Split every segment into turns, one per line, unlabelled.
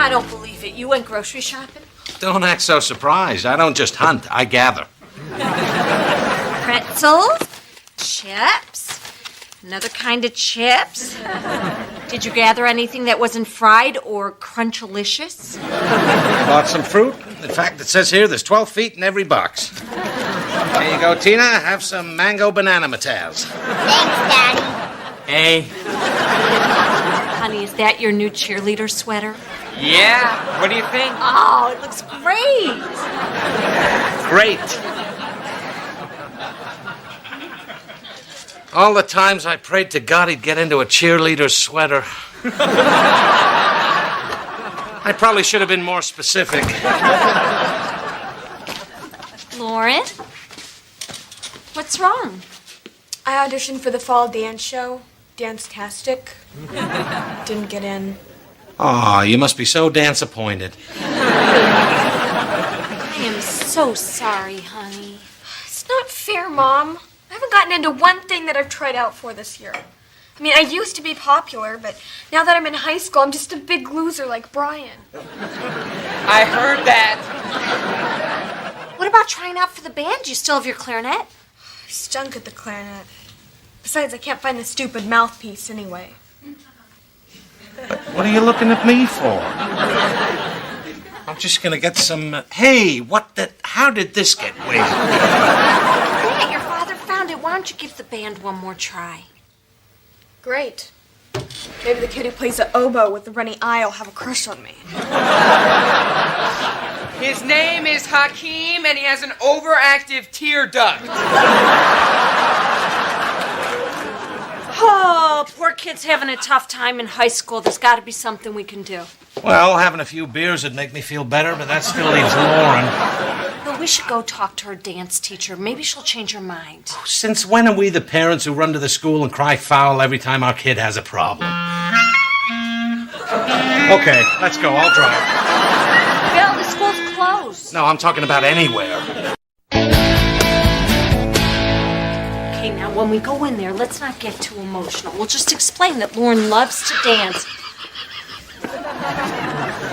I don't believe it. You went grocery shopping?
Don't act so surprised. I don't just hunt, I gather.
Pretzels, chips, another kind of chips. Did you gather anything that wasn't fried or Crunchalicious?
Bought some fruit. In fact, it says here there's 12 feet in every box. Here you go, Tina. Have some mango banana mataz.
Thanks, Daddy.
Hey.
Honey, is that your new cheerleader sweater?
Yeah, what do you think?
Oh, it looks great.
Great. All the times I prayed to God he'd get into a cheerleader sweater. I probably should have been more specific.
Lauren? What's wrong?
I auditioned for the fall dance show, Dance-tastic. Didn't get in.
Aw, you must be so dance-appointed.
I am so sorry, honey.
It's not fair, Mom. I haven't gotten into one thing that I've tried out for this year. I mean, I used to be popular, but now that I'm in high school, I'm just a big loser like Brian.
I heard that.
What about trying out for the band? You still have your clarinet?
I stunk at the clarinet. Besides, I can't find the stupid mouthpiece anyway.
What are you looking at me for? I'm just gonna get some... Hey, how did this get wasted?
Yeah, your father found it. Why don't you give the band one more try?
Great. Maybe the kid who plays the oboe with the runny eye will have a crush on me.
His name is Hakeem, and he has an overactive tear duct.
Oh, poor kid's having a tough time in high school. There's got to be something we can do.
Well, having a few beers would make me feel better, but that still leaves Lauren.
Well, we should go talk to her dance teacher. Maybe she'll change her mind.
Since when are we the parents who run to the school and cry foul every time our kid has a problem? Okay, let's go. I'll drive.
Bill, the school's closed.
No, I'm talking about anywhere.
Okay, now when we go in there, let's not get too emotional. We'll just explain that Lauren loves to dance.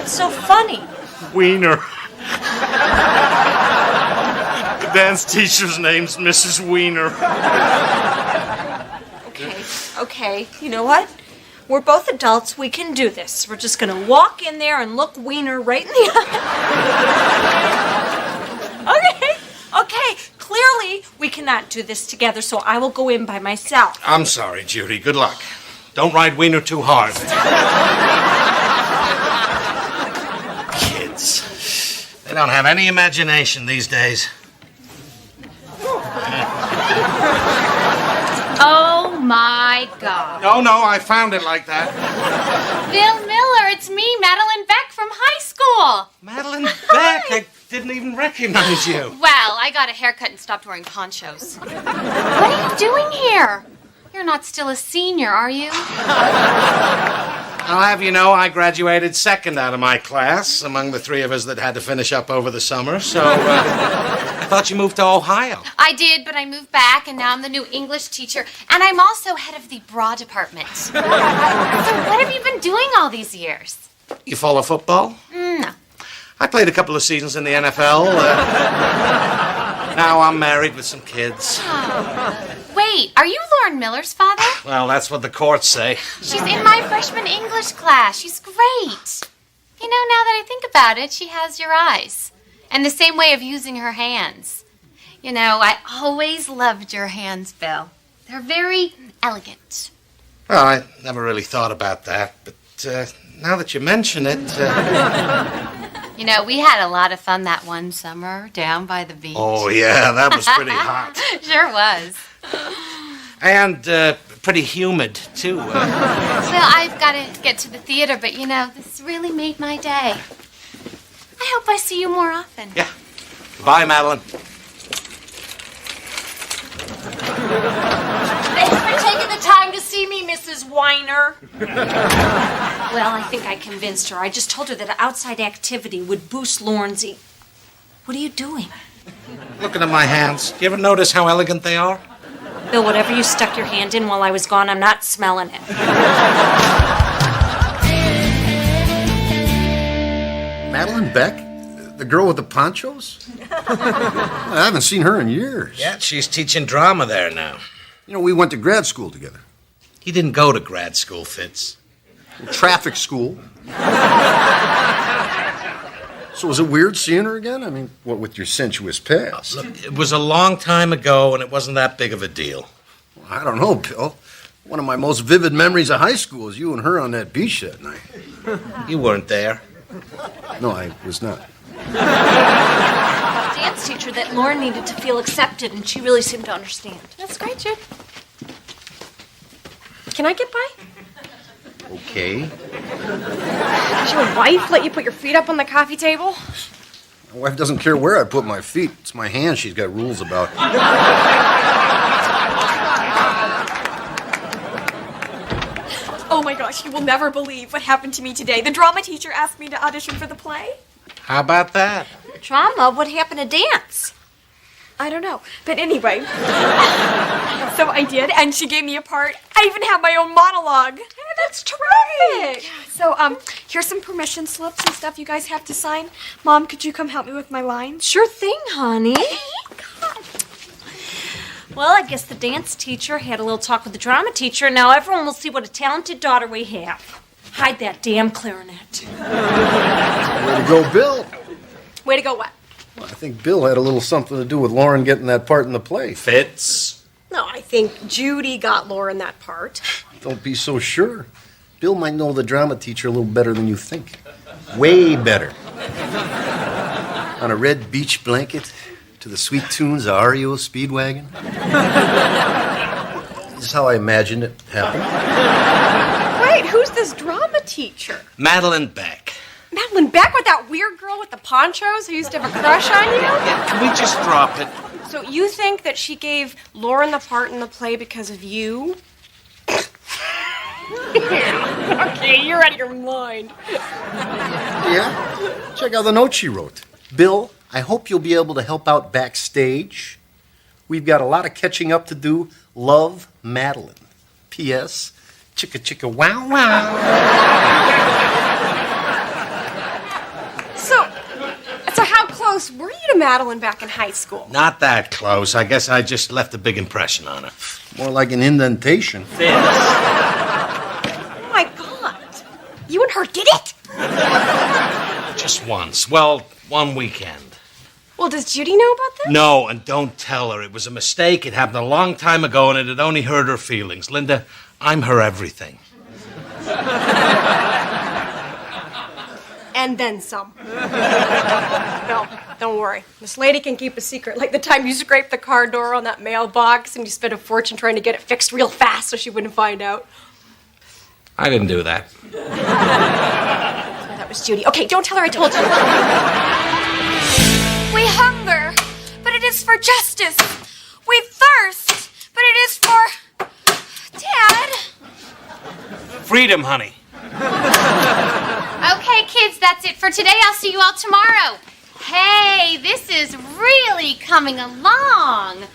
It's so funny.
Wiener. The dance teacher's name's Mrs. Wiener.
Okay. You know what? We're both adults. We can do this. We're just going to walk in there and look Wiener right in the eye. Okay. Clearly, we cannot do this together, so I will go in by myself.
I'm sorry, Judy. Good luck. Don't ride Wiener too hard. Kids. They don't have any imagination these days.
Oh, my God.
No, I found it like that.
Bill Miller, it's me, Madeline Beck from high school.
Madeline Beck, I didn't even recognize you.
Well, I got a haircut and stopped wearing ponchos. What are you doing here? You're not still a senior, are you?
I'll have you know I graduated second out of my class among the three of us that had to finish up over the summer, so I thought you moved to Ohio.
I did, but I moved back, and now I'm the new English teacher, and I'm also head of the bra department. So what have you been doing all these years?
You follow football?
No.
I played a couple of seasons in the NFL. Now I'm married with some kids.
Wait, are you Lauren Miller's father?
Well, that's what the courts say.
She's in my freshman English class. She's great. You know, now that I think about it, she has your eyes. And the same way of using her hands. You know, I always loved your hands, Bill. They're very elegant.
Well, I never really thought about that, but now that you mention it...
You know, we had a lot of fun that one summer down by the beach.
Oh, yeah, that was pretty hot.
Sure was.
And pretty humid, too.
Well, I've got to get to the theater, but you know, this really made my day. I hope I see you more often.
Yeah. Bye, Madeline.
Thanks for taking the time to see me, Mrs. Weiner. Well, I think I convinced her. I just told her that outside activity would boost Lauren's What are you doing?
Looking at my hands. Do you ever notice how elegant they are?
Bill, whatever you stuck your hand in while I was gone, I'm not smelling it.
Madeline Beck? The girl with the ponchos? I haven't seen her in years.
Yeah, she's teaching drama there now.
You know, we went to grad school together.
He didn't go to grad school, Fitz.
Traffic school. So was it weird seeing her again? I mean, what with your sensuous past?
Look, it was a long time ago, and it wasn't that big of a deal.
I don't know, Bill. One of my most vivid memories of high school is you and her on that beach that night.
You weren't there.
No, I was not.
Dance teacher that Lauren needed to feel accepted, and she really seemed to understand.
That's great, Jude. Can I get by?
Okay.
Does your wife let you put your feet up on the coffee table?
My wife doesn't care where I put my feet. It's my hands she's got rules about.
Oh my gosh, you will never believe what happened to me today. The drama teacher asked me to audition for the play.
How about that?
Drama? What happened to dance?
I don't know. But anyway, so I did, and she gave me a part. I even have my own monologue.
That's terrific.
So, here's some permission slips and stuff you guys have to sign. Mom, could you come help me with my lines?
Sure thing, honey. Well, I guess the dance teacher had a little talk with the drama teacher, and now everyone will see what a talented daughter we have. Hide that damn clarinet.
Way to go, Bill.
Way to go, what?
I think Bill had a little something to do with Lauren getting that part in the play.
Fitz.
No, I think Judy got Lauren that part.
Don't be so sure. Bill might know the drama teacher a little better than you think. Way better. On a red beach blanket to the sweet tunes of REO Speedwagon. This is how I imagined it happened.
Wait, who's this drama teacher?
Madeline Beck.
Madeline Beck with that weird girl with the ponchos who used to have a crush on you?
Can we just drop it?
So you think that she gave Lauren the part in the play because of you? Okay, you're out of your mind.
Yeah? Check out the note she wrote. Bill, I hope you'll be able to help out backstage. We've got a lot of catching up to do. Love, Madeline. P.S. Chicka chicka wow wow.
So how close were you to Madeline back in high school?
Not that close. I guess I just left a big impression on her.
More like an indentation.
Fitz.
Oh my God. You and her did it?
Just once. Well, one weekend.
Well, does Judy know about this?
No, and don't tell her. It was a mistake. It happened a long time ago, and it had only hurt her feelings. Linda, I'm her everything.
And then some. No, don't worry. This lady can keep a secret. Like the time you scraped the car door on that mailbox and you spent a fortune trying to get it fixed real fast so she wouldn't find out.
I didn't do that.
That was Judy. Okay, don't tell her I told you.
We hunger, but it is for justice. We thirst, but it is for... Dad?
Freedom, honey.
Okay, kids, that's it for today. I'll see you all tomorrow. Hey, this is really coming along.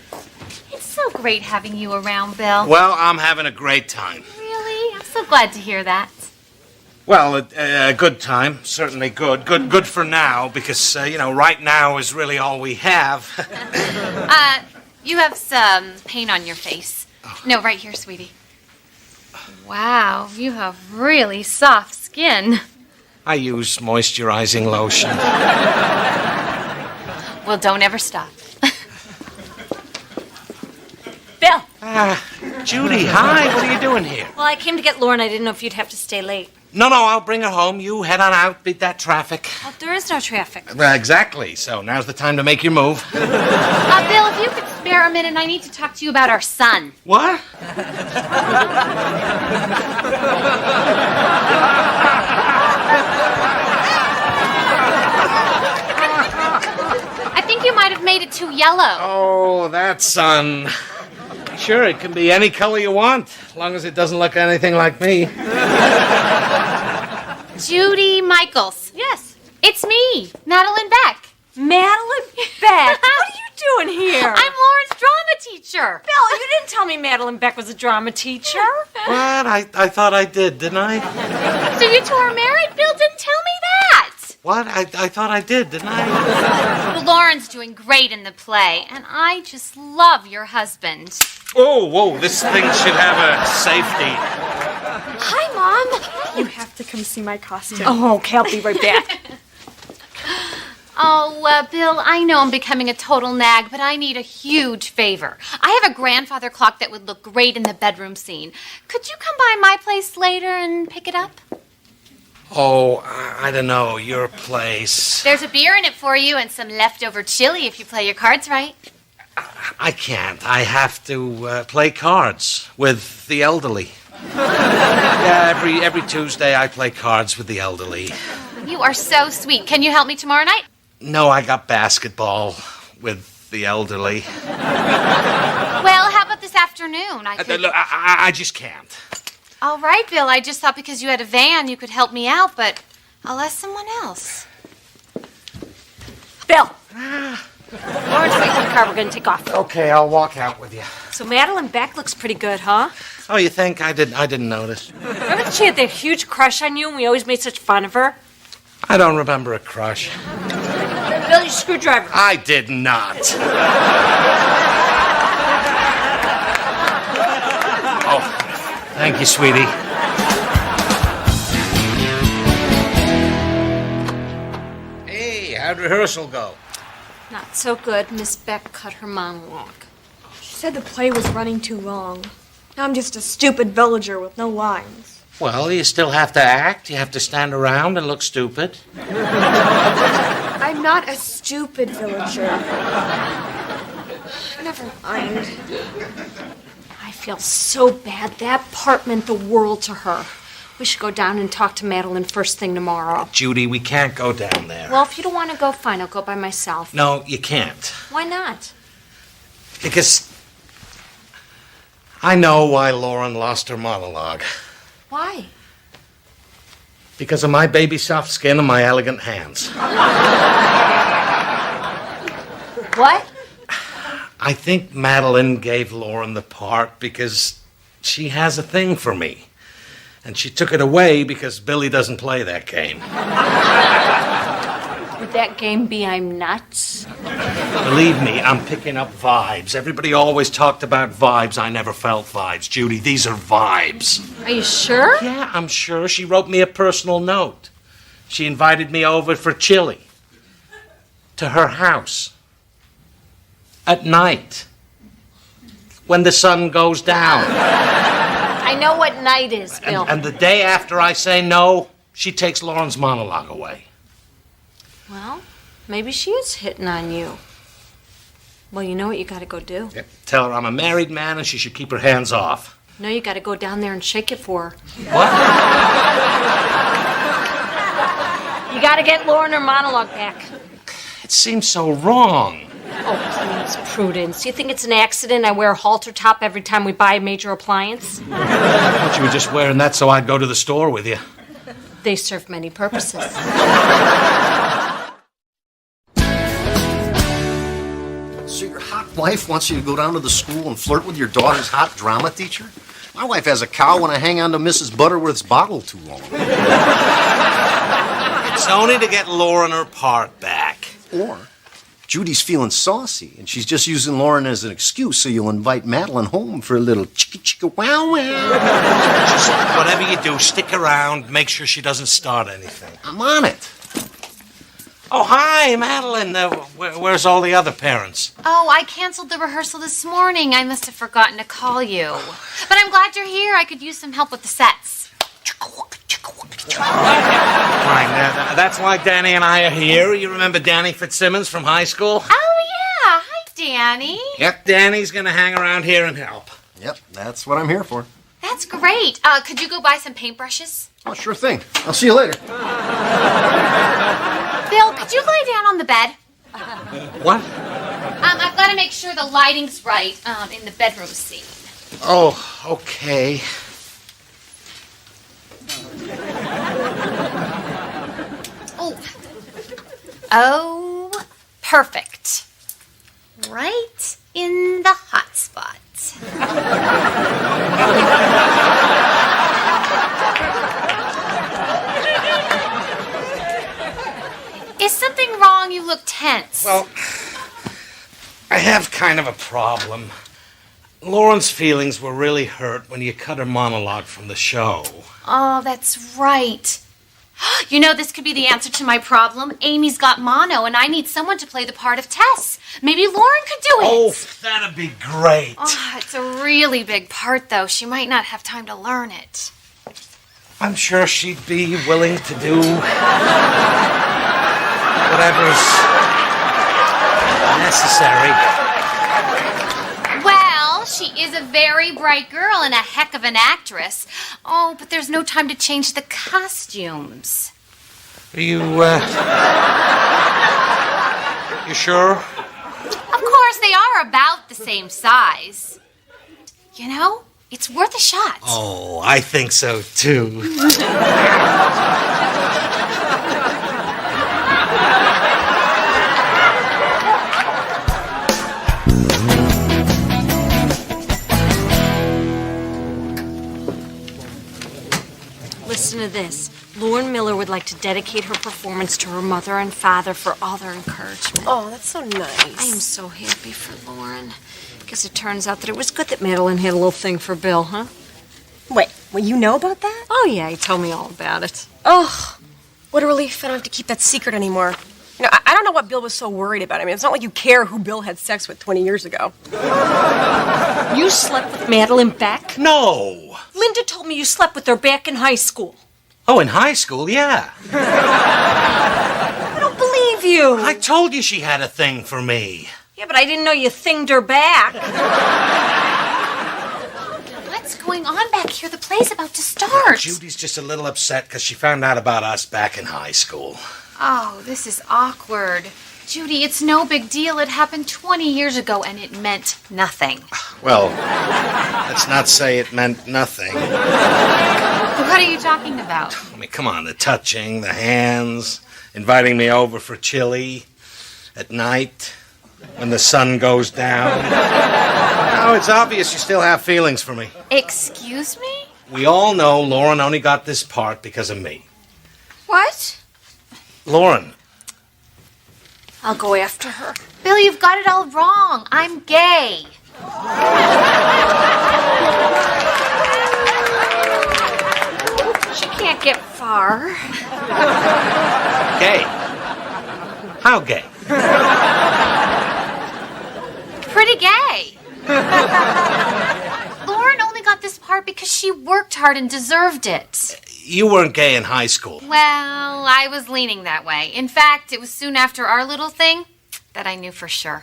It's so great having you around, Bill.
Well, I'm having a great time.
Really? I'm so glad to hear that.
Well, a good time. Certainly good. Good for now, because, right now is really all we have.
You have some paint on your face. No, right here, sweetie. Wow, you have really soft skin.
I use moisturizing lotion.
Well, don't ever stop.
Bill.
Judy, hi. What are you doing here?
Well, I came to get Lauren. I didn't know if you'd have to stay late.
No, I'll bring her home. You head on out, beat that traffic.
Well, there is no traffic.
Well, exactly. So now's the time to make your move.
Bill, if you could spare a minute, I need to talk to you about our son.
What?
I think you might have made it too yellow.
Oh, that sun. Sure, it can be any color you want, as long as it doesn't look anything like me.
Judy Michaels.
Yes.
It's me, Madeline Beck.
Madeline Beck. What are you doing here?
I'm Lauren's drama teacher.
Bill, you didn't tell me Madeline Beck was a drama teacher.
What? I thought I did, didn't I?
So you two are married? Bill didn't tell me that.
What? I thought I did, didn't I?
Well, Lauren's doing great in the play, and I just love your husband.
Oh, whoa, this thing should have a safety.
Hi, Mom.
You have to come see my costume. Oh, okay, I'll be right back.
Oh, Bill, I know I'm becoming a total nag, but I need a huge favor. I have a grandfather clock that would look great in the bedroom scene. Could you come by my place later and pick it up?
Oh, I don't know, your place.
There's a beer in it for you and some leftover chili if you play your cards right.
I can't. I have to play cards with the elderly. Yeah, every Tuesday I play cards with the elderly.
You are so sweet. Can you help me tomorrow night?
No, I got basketball with the elderly.
Well, how about this afternoon?
Look, I just can't.
All right, Bill. I just thought because you had a van, you could help me out, but I'll ask someone else.
Bill. Lauren's waiting in the car. We're going to take off.
Okay, I'll walk out with you.
So Madeline Beck looks pretty good, huh?
Oh, you think? I didn't notice.
Remember that she had that huge crush on you and we always made such fun of her?
I don't remember a crush.
Billy Screwdriver.
I did not. Oh, thank you, sweetie. Hey, how'd rehearsal go?
Not so good. Miss Beck cut her monologue.
She said the play was running too long. Now I'm just a stupid villager with no lines.
Well, you still have to act. You have to stand around and look stupid.
I'm not a stupid villager. Never mind.
I feel so bad. That part meant the world to her. We should go down and talk to Madeline first thing tomorrow.
Judy, we can't go down there.
Well, if you don't want to go, fine. I'll go by myself.
No, you can't.
Why not?
Because I know why Lauren lost her monologue.
Why?
Because of my baby soft skin and my elegant hands.
What?
I think Madeline gave Lauren the part because she has a thing for me. And she took it away because Billy doesn't play that game.
Would that game be I'm nuts?
Believe me, I'm picking up vibes. Everybody always talked about vibes. I never felt vibes. Judy, these are vibes.
Are you sure?
Yeah, I'm sure. She wrote me a personal note. She invited me over for chili. To her house. At night. When the sun goes down.
I know what night is, Bill.
And the day after I say no, she takes Lauren's monologue away.
Well, maybe she is hitting on you. Well, you know what you got to go do.
Yep. Tell her I'm a married man and she should keep her hands off.
No, you got to go down there and shake it for her.
What?
You got to get Lauren her monologue back.
It seems so wrong.
Oh, please, Prudence. You think it's an accident I wear a halter top every time we buy a major appliance?
I thought you were just wearing that so I'd go to the store with you.
They serve many purposes.
So your hot wife wants you to go down to the school and flirt with your daughter's hot drama teacher? My wife has a cow when I hang on to Mrs. Butterworth's bottle too long.
It's only to get Lauren her part back.
Or Judy's feeling saucy, and she's just using Lauren as an excuse, so you'll invite Madeline home for a little chicka chicka wow wow.
Just whatever you do, stick around, make sure she doesn't start anything.
I'm on it.
Oh, hi, Madeline. Where's all the other parents?
Oh, I canceled the rehearsal this morning. I must have forgotten to call you. But I'm glad you're here. I could use some help with the sets.
Fine, that's why Danny and I are here. You remember Danny Fitzsimmons from high school?
Oh, yeah. Hi, Danny.
Yep, Danny's gonna hang around here and help.
Yep, that's what I'm here for.
That's great. Could you go buy some paintbrushes?
Oh, sure thing. I'll see you later.
Bill, could you lie down on the bed?
What?
I've got to make sure the lighting's right in the bedroom scene.
Oh, okay.
Oh, perfect. Right in the hot spot.
have kind of a problem. Lauren's feelings were really hurt when you cut her monologue from the show.
Oh, that's right. You know, this could be the answer to my problem. Amy's got mono, and I need someone to play the part of Tess. Maybe Lauren could do it.
Oh, that'd be great.
Oh, it's a really big part, though. She might not have time to learn it.
I'm sure she'd be willing to do whatever's necessary.
Well, she is a very bright girl and a heck of an actress. Oh, but there's no time to change the costumes.
Are you, you sure?
Of course, they are about the same size. You know, it's worth a shot.
Oh, I think so, too.
Listen to this. Lauren Miller would like to dedicate her performance to her mother and father for all their encouragement.
Oh, that's so nice.
I am so happy for Lauren. Guess it turns out that it was good that Madeline had a little thing for Bill, huh?
Wait, well, you know about that?
Oh, yeah, he told me all about it.
Oh, what a relief I don't have to keep that secret anymore. You know, I don't know what Bill was so worried about. I mean, it's not like you care who Bill had sex with 20 years ago.
You slept with Madeline Beck?
No.
Linda told me you slept with her back in high school.
Oh, in high school, yeah.
I don't believe you.
I told you she had a thing for me.
Yeah, but I didn't know you thinged her back.
What's going on back here? The play's about to start.
Judy's just a little upset because she found out about us back in high school.
Oh, this is awkward. Judy, it's no big deal. It happened 20 years ago, and it meant nothing.
Well, let's not say it meant nothing.
What are you talking about?
I mean, come on, the touching, the hands, inviting me over for chili at night when the sun goes down. Oh, it's obvious you still have feelings for me.
Excuse me?
We all know Lauren only got this part because of me.
What?
Lauren.
I'll go after her.
Bill, you've got it all wrong. I'm gay.
She can't get far.
Gay. How gay?
Pretty gay. Lauren only got this part because she worked hard and deserved it.
You weren't gay in high school.
Well, I was leaning that way. In fact, it was soon after our little thing that I knew for sure.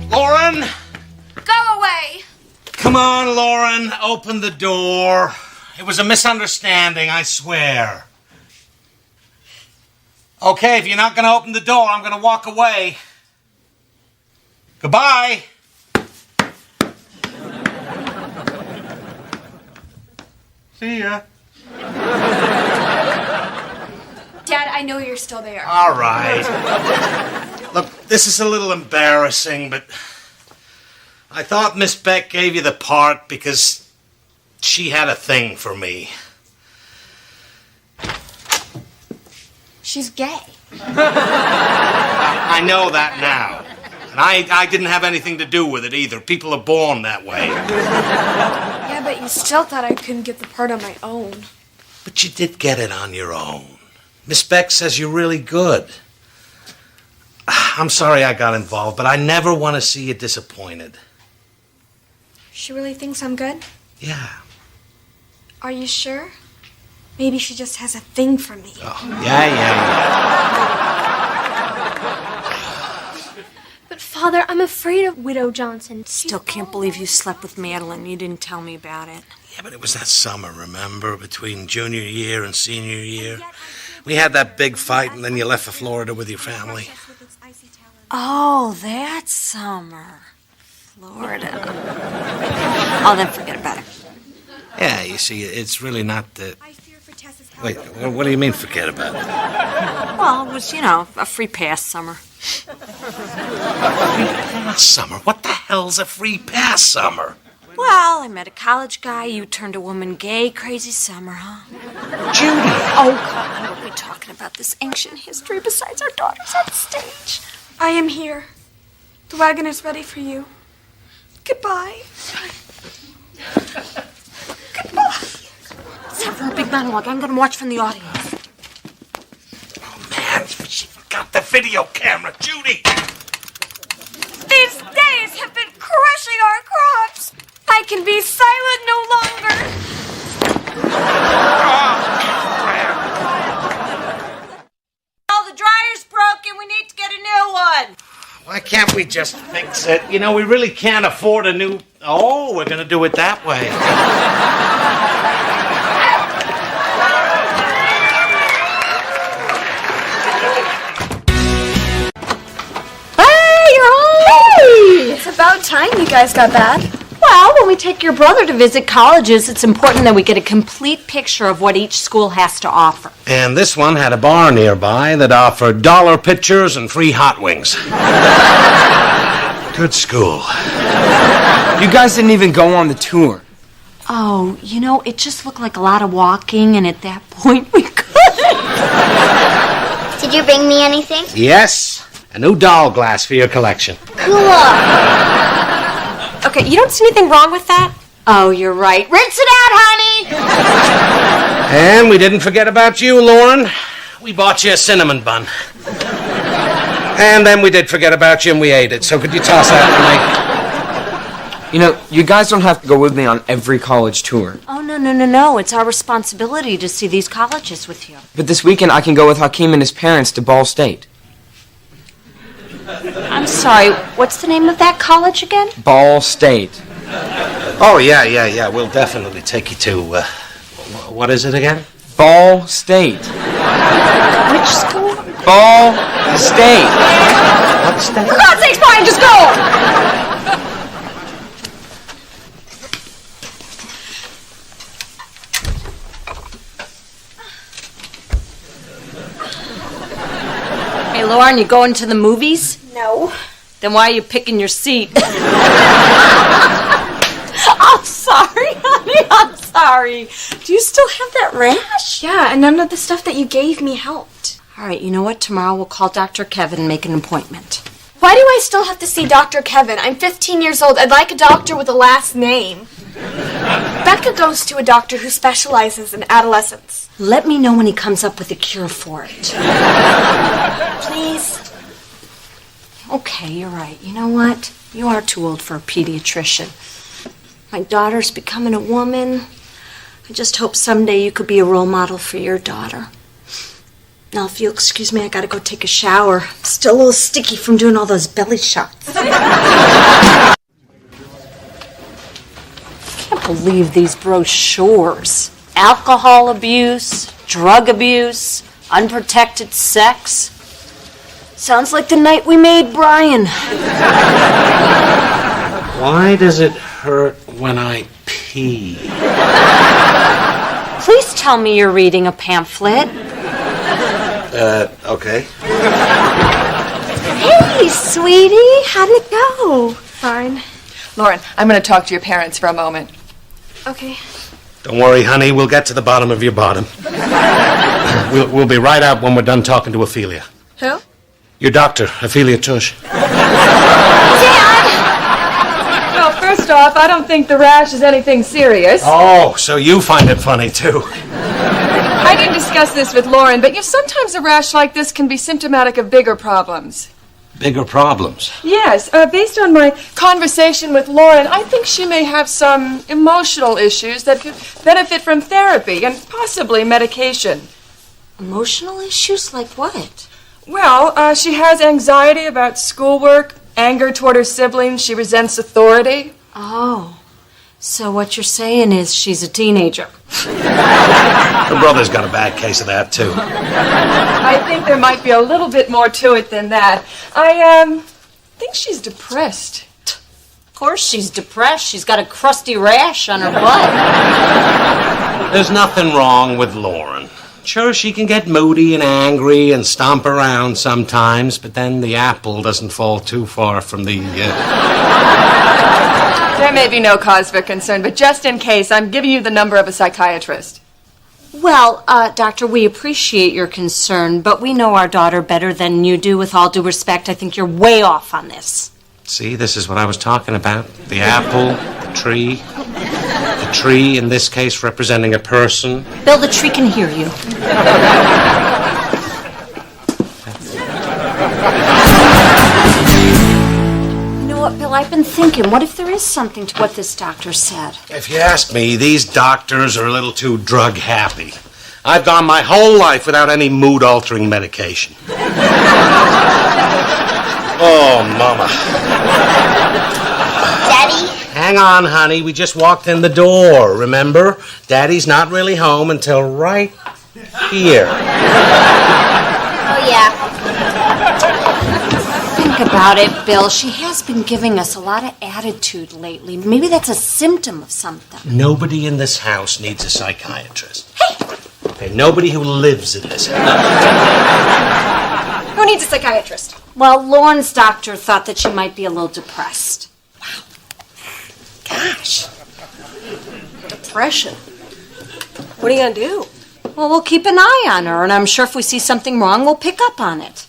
Lauren!
Go away.
Come on, Lauren, open the door. It was a misunderstanding, I swear. Okay, if you're not going to open the door, I'm going to walk away. Goodbye. See ya.
Dad, I know you're still there.
All right. Look, this is a little embarrassing, but I thought Miss Beck gave you the part because she had a thing for me.
She's gay.
I know that now. And I didn't have anything to do with it either. People are born that way.
Yeah, but you still thought I couldn't get the part on my own.
But you did get it on your own. Miss Beck says you're really good. I'm sorry I got involved, but I never want to see you disappointed.
She really thinks I'm good?
Yeah.
Are you sure? Maybe she just has a thing for me.
Oh, yeah.
But, Father, I'm afraid of Widow Johnson.
Still can't believe you slept with Madeline. You didn't tell me about it.
Yeah, but it was that summer, remember? Between junior year and senior year. We had that big fight, and then you left for Florida with your family.
Oh, that summer. Florida. Oh, then forget about it.
Yeah, you see, it's really not the... Wait, what do you mean forget about it?
Well, it was, a free pass summer.
Free pass summer? What the hell's a free pass summer?
Well, Well, I met a college guy. You turned a woman gay. Crazy summer, huh?
Judy!
Oh, come on. What are we talking about? This ancient history besides our daughters on stage.
I am here. The wagon is ready for you. Goodbye. Goodbye.
Let's have her a big monologue. I'm going to watch from the audience.
Man, she forgot the video camera, Judy!
These days have been crushing our crops. I can be silent no longer.
Oh, the dryer's broken. We need to get a new one.
Why can't we just fix it? You know, we really can't afford a new... Oh, we're gonna do it that way.
Hey, you're home!
It's about time you guys got back.
Well, when we take your brother to visit colleges, it's important that we get a complete picture of what each school has to offer.
And this one had a bar nearby that offered dollar pictures and free hot wings. Good school.
You guys didn't even go on the tour.
Oh, you know, it just looked like a lot of walking, and at that point, we couldn't.
Did you bring me anything?
Yes, a new doll glass for your collection.
Cool.
Okay, you don't see anything wrong with that?
Oh, you're right. Rinse it out, honey!
And we didn't forget about you, Lauren. We bought you a cinnamon bun. And then we did forget about you and we ate it. So could you toss that to me?
You know, you guys don't have to go with me on every college tour.
Oh, no. It's our responsibility to see these colleges with you.
But this weekend I can go with Hakeem and his parents to Ball State.
I'm sorry, what's the name of that college again?
Ball State.
Oh, yeah. We'll definitely take you to, what is it again?
Ball State.
Which school?
Ball State.
What state?
For God's sakes, Brian, just go! Hey, Lauren, you going to the movies?
No.
Then why are you picking your seat? I'm sorry, honey. I'm sorry. Do you still have that rash?
Yeah, and none of the stuff that you gave me helped.
All right, you know what? Tomorrow we'll call Dr. Kevin and make an appointment.
Why do I still have to see Dr. Kevin? I'm 15 years old. I'd like a doctor with a last name. Becca goes to a doctor who specializes in adolescents.
Let me know when he comes up with a cure for it.
Please.
Okay, you're right. You know what? You are too old for a pediatrician. My daughter's becoming a woman. I just hope someday you could be a role model for your daughter. Now, if you'll excuse me, I gotta go take a shower. I'm still a little sticky from doing all those belly shots. I can't believe these brochures. Alcohol abuse, drug abuse, unprotected sex. Sounds like the night we made Brian.
Why does it hurt when I pee?
Please tell me you're reading a pamphlet.
Okay.
Hey, sweetie, how'd it go?
Fine.
Lauren, I'm going to talk to your parents for a moment.
Okay.
Don't worry, honey. We'll get to the bottom of your bottom. We'll be right out when we're done talking to Ophelia.
Who?
Your doctor, Ophelia Tush.
Well, first off, I don't think the rash is anything serious.
Oh, so you find it funny, too.
I didn't discuss this with Lauren, but sometimes a rash like this can be symptomatic of bigger problems.
Bigger problems.
Yes, based on my conversation with Lauren, I think she may have some emotional issues that could benefit from therapy and possibly medication.
Emotional issues like what?
Well, she has anxiety about schoolwork, anger toward her siblings, she resents authority.
Oh, so what you're saying is she's a teenager.
Her brother's got a bad case of that, too.
I think there might be a little bit more to it than that. I think she's depressed.
Of course she's depressed. She's got a crusty rash on her butt.
There's nothing wrong with Lauren. Sure, she can get moody and angry and stomp around sometimes, but then the apple doesn't fall too far from the...
There may be no cause for concern, but just in case, I'm giving you the number of a psychiatrist.
Well, Doctor, we appreciate your concern, but we know our daughter better than you do. With all due respect, I think you're way off on this.
See, this is what I was talking about. The apple, the tree. The tree, in this case, representing a person.
Bill, the tree can hear you. You know what, Bill, I've been thinking, what if there is something to what this doctor said?
If you ask me, these doctors are a little too drug happy. I've gone my whole life without any mood-altering medication. Oh, Mama.
Daddy?
Hang on, honey. We just walked in the door, remember? Daddy's not really home until right here.
Oh, yeah.
Think about it, Bill. She has been giving us a lot of attitude lately. Maybe that's a symptom of something.
Nobody in this house needs a psychiatrist. Hey! Okay, nobody who lives in this house.
Who needs a psychiatrist?
Well, Lauren's doctor thought that she might be a little depressed.
Gosh. Depression. What are you going to do?
Well, we'll keep an eye on her, and I'm sure if we see something wrong, we'll pick up on it.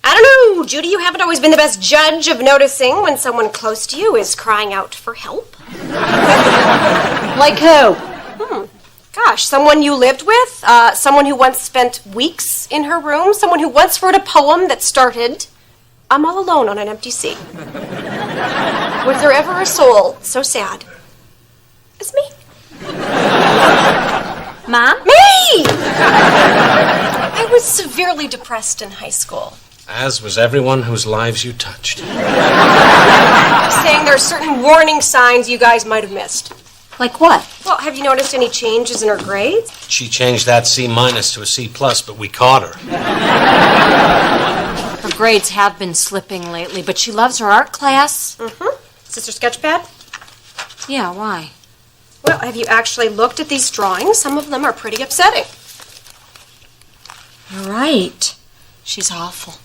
I don't know, Judy. You haven't always been the best judge of noticing when someone close to you is crying out for help.
Like who?
Gosh, someone you lived with? Someone who once spent weeks in her room? Someone who once wrote a poem that started, "I'm all alone on an empty sea." Was there ever a soul so sad as me?
Mom?
Me! I was severely depressed in high school.
As was everyone whose lives you touched.
Saying there are certain warning signs you guys might have missed.
Like what?
Well, have you noticed any changes in her grades?
She changed that C- to a C+, but we caught her.
Her grades have been slipping lately, but she loves her art class.
Sister Sketchpad?
Yeah, why?
Well, have you actually looked at these drawings? Some of them are pretty upsetting.
You're right. She's awful.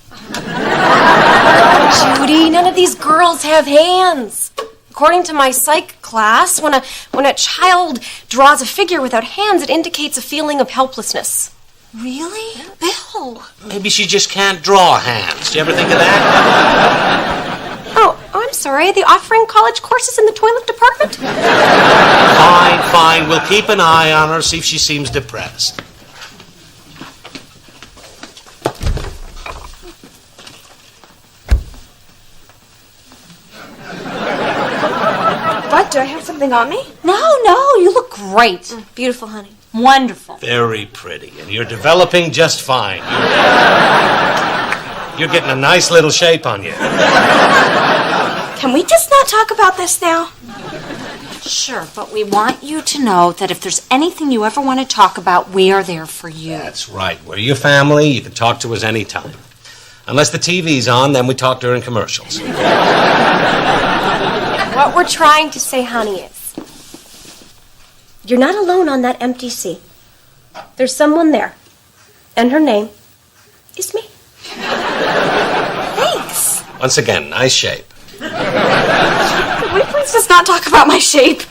Judy, none of these girls have hands. According to my psych class, when a child draws a figure without hands, it indicates a feeling of helplessness.
Really? Bill.
Maybe she just can't draw hands. Do you ever think of that?
Oh, I'm sorry. Are they offering college courses in the toilet department?
Fine. We'll keep an eye on her, see if she seems depressed.
What? Do I have something on me?
No, you look great.
Beautiful, honey.
Wonderful.
Very pretty, and you're developing just fine. You're getting a nice little shape on you.
Can we just not talk about this now?
Sure, but we want you to know that if there's anything you ever want to talk about, we are there for you.
That's right. We're your family. You can talk to us anytime. Unless the TV's on, then we talk during commercials.
What we're trying to say, honey, is you're not alone on that empty sea. There's someone there, and her name is me. Thanks.
Once again, nice shape.
Can we please just not talk about my shape?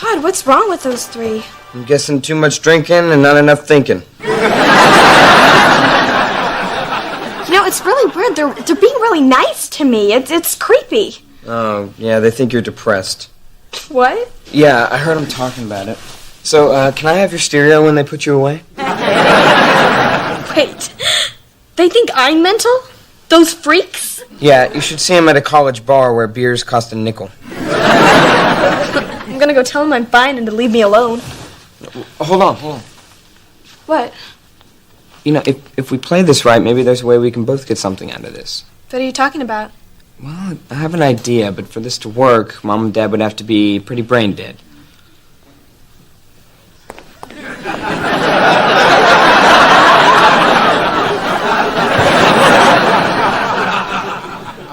God, what's wrong with those three?
I'm guessing too much drinking and not enough thinking.
You know, it's really weird. They're being really nice to me. It's creepy.
Oh, yeah, they think you're depressed.
What?
Yeah, I heard them talking about it. So, can I have your stereo when they put you away?
Wait, they think I'm mental? Those freaks?
Yeah, you should see them at a college bar where beers cost a nickel.
I'm gonna go tell them I'm fine and to leave me alone.
Hold on.
What?
You know, if we play this right, maybe there's a way we can both get something out of this.
What are you talking about?
Well, I have an idea, but for this to work, Mom and Dad would have to be pretty brain dead.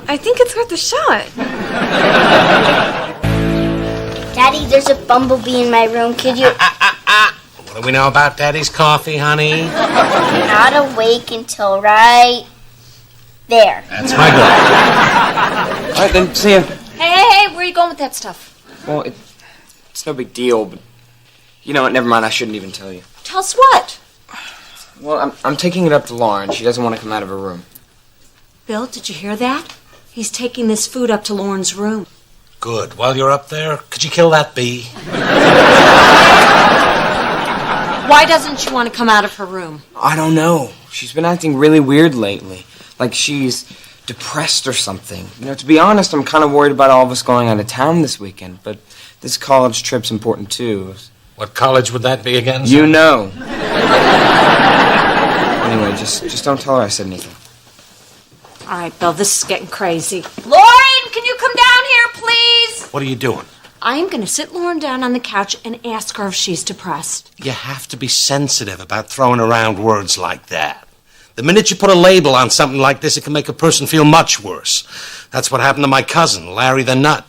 I think it's worth a shot.
Daddy, there's a bumblebee in my room. Could you...
What do we know about Daddy's coffee, honey?
Not awake until right there.
That's my girl.
All right, then, see ya.
Hey, we're are you going with that stuff?
Well, it's no big deal, but you know what? Never mind. I shouldn't even tell you.
Tell us what?
Well, I'm taking it up to Lauren. She doesn't want to come out of her room.
Bill, did you hear that? He's taking this food up to Lauren's room.
Good. While you're up there, could you kill that bee?
Why doesn't she want to come out of her room?
I don't know. She's been acting really weird lately. Like she's depressed or something. You know, to be honest, I'm kind of worried about all of us going out of town this weekend, but this college trip's important too.
What college would that be again?
You know. Anyway, just don't tell her I said anything.
All right, Bill, this is getting crazy. Lauren, can you come down here, please?
What are you doing?
I'm going to sit Lauren down on the couch and ask her if she's depressed.
You have to be sensitive about throwing around words like that. The minute you put a label on something like this, it can make a person feel much worse. That's what happened to my cousin, Larry the Nut.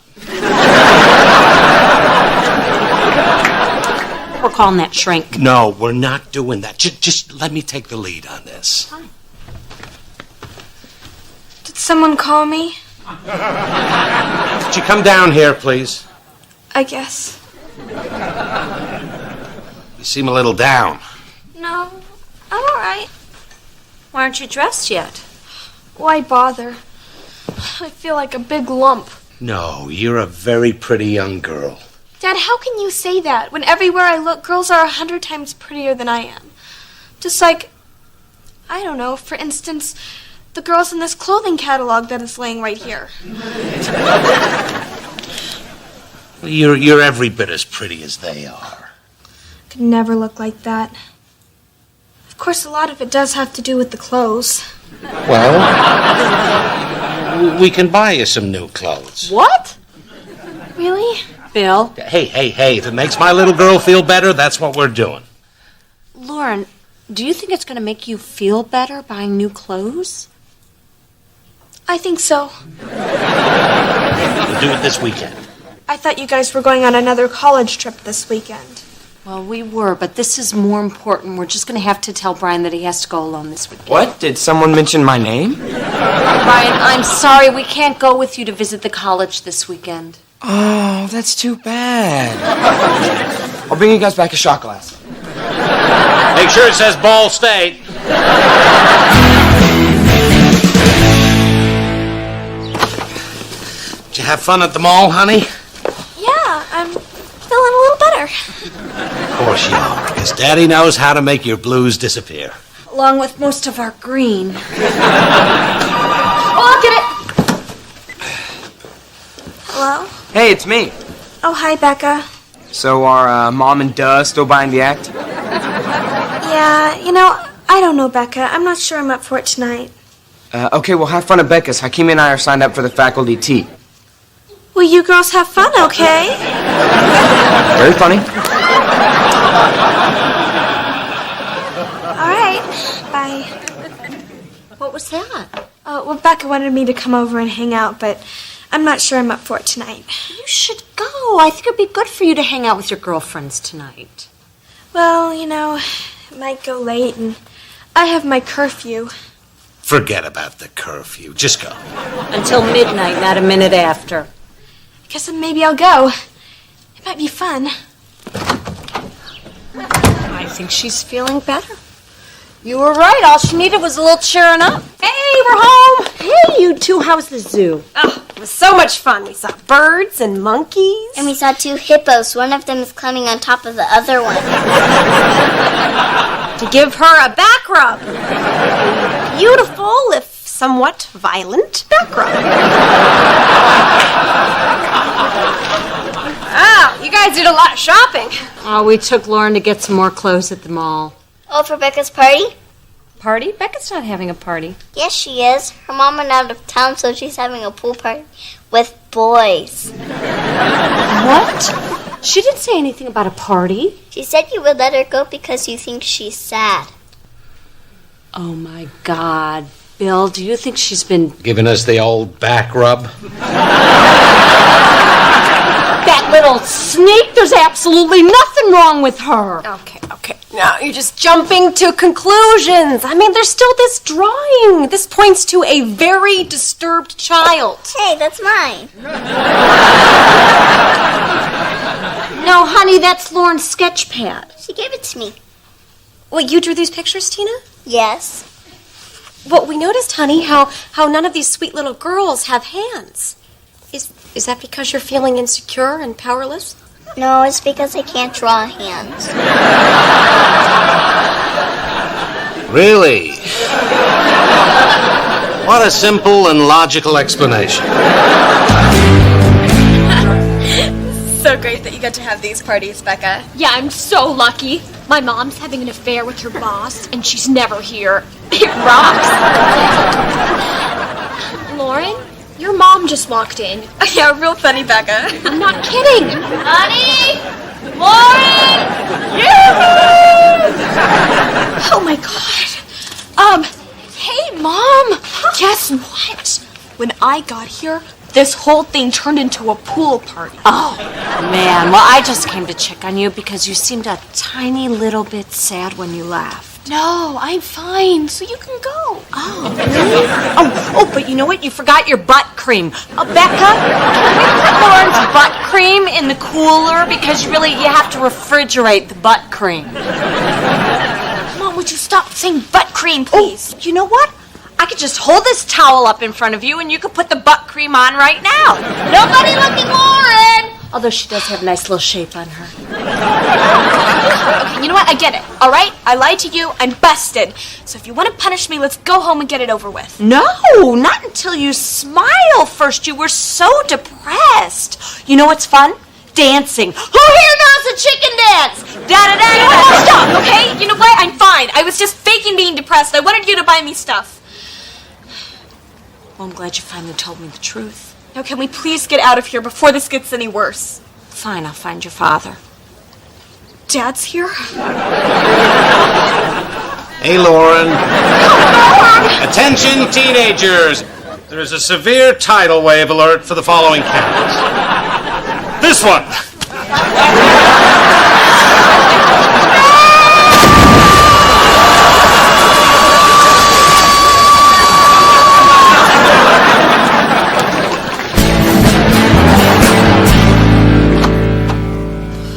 We're calling that shrink.
No, we're not doing that. Just let me take the lead on this.
Fine.
Did someone call me?
Could you come down here, please?
I guess.
You seem a little down.
No, I'm all right.
Why aren't you dressed yet?
Why bother? I feel like a big lump.
No, you're a very pretty young girl.
Dad, how can you say that when everywhere I look, girls are 100 times prettier than I am? Just like, I don't know, for instance, the girls in this clothing catalog that is laying right here.
You're every bit as pretty as they are.
Could never look like that. Of course, a lot of it does have to do with the clothes.
Well, we can buy you some new clothes.
What?
Really?
Bill?
Hey, if it makes my little girl feel better, that's what we're doing.
Lauren, do you think it's going to make you feel better buying new clothes?
I think so.
We'll do it this weekend.
I thought you guys were going on another college trip this weekend.
Well, we were, but this is more important. We're just going to have to tell Brian that he has to go alone this weekend.
What? Did someone mention my name?
Brian, I'm sorry. We can't go with you to visit the college this weekend.
Oh, that's too bad. I'll bring you guys back a shot glass.
Make sure it says Ball State. Did you have fun at the mall, honey?
Yeah, I'm feeling a little better.
Of course you are, because Daddy knows how to make your blues disappear.
Along with most of our green.
Oh, I'll get it. Hello?
Hey, it's me.
Oh, hi, Becca.
So are Mom and Duh still buying the act?
Yeah, I don't know, Becca. I'm not sure I'm up for it tonight.
Okay, well, have fun at Becca's. Hakeem and I are signed up for the faculty tea.
Well, you girls have fun, okay?
Very funny.
All right, bye.
What was that?
Well, Becca wanted me to come over and hang out, but I'm not sure I'm up for it tonight.
You should go. I think it'd be good for you to hang out with your girlfriends tonight.
Well, it might go late, and I have my curfew.
Forget about the curfew. Just go.
Until midnight, not a minute after.
I guess maybe I'll go. It might be fun.
I think she's feeling better. You were right. All she needed was a little cheering up.
Hey, we're home.
Hey, you two. How's the zoo?
Oh, it was so much fun. We saw birds and monkeys.
And we saw 2 hippos. One of them is climbing on top of the other one.
To give her a back rub. Beautiful, if somewhat violent, back rub. Wow, you guys did a lot of shopping.
Oh, we took Lauren to get some more clothes at the mall.
Oh, for Becca's party?
Party? Becca's not having a party.
Yes, she is. Her mom went out of town, so she's having a pool party with boys.
What? She didn't say anything about a party.
She said you would let her go because you think she's sad.
Oh, my God. Bill, do you think she's been...
Giving us the old back rub?
That little
little sneak. There's absolutely nothing wrong with her.
Okay. Now you're just jumping to conclusions. I mean, there's still this drawing. This points to a very disturbed child.
Hey, that's mine.
No, honey, that's Lauren's sketch pad.
She gave it to me.
Wait, you drew these pictures, Tina?
Yes.
Well, we noticed, honey, how none of these sweet little girls have hands. Is that because you're feeling insecure and powerless?
No, it's because I can't draw hands.
Really? What a simple and logical explanation.
So great that you get to have these parties, Becca.
Yeah, I'm so lucky. My mom's having an affair with her boss, and she's never here. It rocks. Lauren, your mom just walked in.
Yeah, real funny, Becca.
I'm not kidding.
Honey! Lauren!
Oh my God. Hey, Mom. Guess what? When I got here, this whole thing turned into a pool party.
Oh, man. Well, I just came to check on you because you seemed a tiny little bit sad when you left.
No, I'm fine, so you can go.
Oh, really? Oh, but you know what? You forgot your butt cream. Becca, can we put Lauren's butt cream in the cooler? Because you have to refrigerate the butt cream.
Mom, would you stop saying butt cream, please?
You know what? I could just hold this towel up in front of you and you could put the butt cream on right now. Nobody look at Lauren! Although she does have a nice little shape on her.
Okay, you know what? I get it, all right? I lied to you. I'm busted. So if you want to punish me, let's go home and get it over with.
No, not until you smile first. You were so depressed. You know what's fun? Dancing. Who here knows a chicken dance? Da-da-da-da.
Stop, okay? You know what? I'm fine. I was just faking being depressed. I wanted you to buy me stuff.
Well, I'm glad you finally told me the truth.
Now, can we please get out of here before this gets any worse?
Fine, I'll find your father.
Dad's here?
Hey, Lauren. Attention, teenagers. There is a severe tidal wave alert for the following counties. This one.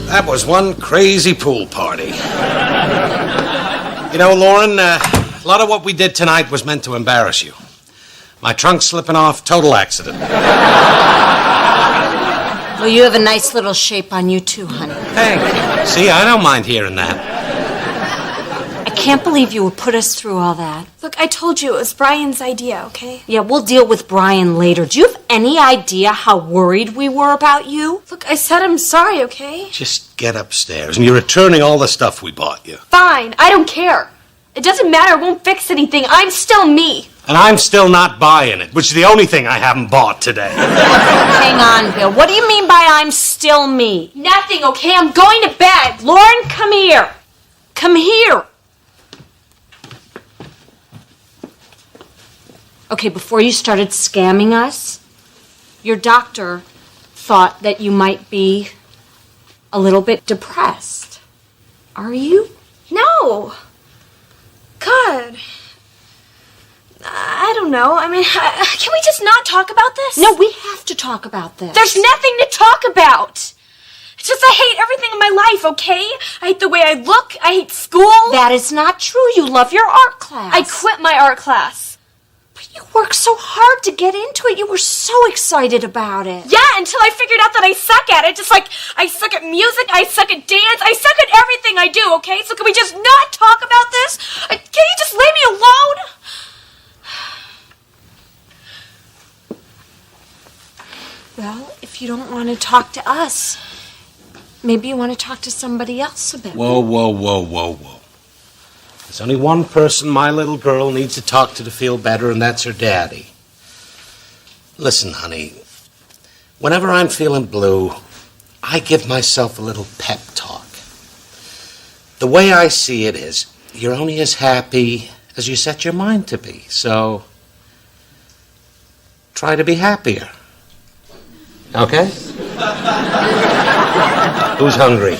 That was one crazy pool party. You know, Lauren, a lot of what we did tonight was meant to embarrass you. My trunk slipping off, total accident.
Well, you have a nice little shape on you too, honey.
Thank you. See, I don't mind hearing that.
I can't believe you would put us through all that.
Look, I told you it was Brian's idea, okay?
Yeah, we'll deal with Brian later. Do you have any idea how worried we were about you?
Look, I said I'm sorry, okay?
Just get upstairs, and you're returning all the stuff we bought you.
Fine, I don't care. It doesn't matter, it won't fix anything. I'm still me.
And I'm still not buying it, which is the only thing I haven't bought today.
Hang on, Bill. What do you mean by I'm still me?
Nothing, okay? I'm going to bed.
Lauren, come here. Come here. Okay, before you started scamming us, your doctor thought that you might be a little bit depressed. Are you?
No. God. I don't know. I mean, can we just not talk about this?
No, we have to talk about this.
There's nothing to talk about. It's just I hate everything in my life, okay? I hate the way I look. I hate school.
That is not true. You love your art class.
I quit my art class.
But you worked so hard to get into it. You were so excited about it.
Yeah, until I figured out that I suck at it. Just like I suck at music, I suck at dance, I suck at everything I do, okay? So can we just not talk about this? Can you just leave me alone?
Well, if you don't want to talk to us, maybe you want to talk to somebody else about it.
Whoa. There's only one person my little girl needs to talk to feel better, and that's her daddy. Listen, honey, whenever I'm feeling blue, I give myself a little pep talk. The way I see it is, you're only as happy as you set your mind to be, so try to be happier. Okay? Who's hungry?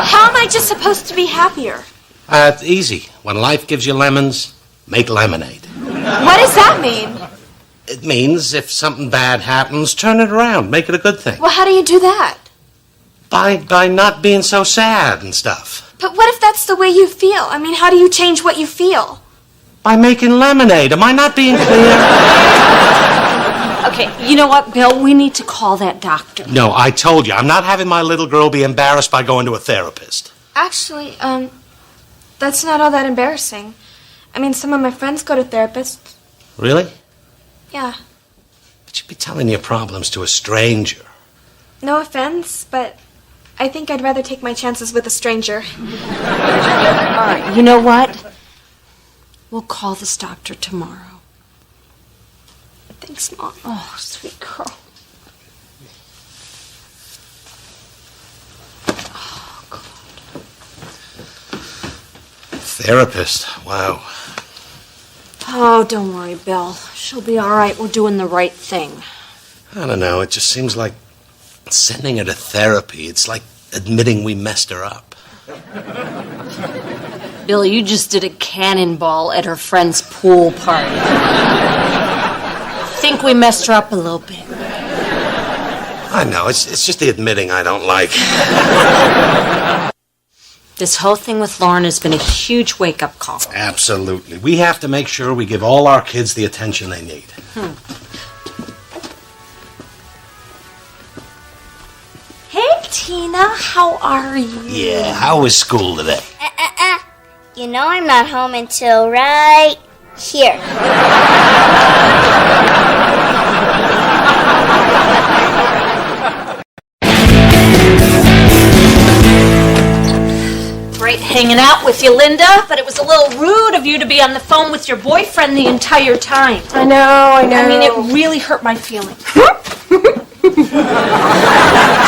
How am I just supposed to be happier?
It's easy. When life gives you lemons, make lemonade.
What does that mean?
It means if something bad happens, turn it around. Make it a good thing.
Well, how do you do that?
By not being so sad and stuff.
But what if that's the way you feel? I mean, how do you change what you feel?
By making lemonade. Am I not being clear?
Okay, you know what, Bill? We need to call that doctor.
No, I told you. I'm not having my little girl be embarrassed by going to a therapist.
Actually, that's not all that embarrassing. I mean, some of my friends go to therapists.
Really?
Yeah.
But you'd be telling your problems to a stranger.
No offense, but I think I'd rather take my chances with a stranger.
All right, you know what? We'll call this doctor tomorrow.
Thanks, Mom.
Oh, sweet girl. Oh, God.
Therapist? Wow.
Oh, don't worry, Bill. She'll be all right. We're doing the right thing.
I don't know. It just seems like sending her to therapy. It's like admitting we messed her up.
Bill, you just did a cannonball at her friend's pool party. I think we messed her up a little bit.
I know. It's just the admitting I don't like.
This whole thing with Lauren has been a huge wake-up call.
Absolutely. We have to make sure we give all our kids the attention they need.
Hey, Tina, how are you?
Yeah, how was school today?
You know I'm not home until right here.
Great hanging out with you, Linda, but it was a little rude of you to be on the phone with your boyfriend the entire time.
I know.
I mean, it really hurt my feelings.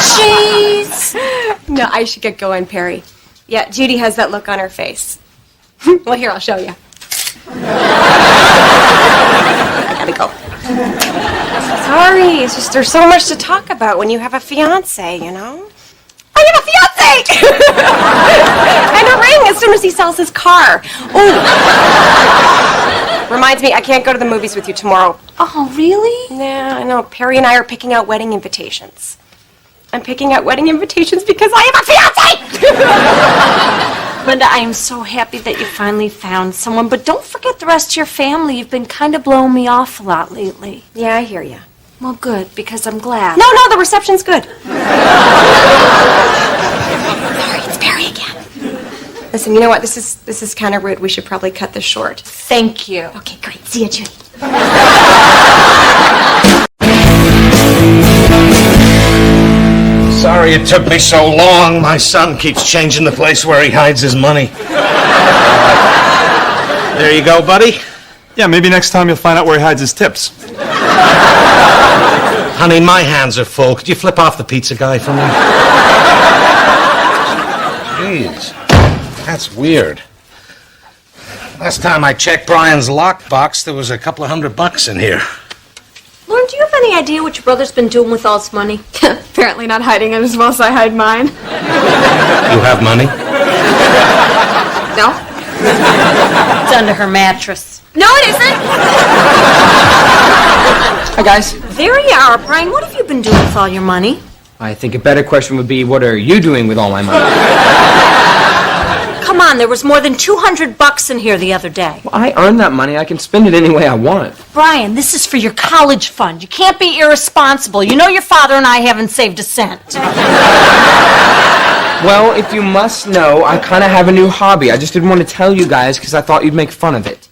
Jeez.
No, I should get going, Perry. Yeah, Judy has that look on her face. Well, here, I'll show you. Gotta go. Sorry, it's just there's so much to talk about when you have a fiance, you know? I have a fiance! And a ring as soon as he sells his car. Ooh. Reminds me, I can't go to the movies with you tomorrow.
Oh, really?
Yeah, I know. Perry and I are picking out wedding invitations. I'm picking out wedding invitations because I have a fiance!
Linda, I am so happy that you finally found someone, but don't forget the rest of your family. You've been kind of blowing me off a lot lately.
Yeah, I hear you.
Well, good, because I'm glad.
No, the reception's good. Sorry, it's Perry again. Listen, you know what? This is kind of rude. We should probably cut this short.
Thank you.
Okay, great. See you, Judy.
Sorry it took me so long. My son keeps changing the place where he hides his money. There you go, buddy.
Yeah, maybe next time you'll find out where he hides his tips.
Honey, my hands are full. Could you flip off the pizza guy for me? Jeez, that's weird. Last time I checked Brian's lockbox, there was a couple of $100 in here.
Lauren, do you have any idea what your brother's been doing with all his money?
Apparently not hiding it as well as I hide mine.
You have money?
No?
It's under her mattress.
No, it isn't!
Hi, guys.
There you are, Brian. What have you been doing with all your money?
I think a better question would be, what are you doing with all my money?
Come on, there was more than $200 in here the other day.
Well, I earn that money. I can spend it any way I want.
Brian, this is for your college fund. You can't be irresponsible. You know your father and I haven't saved a cent.
Well, if you must know, I kind of have a new hobby. I just didn't want to tell you guys because I thought you'd make fun of it.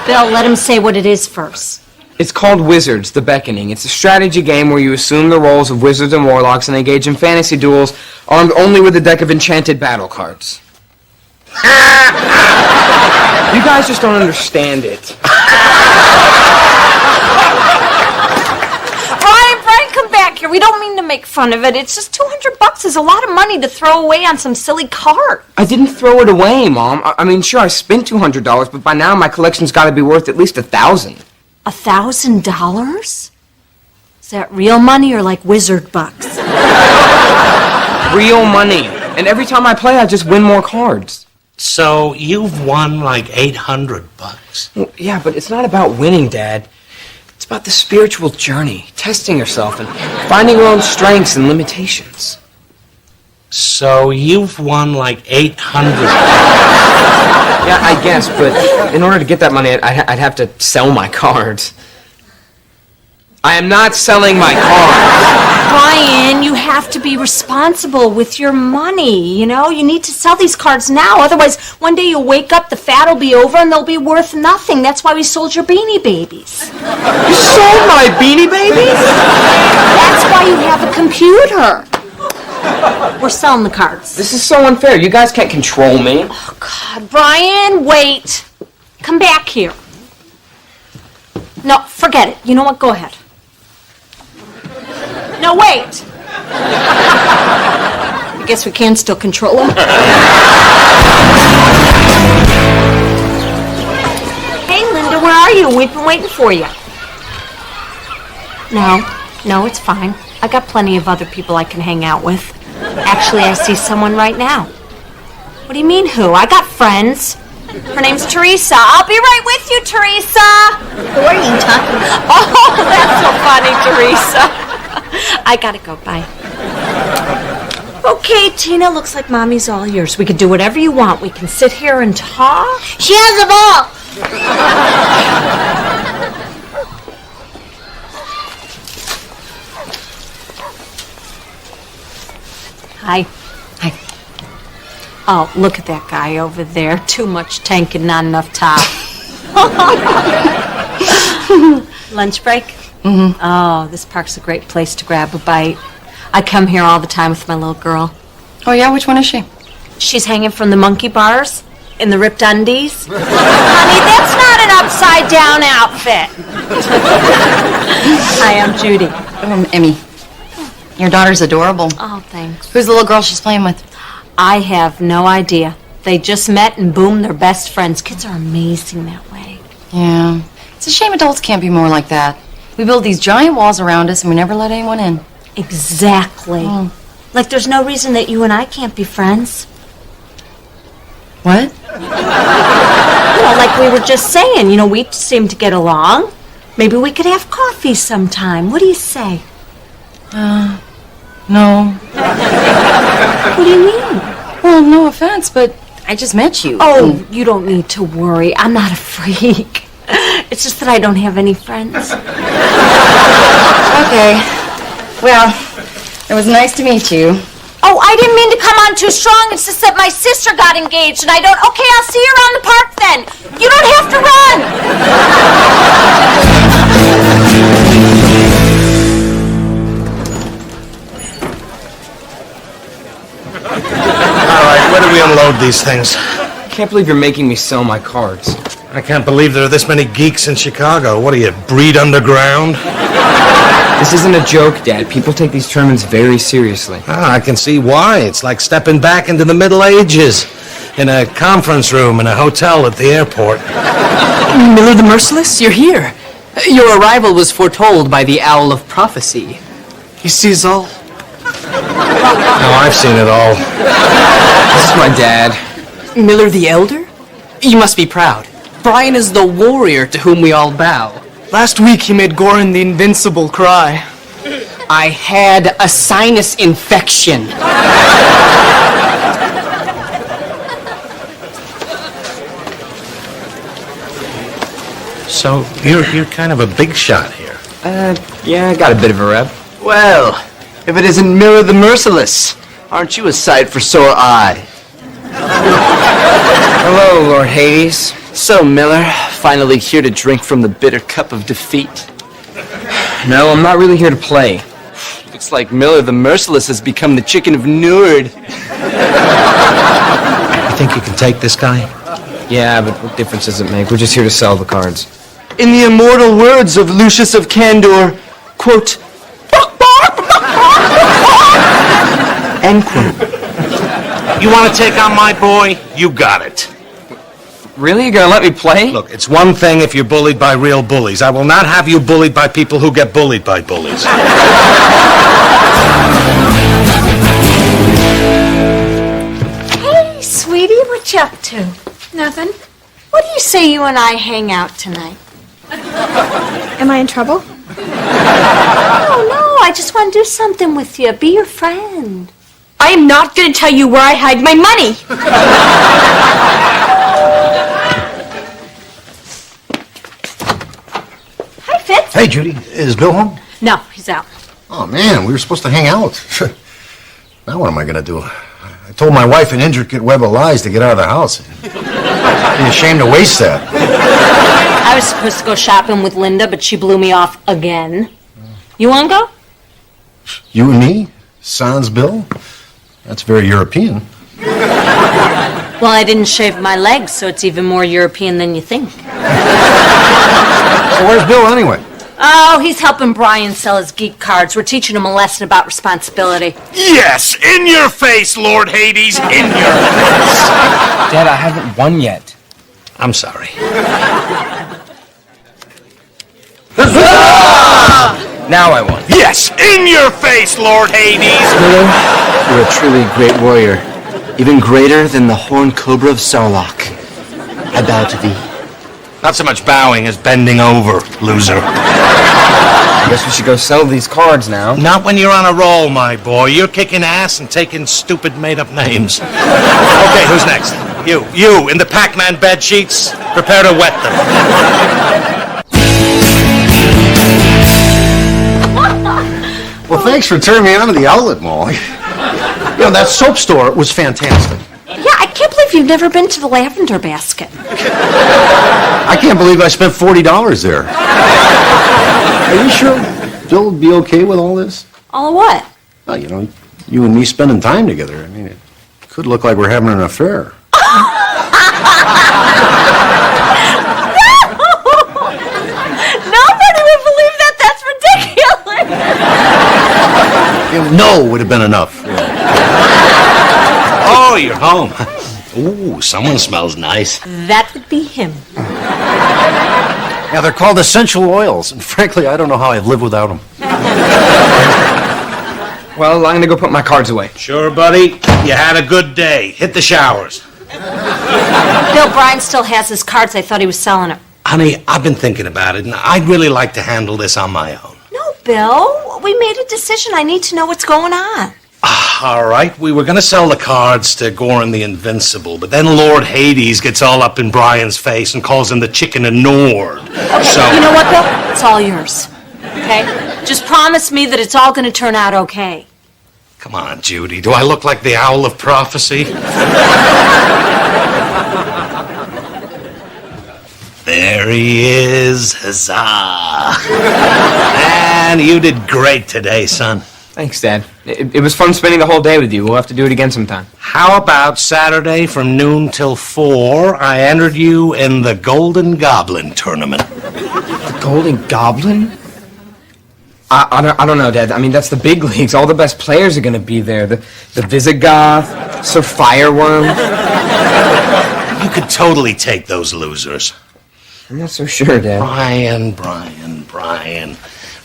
Bill, let him say what it is first.
It's called Wizards, The Beckoning. It's a strategy game where you assume the roles of wizards and warlocks and engage in fantasy duels armed only with a deck of enchanted battle cards. You guys just don't understand it.
Brian, come back here. We don't mean to make fun of it. It's just $200 is a lot of money to throw away on some silly card.
I didn't throw it away, Mom. I mean, sure, I spent $200, but by now my collection's got to be worth at least $1,000.
$1,000? Is that real money or like wizard bucks?
Real money. And every time I play, I just win more cards.
So you've won like $800.
Well, yeah, but it's not about winning, Dad. It's about the spiritual journey, testing yourself and finding your own strengths and limitations.
So you've won like $800.
Yeah, I guess, but in order to get that money, I'd have to sell my cards. I am not selling my cards.
Brian, you have to be responsible with your money, you know? You need to sell these cards now, otherwise one day you'll wake up, the fad will be over, and they'll be worth nothing. That's why we sold your Beanie Babies.
You sold my Beanie Babies?
That's why you have a computer. We're selling the cards.
This is so unfair. You guys can't control me.
Oh, God. Brian, wait. Come back here. No, forget it. You know what? Go ahead. No, wait. I guess we can still control them. Hey, Linda, where are you? We've been waiting for you. No, it's fine. I got plenty of other people I can hang out with. Actually, I see someone right now. What do you mean, who? I got friends. Her name's Teresa. I'll be right with you, Teresa.
Who are you talking about?
Oh, that's so funny, Teresa. I gotta go. Bye. Okay, Tina, looks like Mommy's all yours. We can do whatever you want. We can sit here and talk.
She has a ball.
Hi. Hi. Oh, look at that guy over there. Too much tank and not enough top. Lunch break? Mm-hmm. Oh, this park's a great place to grab a bite. I come here all the time with my little girl.
Oh, yeah? Which one is she?
She's hanging from the monkey bars in the ripped undies. Honey, that's not an upside-down outfit. Hi, I'm Judy.
Emmy. Your daughter's adorable.
Oh, thanks.
Who's the little girl she's playing with?
I have no idea. They just met and boom, they're best friends. Kids are amazing that way.
Yeah. It's a shame adults can't be more like that. We build these giant walls around us and we never let anyone in.
Exactly. Like there's no reason that you and I can't be friends.
What?
Like we were just saying, we seem to get along. Maybe we could have coffee sometime. What do you say?
No.
What do you mean?
Well, no offense, but I just met you.
Oh, you don't need to worry. I'm not a freak. It's just that I don't have any friends.
Okay. Well, it was nice to meet you.
Oh, I didn't mean to come on too strong. It's just that my sister got engaged and I don't... Okay, I'll see you around the park then. You don't have to run.
All right, where do we unload these things?
I can't believe you're making me sell my cards.
I can't believe there are this many geeks in Chicago. What do you, breed underground?
This isn't a joke, Dad. People take these tournaments very seriously.
I can see why. It's like stepping back into the Middle Ages in a conference room in a hotel at the airport.
Miller the Merciless, you're here. Your arrival was foretold by the Owl of Prophecy. He sees all.
No, I've seen it all.
This is my dad.
Miller the Elder? You must be proud. Brian is the warrior to whom we all bow. Last week he made Goran the Invincible cry. I had a sinus infection.
So you're kind of a big shot here.
Yeah, I got a bit of a rep.
Well, if it isn't Miller the Merciless, aren't you a sight for sore eye?
Hello, Lord Hades.
So, Miller, finally here to drink from the bitter cup of defeat?
No, I'm not really here to play.
Looks like Miller the Merciless has become the chicken of Neward.
You think you can take this guy?
Yeah, but what difference does it make? We're just here to sell the cards.
In the immortal words of Lucius of Candor, quote, end quote.
You want to take on my boy? You got it.
Really? You're gonna let me play?
Look, it's one thing if you're bullied by real bullies. I will not have you bullied by people who get bullied by bullies.
Hey, sweetie, what you up to?
Nothing.
What do you say you and I hang out tonight?
Am I in trouble?
No, I just want to do something with you. Be your friend.
I am not going to tell you where I hide my money.
Hi, Fitz.
Hey, Judy, is Bill home?
No, he's out.
Oh, man, we were supposed to hang out. Now what am I going to do? I told my wife an intricate web of lies to get out of the house. I'd be ashamed to waste that.
I was supposed to go shopping with Linda, but she blew me off again. You want to go?
You and me? Sans Bill? That's very European.
Well, I didn't shave my legs, so it's even more European than you think.
So where's Bill anyway?
Oh, he's helping Brian sell his geek cards. We're teaching him a lesson about responsibility.
Yes, in your face, Lord Hades, in your face.
Dad, I haven't won yet.
I'm sorry.
Now I won.
Yes, in your face, Lord Hades.
Miller, you're a truly great warrior. Even greater than the horned cobra of Sarlacc. I bow to thee.
Not so much bowing as bending over, loser.
I guess we should go sell these cards now.
Not when you're on a roll, my boy. You're kicking ass and taking stupid made-up names. Okay, who's next? You, in the Pac-Man bed sheets. Prepare to wet them.
Well, thanks for turning me on to the outlet mall. You know, that soap store was fantastic.
Yeah, I can't believe you've never been to the Lavender Basket.
I can't believe I spent $40 there. Are you sure Bill would be okay with all this?
All what?
Well, you know, you and me spending time together. I mean, it could look like we're having an affair.
Nobody would believe that. That's ridiculous.
You know, no would have been enough.
Oh, you're home. Ooh, someone smells nice.
That would be him.
Yeah, they're called essential oils, and frankly, I don't know how I'd live without them.
Well, I'm gonna go put my cards away.
Sure, buddy. You had a good day. Hit the showers.
Bill, Brian still has his cards. I thought he was selling them.
Honey, I've been thinking about it, and I'd really like to handle this on my own.
No, Bill. We made a decision. I need to know what's going on.
All right, we were going to sell the cards to Goran the Invincible, but then Lord Hades gets all up in Brian's face and calls him the chicken of Nord. So,
You know what, Bill? It's all yours. Okay? Just promise me that it's all going to turn out okay.
come on, Judy. Do I look like the owl of prophecy? There he is. Huzzah. Man, you did great today, son.
Thanks, Dad. It was fun spending the whole day with you. We'll have to do it again sometime.
How about Saturday from noon till 4? I entered you in the Golden Goblin tournament.
The Golden Goblin? I don't know, Dad. I mean, that's the big leagues. All the best players are going to be there. The Visigoth, Sir Fireworm.
You could totally take those losers.
I'm not so sure, Dad.
Brian.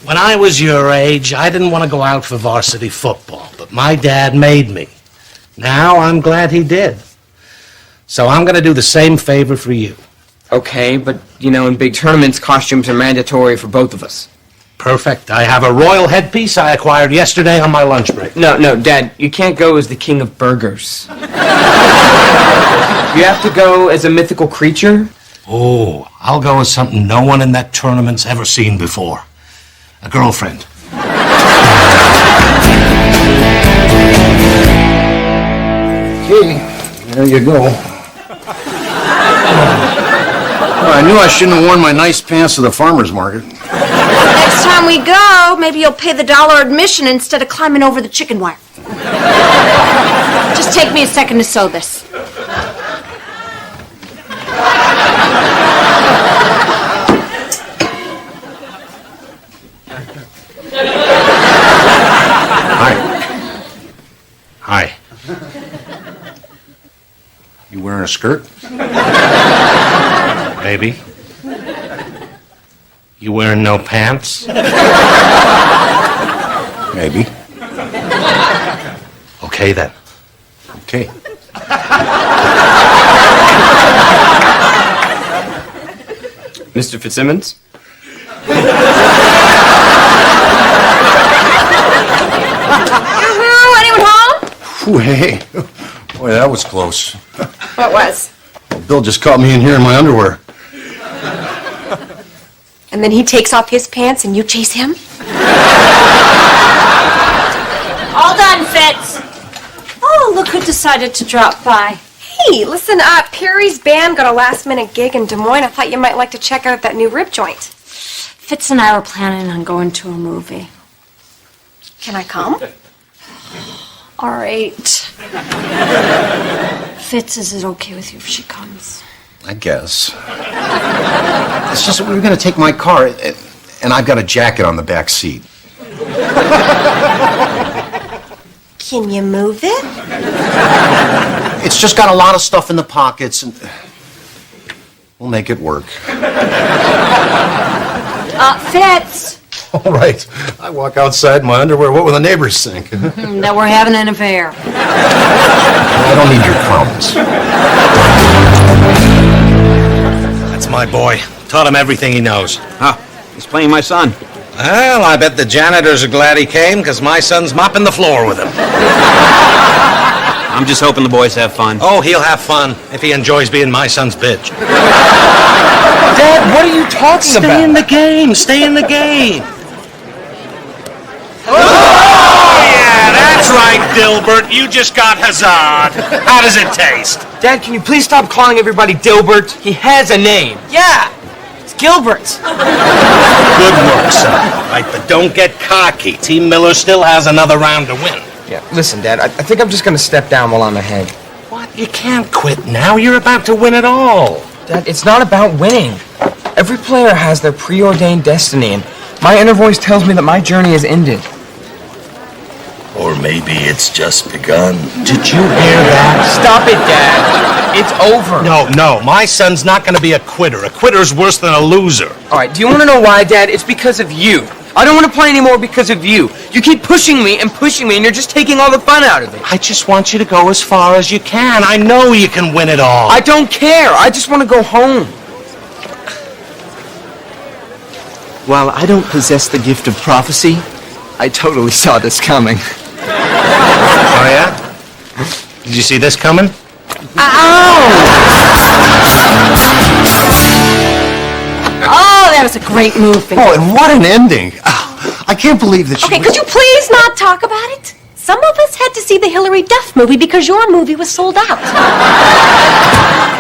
When I was your age, I didn't want to go out for varsity football, but my dad made me. Now I'm glad he did. So I'm going to do the same favor for you.
Okay, but, you know, in big tournaments, costumes are mandatory for both of us.
Perfect. I have a royal headpiece I acquired yesterday on my lunch break.
No, Dad, you can't go as the king of burgers. You have to go as a mythical creature.
Oh, I'll go as something no one in that tournament's ever seen before. A girlfriend.
Okay, there you go. Well, I knew I shouldn't have worn my nice pants to the farmer's market.
Next time we go, maybe you'll pay the $1 admission instead of climbing over the chicken wire. Just take me a second to sew this.
Hi.
You wearing a skirt?
baby. You wearing no pants?
Maybe.
Okay, then.
Okay.
Mr. Fitzsimmons?
Anyone home?
Ooh, hey. Boy, that was close.
What was?
Bill just caught me in here in my underwear.
And then he takes off his pants and you chase him?
All done, Fitz. Oh, look who decided to drop by.
Hey, listen up. Perry's band got a last-minute gig in Des Moines. I thought you might like to check out that new rib joint.
Fitz and I were planning on going to a movie.
Can I come?
All right. Fitz, is it okay with you if she comes?
I guess. It's just that we were going to take my car, and I've got a jacket on the back seat.
Can you move it?
It's just got a lot of stuff in the pockets, and we'll make it work.
Fitz,
All right. I walk outside in my underwear. What will the neighbors think?
that we're having an affair.
I don't need your comments.
That's my boy. Taught him everything he knows.
Ah, he's playing my son.
Well, I bet the janitors are glad he came, because my son's mopping the floor with him.
I'm just hoping the boys have fun.
Oh, he'll have fun if he enjoys being my son's bitch.
Dad, what are you talking about?
Stay in the game. Stay in the game. Oh, yeah, that's right, Dilbert. You just got hazard. How does it taste?
Dad, can you please stop calling everybody Dilbert? He has a name. Yeah, it's Gilbert.
Good work, son. Right, but don't get cocky. Team Miller still has another round to win.
Yeah, listen, Dad, I think I'm just going to step down while I'm ahead.
What? You can't quit now. You're about to win it all.
Dad, it's not about winning. Every player has their preordained destiny, and my inner voice tells me that my journey has ended.
Or maybe it's just begun. Did you hear that?
Stop it, Dad. It's over.
No, my son's not going to be a quitter. A quitter's worse than a loser.
All right, do you want to know why, Dad? It's because of you. I don't want to play anymore because of you. You keep pushing me, and you're just taking all the fun out of it.
I just want you to go as far as you can. I know you can win it all.
I don't care. I just want to go home.
While I don't possess the gift of prophecy, I totally saw this coming.
Oh, yeah? Did you see this coming?
Oh, that was a great move, Fitz.
Oh, and what an ending. I can't believe that she
Okay,
was...
could you please not talk about it? Some of us had to see the Hillary Duff movie because your movie was sold out.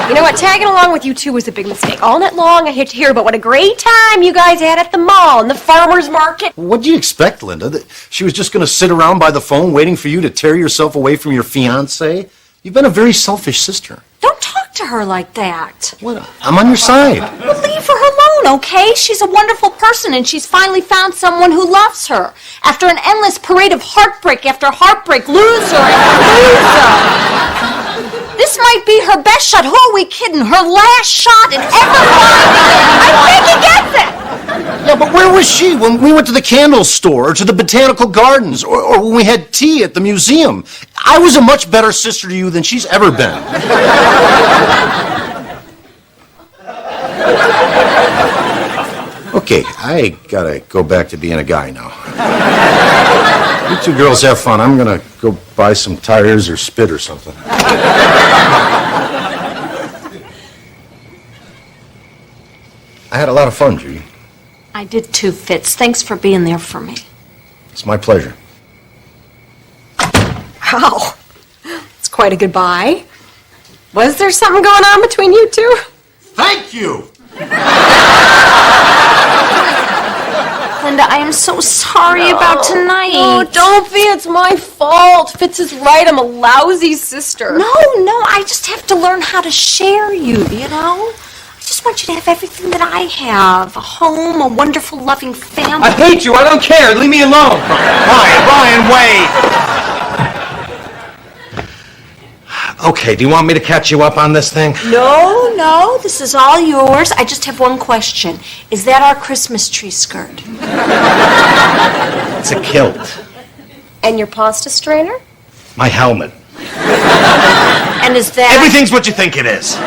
You know what? Tagging along with you two was a big mistake. All night long, I had to hear about what a great time you guys had at the mall and the farmer's market.
What do you expect, Linda? That she was just going to sit around by the phone waiting for you to tear yourself away from your fiancé? You've been a very selfish sister.
Don't talk to her like that.
What? I'm on your side.
Well, leave her alone, okay? She's a wonderful person, and she's finally found someone who loves her. After an endless parade of heartbreak after heartbreak, loser after loser. This might be her best shot. Who are we kidding? Her last shot and ever finding. I think he gets it.
Yeah, but where was she when we went to the candle store or to the botanical gardens or when we had tea at the museum? I was a much better sister to you than she's ever been. Okay, I gotta go back to being a guy now. You two girls have fun. I'm gonna go buy some tires or spit or something. I had a lot of fun, Judy.
I did too, Fitz. Thanks for being there for me.
It's my pleasure.
Wow. It's quite a goodbye. Was there something going on between you two?
Thank you!
Linda, I am so sorry about tonight.
No, don't be. It's my fault. Fitz is right. I'm a lousy sister.
No, I just have to learn how to share you, you know? I just want you to have everything that I have. A home, a wonderful, loving family.
I hate you. I don't care. Leave me alone.
Brian, wait. Okay, do you want me to catch you up on this thing?
No, this is all yours. I just have one question. Is that our Christmas tree skirt?
It's a kilt.
And your pasta strainer?
My helmet.
And is that...
Everything's what you think it is.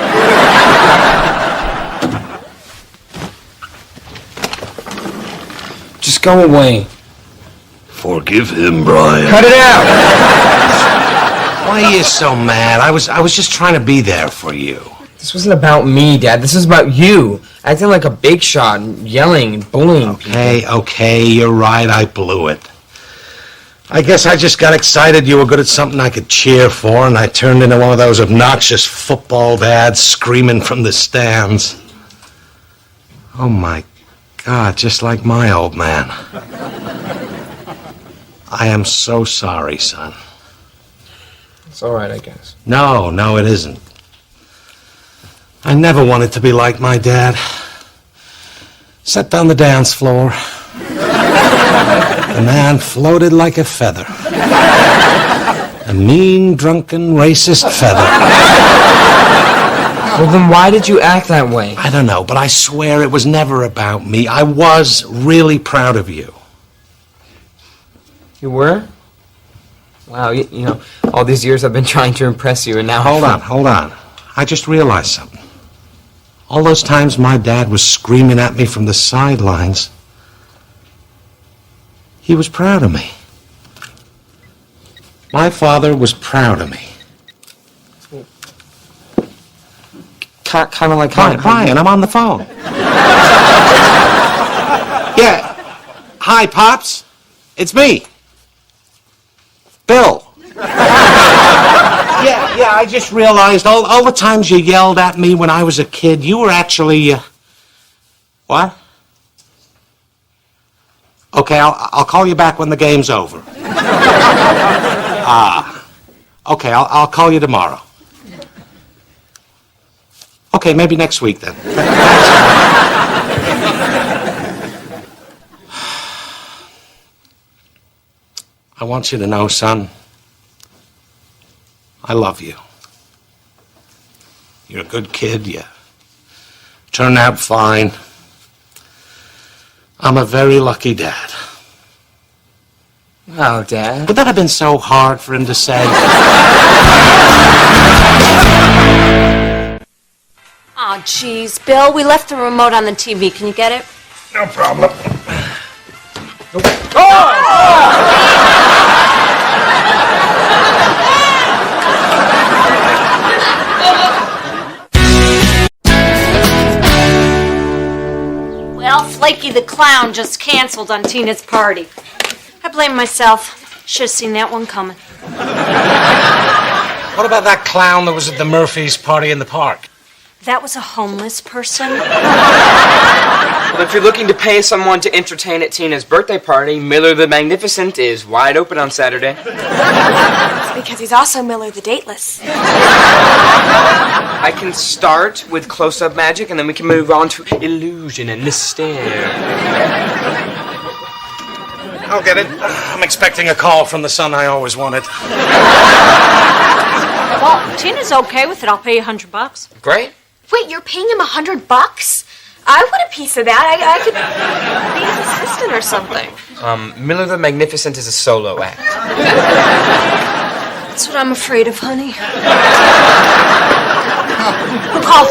Just go away.
Forgive him, Brian.
Cut it out!
Why are you so mad? I was just trying to be there for you.
This wasn't about me, Dad. This was about you. Acting like a big shot and yelling and bullying people.
Okay, you're right. I blew it. I guess I just got excited you were good at something I could cheer for, and I turned into one of those obnoxious football dads screaming from the stands. Oh, my God, just like my old man. I am so sorry, son.
It's all right, I guess.
No, it isn't. I never wanted to be like my dad. Set down the dance floor. The man floated like a feather. A mean, drunken, racist feather.
Well, then why did you act that way?
I don't know, but I swear it was never about me. I was really proud of you.
You were? Wow, you know, all these years I've been trying to impress you, and now...
Hold on. I just realized something. All those times my dad was screaming at me from the sidelines, he was proud of me. My father was proud of me.
Kind of like...
Brian, I'm on the phone. Yeah. Hi, Pops. It's me. Bill. Yeah, I just realized all the times you yelled at me when I was a kid, you were actually, what? Okay, I'll call you back when the game's over. Okay, I'll call you tomorrow. Okay, maybe next week then. I want you to know, son, I love you. You're a good kid. You turned out fine. I'm a very lucky dad.
Oh, Dad.
Would that have been so hard for him to say?
Oh, geez, Bill, we left the remote on the TV. Can you get it?
No problem.
Well, Flaky the Clown just canceled on Tina's party. I blame myself. Should have seen that one coming.
What about that clown that was at the Murphys' party in the park?
That was a homeless person.
Well, if you're looking to pay someone to entertain at Tina's birthday party, Miller the Magnificent is wide open on Saturday.
It's because he's also Miller the Dateless.
I can start with close-up magic, and then we can move on to illusion and mystere.
I'll get it. I'm expecting a call from the son I always wanted.
Well, Tina's okay with it. I'll pay you $100.
Great.
Wait, you're paying him $100? I want a piece of that. I could be his assistant or something.
Miller the Magnificent is a solo act.
That's what I'm afraid of, honey. Who called?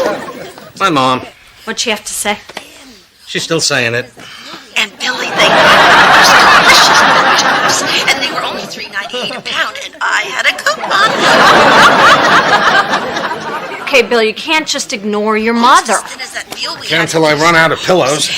My mom.
What'd she have to say?
She's still saying it.
And Billy, they were delicious pork chops, and they were only $3.98 a pound, and I had a coupon.
Okay, Bill, you can't just ignore your mother.
Can't until I run out of pillows.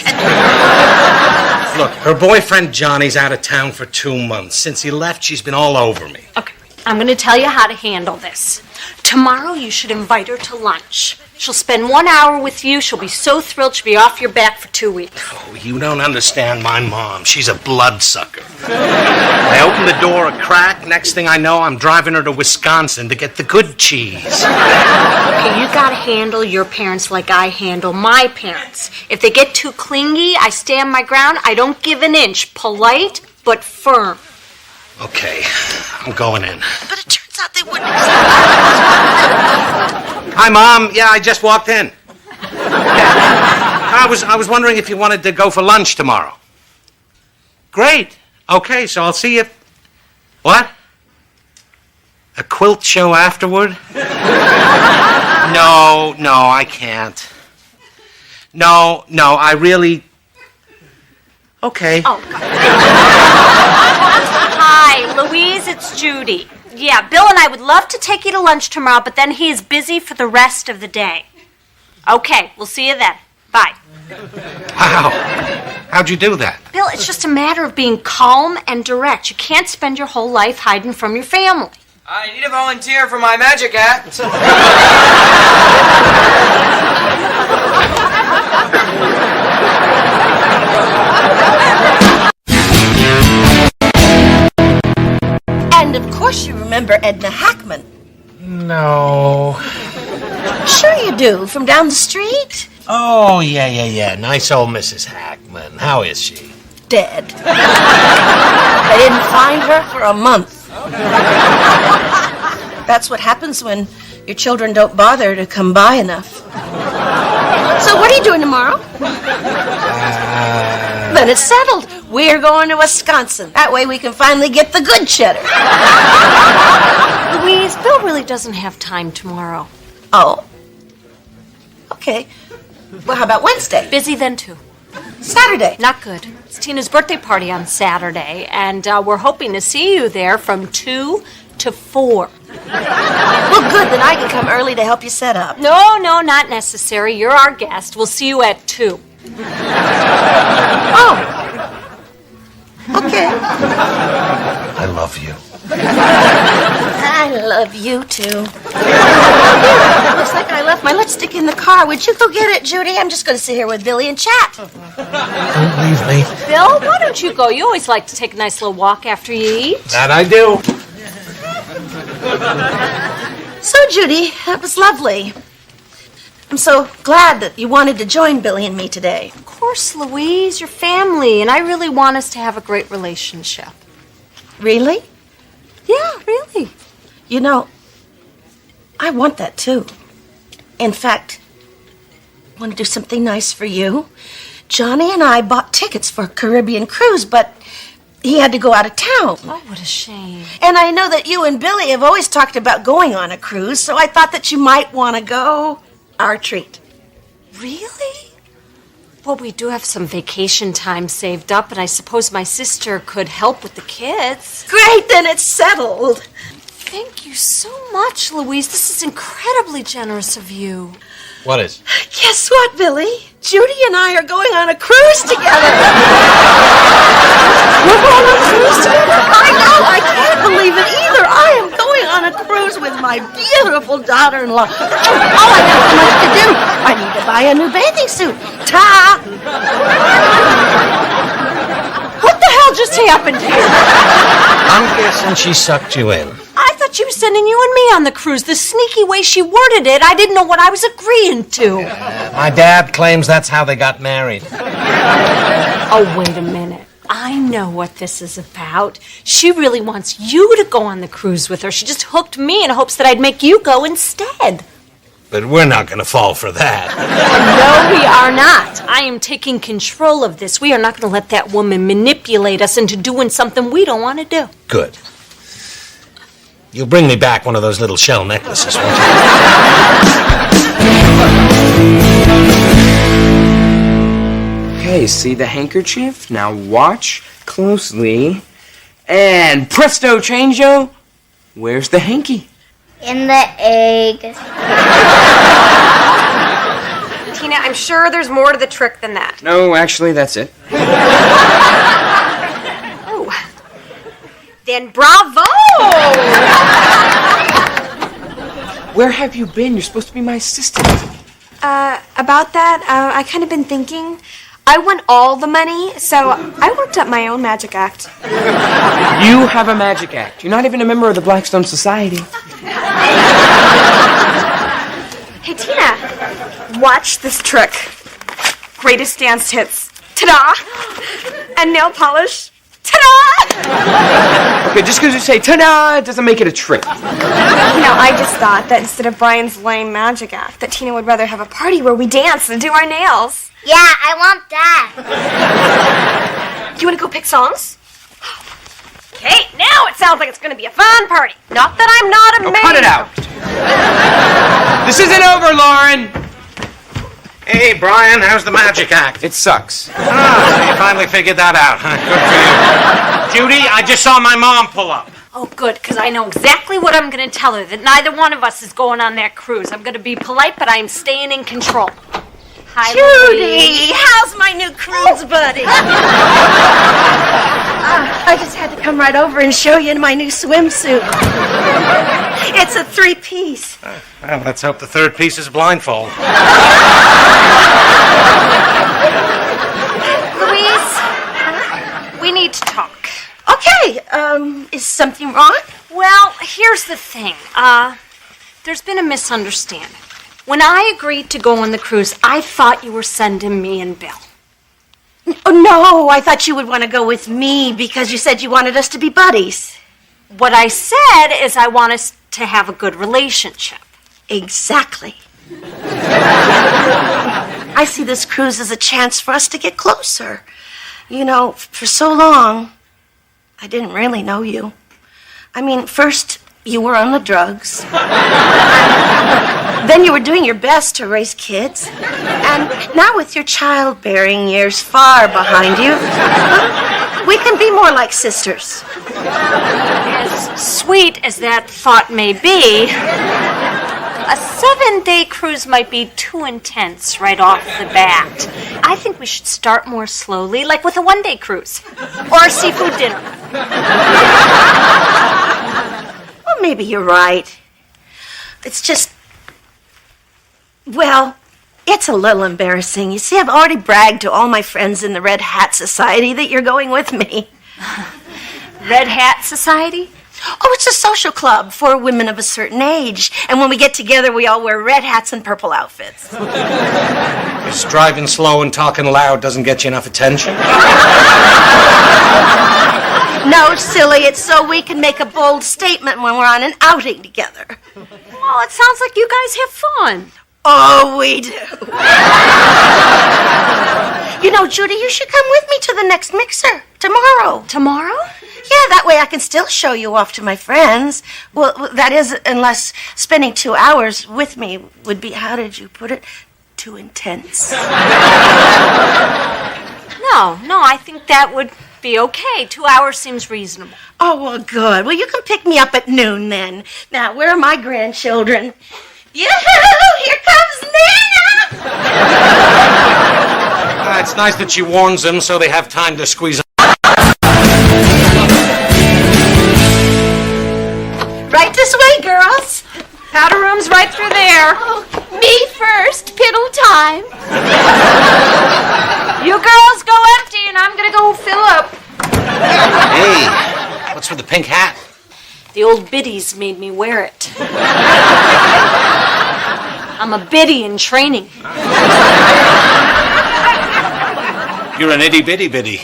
Look, her boyfriend Johnny's out of town for 2 months. Since he left, she's been all over me.
Okay, I'm going to tell you how to handle this. Tomorrow, you should invite her to lunch. She'll spend 1 hour with you. She'll be so thrilled she'll be off your back for 2 weeks.
Oh, you don't understand my mom. She's a bloodsucker. I open the door a crack. Next thing I know, I'm driving her to Wisconsin to get the good cheese.
Okay, you gotta handle your parents like I handle my parents. If they get too clingy, I stand my ground. I don't give an inch. Polite, but firm.
Okay, I'm going in.
But it turns thought they wouldn't
Hi, Mom. Yeah, I just walked in. I was wondering if you wanted to go for lunch tomorrow. Great. Okay, so I'll see you. What? A quilt show afterward? No, I can't. No, I really... Okay.
Oh. Hi, Louise, it's Judy. Yeah, Bill and I would love to take you to lunch tomorrow, but then he is busy for the rest of the day. Okay, we'll see you then. Bye.
Wow. How'd you do that?
Bill, it's just a matter of being calm and direct. You can't spend your whole life hiding from your family.
I need a volunteer for my magic act.
And of course you remember Edna Hackman.
No.
Sure you do, from down the street.
Oh, yeah. Nice old Mrs. Hackman. How is she?
Dead. I didn't find her for a month. That's what happens when your children don't bother to come by enough. So what are you doing tomorrow? Then it's settled. We're going to Wisconsin. That way we can finally get the good cheddar.
Louise, Bill really doesn't have time tomorrow.
Oh. Okay. Well, how about Wednesday?
Busy then, too.
Saturday?
Not good. It's Tina's birthday party on Saturday, and we're hoping to see you there from 2 to 4.
Well, good. Then I can come early to help you set up.
No, not necessary. You're our guest. We'll see you at 2.
Oh. Okay.
I love you.
I love you, too. Looks like I left my lipstick in the car. Would you go get it, Judy? I'm just going to sit here with Billy and chat.
Don't leave me.
Bill, why don't you go? You always like to take a nice little walk after you eat.
That I do.
So, Judy, that was lovely. I'm so glad that you wanted to join Billy and me today.
Of course, Louise, your family, and I really want us to have a great relationship.
Really?
Yeah, really.
You know, I want that too. In fact, I want to do something nice for you. Johnny and I bought tickets for a Caribbean cruise, but he had to go out of town.
Oh, what a shame.
And I know that you and Billy have always talked about going on a cruise, so I thought that you might want to go. Our treat.
Really? Well, we do have some vacation time saved up, and I suppose my sister could help with the kids.
Great, then it's settled.
Thank you so much, Louise. This is incredibly generous of you.
What is?
Guess what, Billy? Judy and I are going on a cruise together. We're going on a cruise together? I know, I can't believe it either. I am going on a cruise with my beautiful daughter-in-law. All I have much to do. I need to buy a new bathing suit. Ta! What the hell just happened here?
I'm guessing she sucked you in.
I thought she was sending you and me on the cruise. The sneaky way she worded it, I didn't know what I was agreeing to.
My dad claims that's how they got married.
Oh, wait a minute. I know what this is about. She really wants you to go on the cruise with her. She just hooked me in hopes that I'd make you go instead.
But we're not going to fall for that.
No, we are not. I am taking control of this. We are not going to let that woman manipulate us into doing something we don't want to do.
Good. You'll bring me back one of those little shell necklaces, won't you?
Okay, see the handkerchief? Now watch closely. And presto changeo, where's the hanky?
In the egg.
Tina, I'm sure there's more to the trick than that.
No, actually, that's it.
Oh. Then bravo!
Where have you been? You're supposed to be my assistant.
About that, I kind of been thinking. I won all the money, so I worked up my own magic act.
You have a magic act. You're not even a member of the Blackstone Society.
Hey, Tina, watch this trick. Greatest dance hits. Ta-da! And nail polish. Ta-da!
Okay, just because you say ta-da, it doesn't make it a trick.
I just thought that instead of Brian's lame magic act, that Tina would rather have a party where we dance and do our nails.
Yeah, I want that.
You want to go pick songs? Okay, now it sounds like it's going to be a fun party. Not that I'm not a man.
Cut it out. This isn't over, Lauren.
Hey, Brian, how's the magic act?
It sucks.
You finally figured that out, huh? Good for you. Judy, I just saw my mom pull up.
Oh, good, because I know exactly what I'm going to tell her, that neither one of us is going on that cruise. I'm going to be polite, but I'm staying in control. Hi,
Judy, how's my new cruise buddy? I just had to come right over and show you my new swimsuit. It's a 3-piece.
Well, let's hope the third piece is blindfold.
Louise, we need to talk.
Okay, is something wrong?
Well, here's the thing. There's been a misunderstanding. When I agreed to go on the cruise, I thought you were sending me and Bill.
Oh, no, I thought you would want to go with me because you said you wanted us to be buddies.
What I said is I want us to have a good relationship.
Exactly. I see this cruise as a chance for us to get closer. For so long, I didn't really know you. I mean, first, you were on the drugs. Then you were doing your best to raise kids. And now with your childbearing years far behind you, we can be more like sisters.
As sweet as that thought may be, a 7-day cruise might be too intense right off the bat. I think we should start more slowly, like with a 1-day cruise or a seafood dinner.
Well, maybe you're right. It's just, well, it's a little embarrassing. You see, I've already bragged to all my friends in the Red Hat Society that you're going with me.
Red Hat Society?
Oh, it's a social club for women of a certain age. And when we get together, we all wear red hats and purple outfits.
Just driving slow and talking loud doesn't get you enough attention.
No, silly, it's so we can make a bold statement when we're on an outing together.
Well, it sounds like you guys have fun.
Oh, we do. Judy, you should come with me to the next mixer tomorrow.
Tomorrow?
Yeah, that way I can still show you off to my friends. Well, that is, unless spending 2 hours with me would be, how did you put it, too intense.
No, I think that would be okay. 2 hours seems reasonable.
Oh, well, good. Well, you can pick me up at noon then. Now, where are my grandchildren? Yoo-hoo! Here comes Nana!
It's nice that she warns them so they have time to squeeze.
Right this way, girls.
Powder room's right through there.
Oh, me first, piddle time.
You girls go empty and I'm gonna go fill up.
Hey, what's with the pink hat?
The old biddies made me wear it. I'm a biddy in training.
You're an itty-bitty biddy.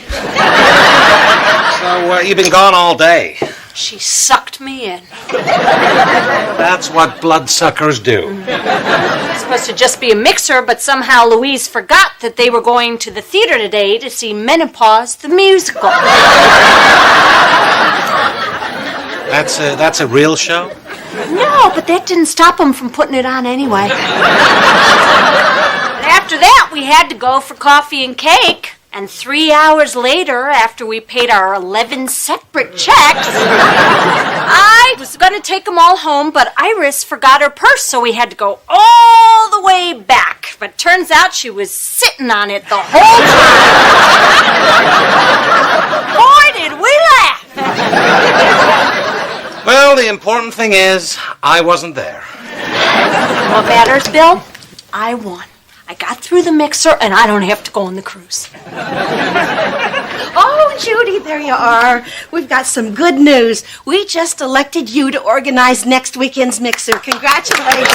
So, you've been gone all day.
She sucked me in.
That's what bloodsuckers do.
It's supposed to just be a mixer, but somehow Louise forgot that they were going to the theater today to see Menopause the musical.
That's a real show?
No, but that didn't stop them from putting it on anyway. After that, we had to go for coffee and cake. And 3 hours later, after we paid our 11 separate checks, I was going to take them all home, but Iris forgot her purse, so we had to go all the way back. But turns out she was sitting on it the whole time. Boy, did we laugh!
Well, the important thing is, I wasn't there.
What matters, Bill? I won. I got through the mixer, and I don't have to go on the cruise.
Oh, Judy, there you are. We've got some good news. We just elected you to organize next weekend's mixer. Congratulations.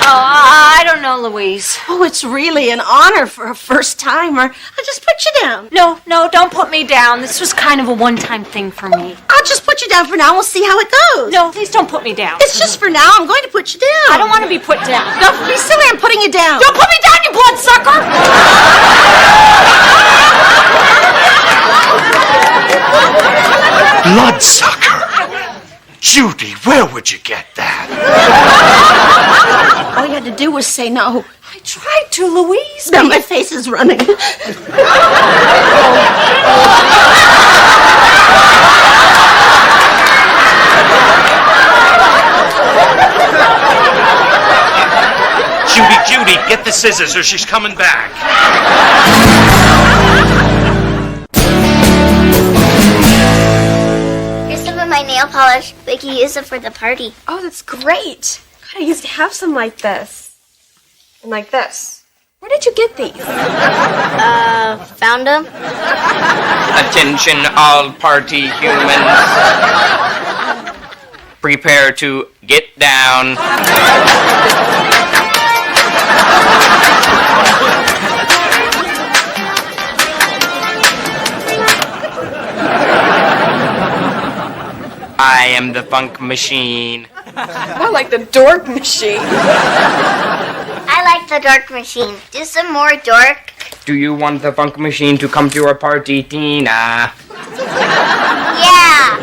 I don't know, Louise.
Oh, it's really an honor for a first-timer. I'll just put you down.
No, don't put me down. This was kind of a one-time thing for me.
I'll just put you down for now. We'll see how it goes.
No, please don't put me down.
It's just for now. I'm going to put you down.
I don't want to be put down.
Don't be silly. I'm putting you down.
Don't put me down, you bloodsucker!
Bloodsucker! Judy, where would you get that?
All you had to do was say no.
I tried to, Louise.
Now my face is running.
Judy, get the scissors or she's coming back.
Here's some of my nail polish. We can use it for the party.
Oh, that's great. God, I used to have some like this. And like this. Where did you get these?
Found them?
Attention, all party humans. Prepare to get down. I am the funk machine.
More like the dork machine.
I like the dork machine. Do some more dork.
Do you want the funk machine to come to your party, Tina?
Yeah.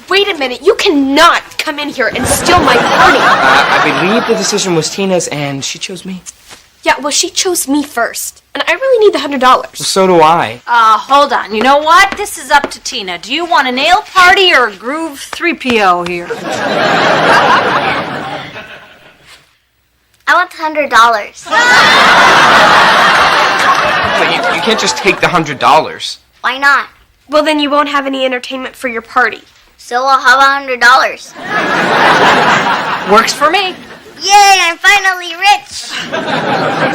Wait a minute. You cannot come in here and steal my party.
I believe the decision was Tina's and she chose me.
Yeah, well, she chose me first. And I really need the $100.
So do I.
Hold on. You know what? This is up to Tina. Do you want a nail party or a Groove 3PO here?
I want the $100.
But you can't just take the $100.
Why not?
Well, then you won't have any entertainment for your party.
So I'll have $100.
Works for me.
Yay, I'm finally rich.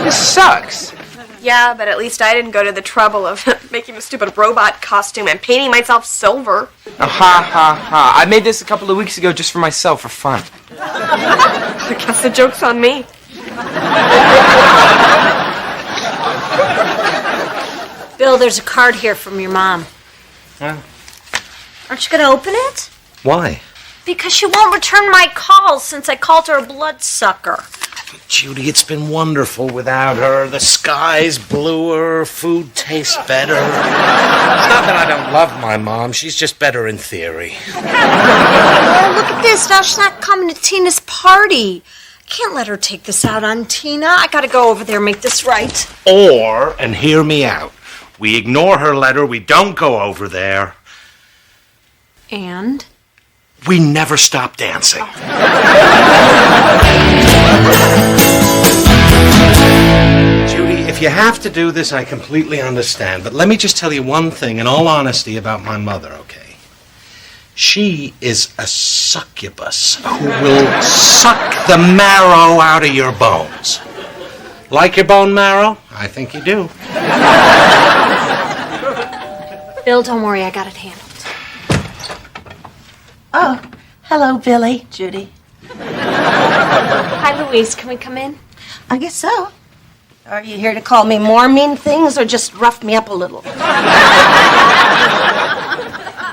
This sucks.
Yeah, but at least I didn't go to the trouble of making a stupid robot costume and painting myself silver.
Ha ha ha. I made this a couple of weeks ago just for myself, for fun.
I guess the joke's on me.
Bill, there's a card here from your mom.
Huh?
Aren't you going to open it?
Why?
Because she won't return my calls since I called her a bloodsucker.
Judy, it's been wonderful without her. The sky's bluer, food tastes better. It's not that I don't love my mom, she's just better in theory.
Oh, look at this. Now she's not coming to Tina's party. I can't let her take this out on Tina. I gotta go over there and make this right.
Or, and hear me out, we ignore her letter, we don't go over there.
And?
We never stop dancing. Judy, if you have to do this, I completely understand. But let me just tell you one thing, in all honesty, about my mother, okay? She is a succubus who will suck the marrow out of your bones. Like your bone marrow? I think you do.
Bill, don't worry. I got it handled.
Oh, hello, Billy, Judy.
Hi, Louise. Can we come in?
I guess so. Are you here to call me more mean things or just rough me up a little?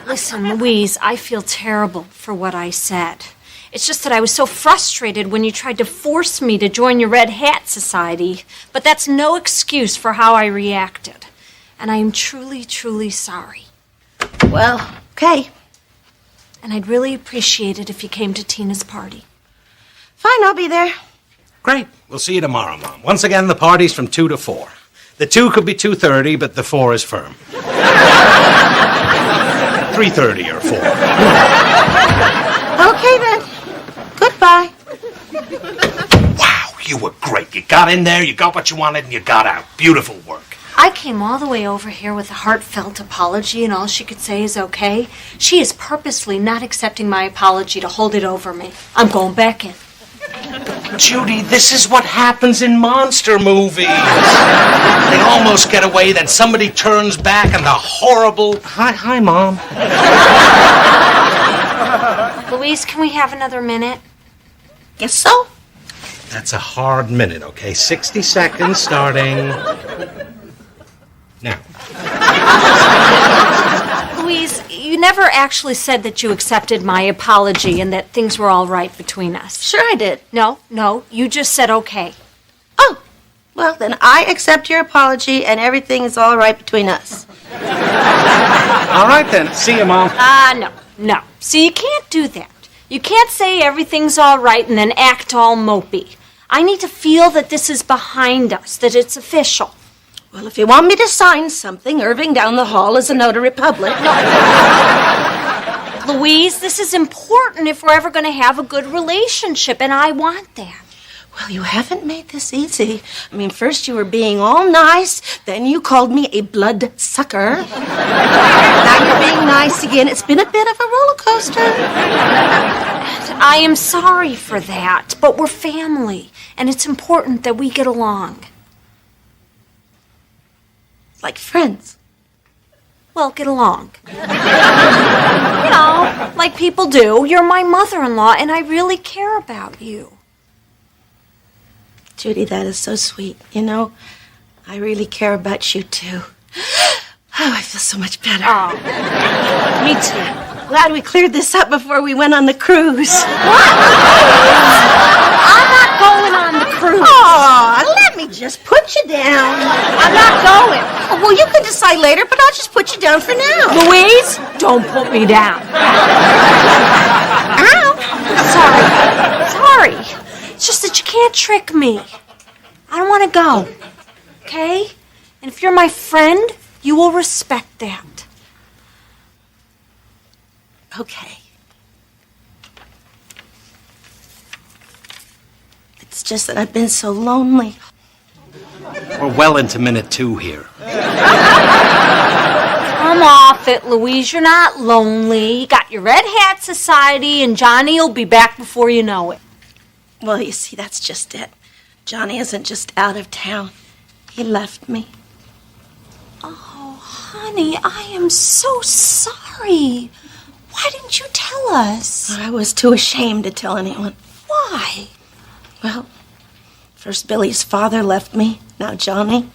Listen, Louise, I feel terrible for what I said. It's just that I was so frustrated when you tried to force me to join your Red Hat Society, but that's no excuse for how I reacted. And I am truly, truly sorry.
Well, okay.
And I'd really appreciate it if you came to Tina's party.
Fine, I'll be there.
Great. We'll see you tomorrow, Mom. Once again, the party's from 2 to 4. The 2 could be 2:30, but the 4 is firm. 3:30 or 4.
Okay, then. Goodbye.
Wow, you were great. You got in there, you got what you wanted, and you got out. Beautiful work.
I came all the way over here with a heartfelt apology, and all she could say is okay. She is purposely not accepting my apology to hold it over me. I'm going back in.
Judy, this is what happens in monster movies. They almost get away, then somebody turns back, and the horrible... Hi, Mom.
Louise, can we have another minute?
Guess so.
That's a hard minute, okay? 60 seconds starting now.
Louise, you never actually said that you accepted my apology and that things were all right between us.
Sure I did.
No, you just said okay.
Oh, well, then I accept your apology and everything is all right between us.
All right, then. See you, Mom.
No. See, you can't do that. You can't say everything's all right and then act all mopey. I need to feel that this is behind us, that it's official.
Well, if you want me to sign something, Irving down the hall is a notary public.
Louise, this is important if we're ever going to have a good relationship, and I want that.
Well, you haven't made this easy. I mean, first you were being all nice, then you called me a blood sucker. Now you're being nice again. It's been a bit of a roller coaster.
I am sorry for that, but we're family, and it's important that we get along.
Like friends.
Well, get along. Like people do. You're my mother-in-law, and I really care about you.
Judy, that is so sweet. I really care about you, too. Oh, I feel so much better.
Oh, me too.
Glad we cleared this up before we went on the cruise.
What? I'm not going on the cruise.
Oh, let me just put you down.
I'm not going.
Well, you can decide later, but I'll just put you down for now.
Louise, don't put me down.
Ow.
Sorry. It's just that you can't trick me. I don't want to go. Okay? And if you're my friend, you will respect that.
Okay. It's just that I've been so lonely.
We're well into minute 2 here.
Come off it, Louise. You're not lonely. You got your Red Hat Society, and Johnny will be back before you know it.
Well, you see, that's just it. Johnny isn't just out of town. He left me.
Oh, honey, I am so sorry. Why didn't you tell us?
I was too ashamed to tell anyone.
Why?
Well, first Billy's father left me, now Johnny.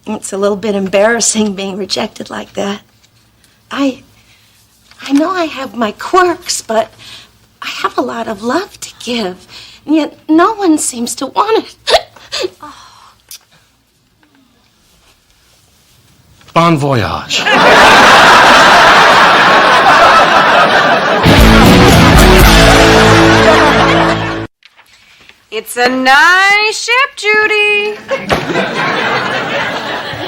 It's a little bit embarrassing being rejected like that. I know I have my quirks, but I have a lot of love to give, and yet no one seems to want it.
Bon voyage.
It's a nice ship, Judy.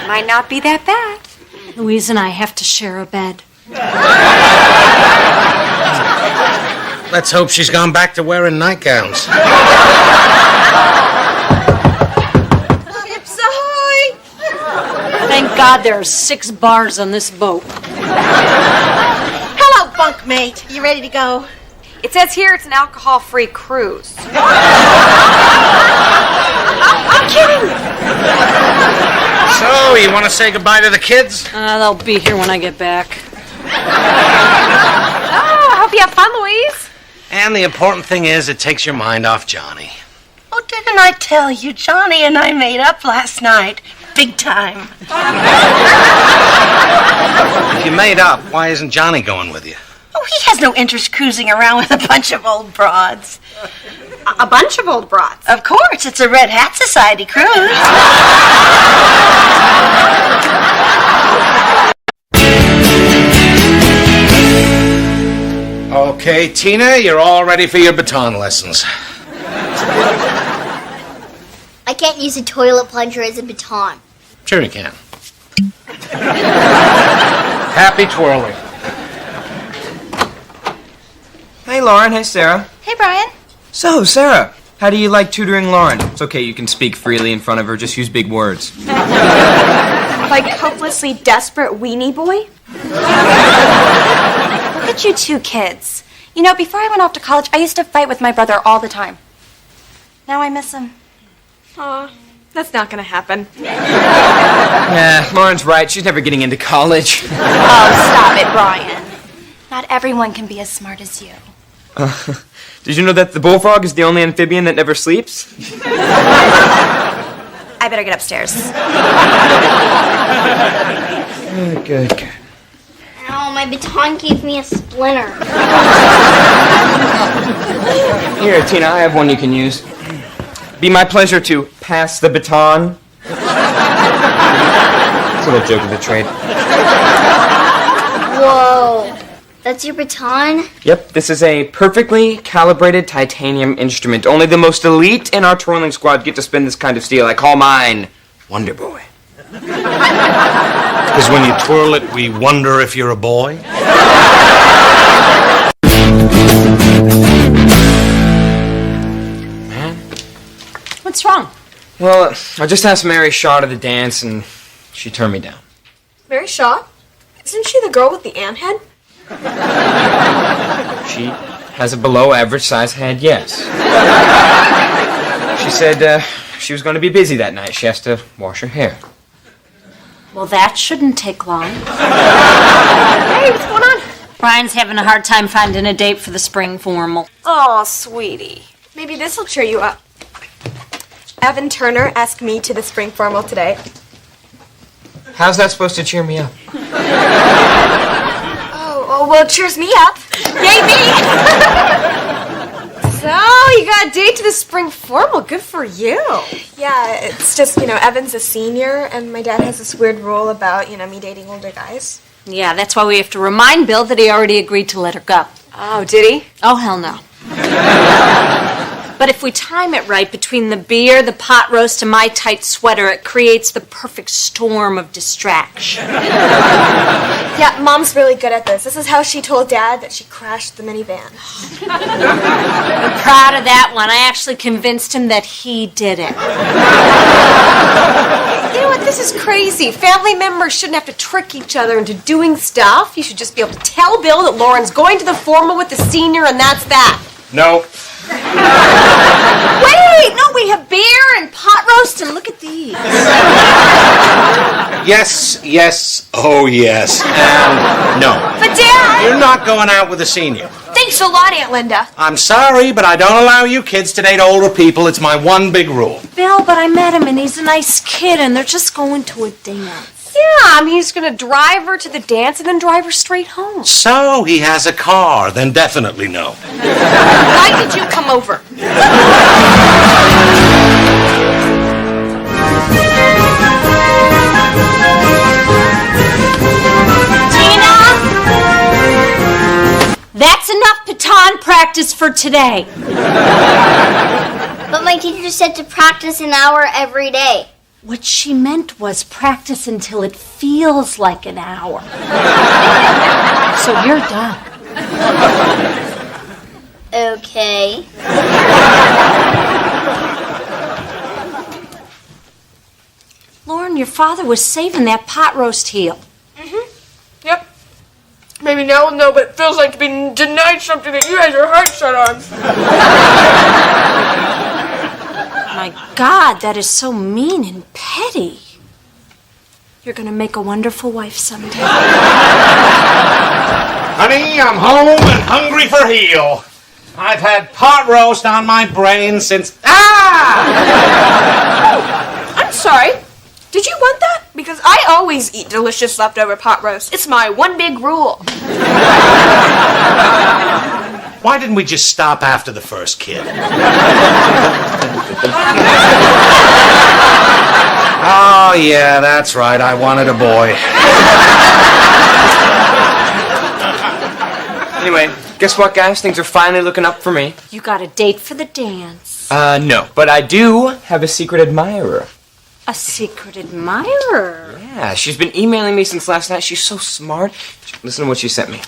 Might not be that bad.
Louise and I have to share a bed.
Let's hope she's gone back to wearing nightgowns.
Ships ahoy!
Thank God there are 6 bars on this boat.
Hello, bunkmate. You ready to go?
It says here it's an alcohol-free cruise.
I'm kidding.
So, you want to say goodbye to the kids?
They'll be here when I get back.
Oh, I hope you have fun, Louise.
And the important thing is, it takes your mind off Johnny.
Oh, didn't I tell you? Johnny and I made up last night. Big time.
If you made up, why isn't Johnny going with you?
Oh, he has no interest cruising around with a bunch of old broads.
A bunch of old broads.
Of course, it's a Red Hat Society cruise.
Okay, Tina, you're all ready for your baton lessons.
I can't use a toilet plunger as a baton.
Sure you can. Happy twirling.
Hey, Lauren. Hey, Sarah.
Hey, Brian.
So, Sarah, how do you like tutoring Lauren? It's okay, you can speak freely in front of her. Just use big words.
Like hopelessly desperate weenie boy?
Look at you two kids. Before I went off to college, I used to fight with my brother all the time. Now I miss him.
Aw, that's not gonna happen.
Yeah, Lauren's right. She's never getting into college.
Oh, stop it, Brian. Not everyone can be as smart as you.
Did you know that the bullfrog is the only amphibian that never sleeps?
I better get upstairs.
Good.
Ow, my baton gave me a splinter.
Here, Tina, I have one you can use. Be my pleasure to pass the baton. It's a little joke of the trade.
Whoa. That's your baton?
Yep, this is a perfectly calibrated titanium instrument. Only the most elite in our twirling squad get to spin this kind of steel. I call mine Wonder Boy.
Because when you twirl it, we wonder if you're a boy.
What's wrong?
Well, I just asked Mary Shaw to the dance, and she turned me down.
Mary Shaw? Isn't she the girl with the ant head?
She has a below-average size head, yes. She said she was going to be busy that night. She has to wash her hair.
Well, that shouldn't take long.
Hey, what's going on?
Brian's having a hard time finding a date for the spring formal.
Oh, sweetie. Maybe this'll cheer you up. Evan Turner asked me to the spring formal today.
How's that supposed to cheer me up?
Oh, well, it cheers me up. Yay, me! So, you got a date to the spring formal. Good for you. Yeah, it's just, Evan's a senior, and my dad has this weird rule about, me dating older guys.
Yeah, that's why we have to remind Bill that he already agreed to let her go.
Oh, did he?
Oh, hell no. But if we time it right between the beer, the pot roast, and my tight sweater, it creates the perfect storm of distraction.
Yeah, Mom's really good at this. This is how she told Dad that she crashed the minivan.
I'm proud of that one. I actually convinced him that he did it.
You know what? This is crazy. Family members shouldn't have to trick each other into doing stuff. You should just be able to tell Bill that Lauren's going to the formal with the senior, and that's that.
No.
Wait! No, we have beer and pot roast, and look at these.
Yes, oh yes, and no.
But Dad!
You're not going out with a senior.
Thanks a lot, Aunt Linda.
I'm sorry, but I don't allow you kids to date older people. It's my one big rule.
Bill, but I met him, and he's a nice kid, and they're just going to a dance.
Yeah, he's going to drive her to the dance and then drive her straight home.
So he has a car, then definitely no.
Why did you come over?
Tina! That's enough baton practice for today.
But my teacher said to practice an hour every day.
What she meant was practice until it feels like an hour. So you're done.
Okay.
Lauren, your father was saving that pot roast heel.
Yep. Maybe now we'll know what it feels like to be denied something that you had your heart set on.
My God, that is so mean and petty. You're going to make a wonderful wife someday.
Honey, I'm home and hungry for heel. I've had pot roast on my brain since...
I'm sorry. Did you want that? Because I always eat delicious leftover pot roast. It's my one big rule.
Why didn't we just stop after the first kid? Oh, yeah, that's right. I wanted a boy.
Anyway, guess what, guys? Things are finally looking up for me.
You got a date for the dance.
No. But I do have a secret admirer.
A secret admirer?
Yeah, she's been emailing me since last night. She's so smart. Listen to what she sent me.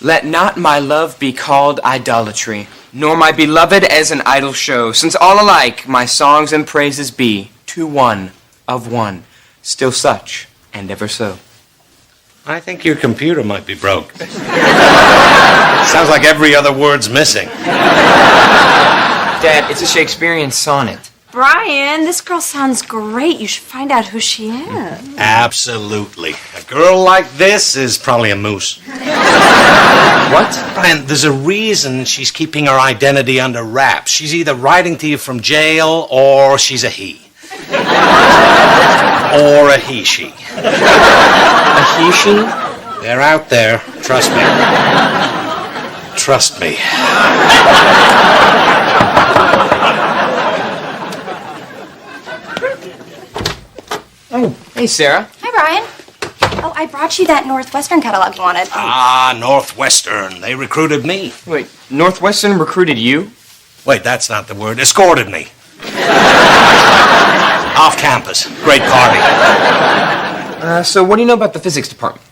Let not my love be called idolatry, nor my beloved as an idol show, since all alike my songs and praises be to one of one, still such and ever so.
I think your computer might be broke. Sounds like every other word's missing.
Dad, it's a Shakespearean sonnet.
Brian, this girl sounds great. You should find out who she is.
Absolutely. A girl like this is probably a moose. What? Brian, there's a reason she's keeping her identity under wraps. She's either writing to you from jail or she's a he. Or a he-she.
A he-she?
They're out there. Trust me. Trust me.
Oh, hey, Sarah.
Hi, Brian. Oh, I brought you that Northwestern catalog you wanted.
Ah, Northwestern. They recruited me.
Wait, Northwestern recruited you?
Wait, that's not the word. Escorted me. Off campus. Great party.
So what do you know about the physics department?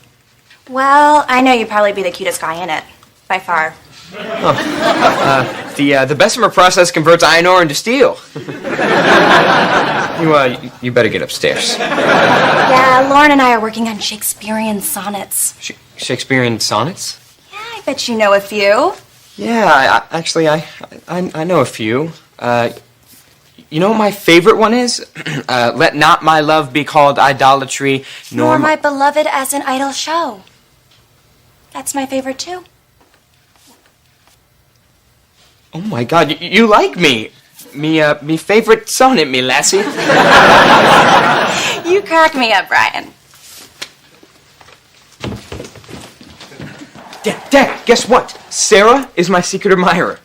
Well, I know you'd probably be the cutest guy in it. By far.
The Bessemer process converts iron ore into steel. You better get upstairs.
Yeah, Lauren and I are working on Shakespearean sonnets.
Shakespearean sonnets?
Yeah, I bet you know a few.
Yeah, I know a few. You know what my favorite one is? Let not my love be called idolatry,
Nor my beloved as an idol show. That's my favorite too.
Oh my God, you like me. Me favorite sonnet, me lassie.
You crack me up, Brian.
Dad, guess what? Sarah is my secret admirer.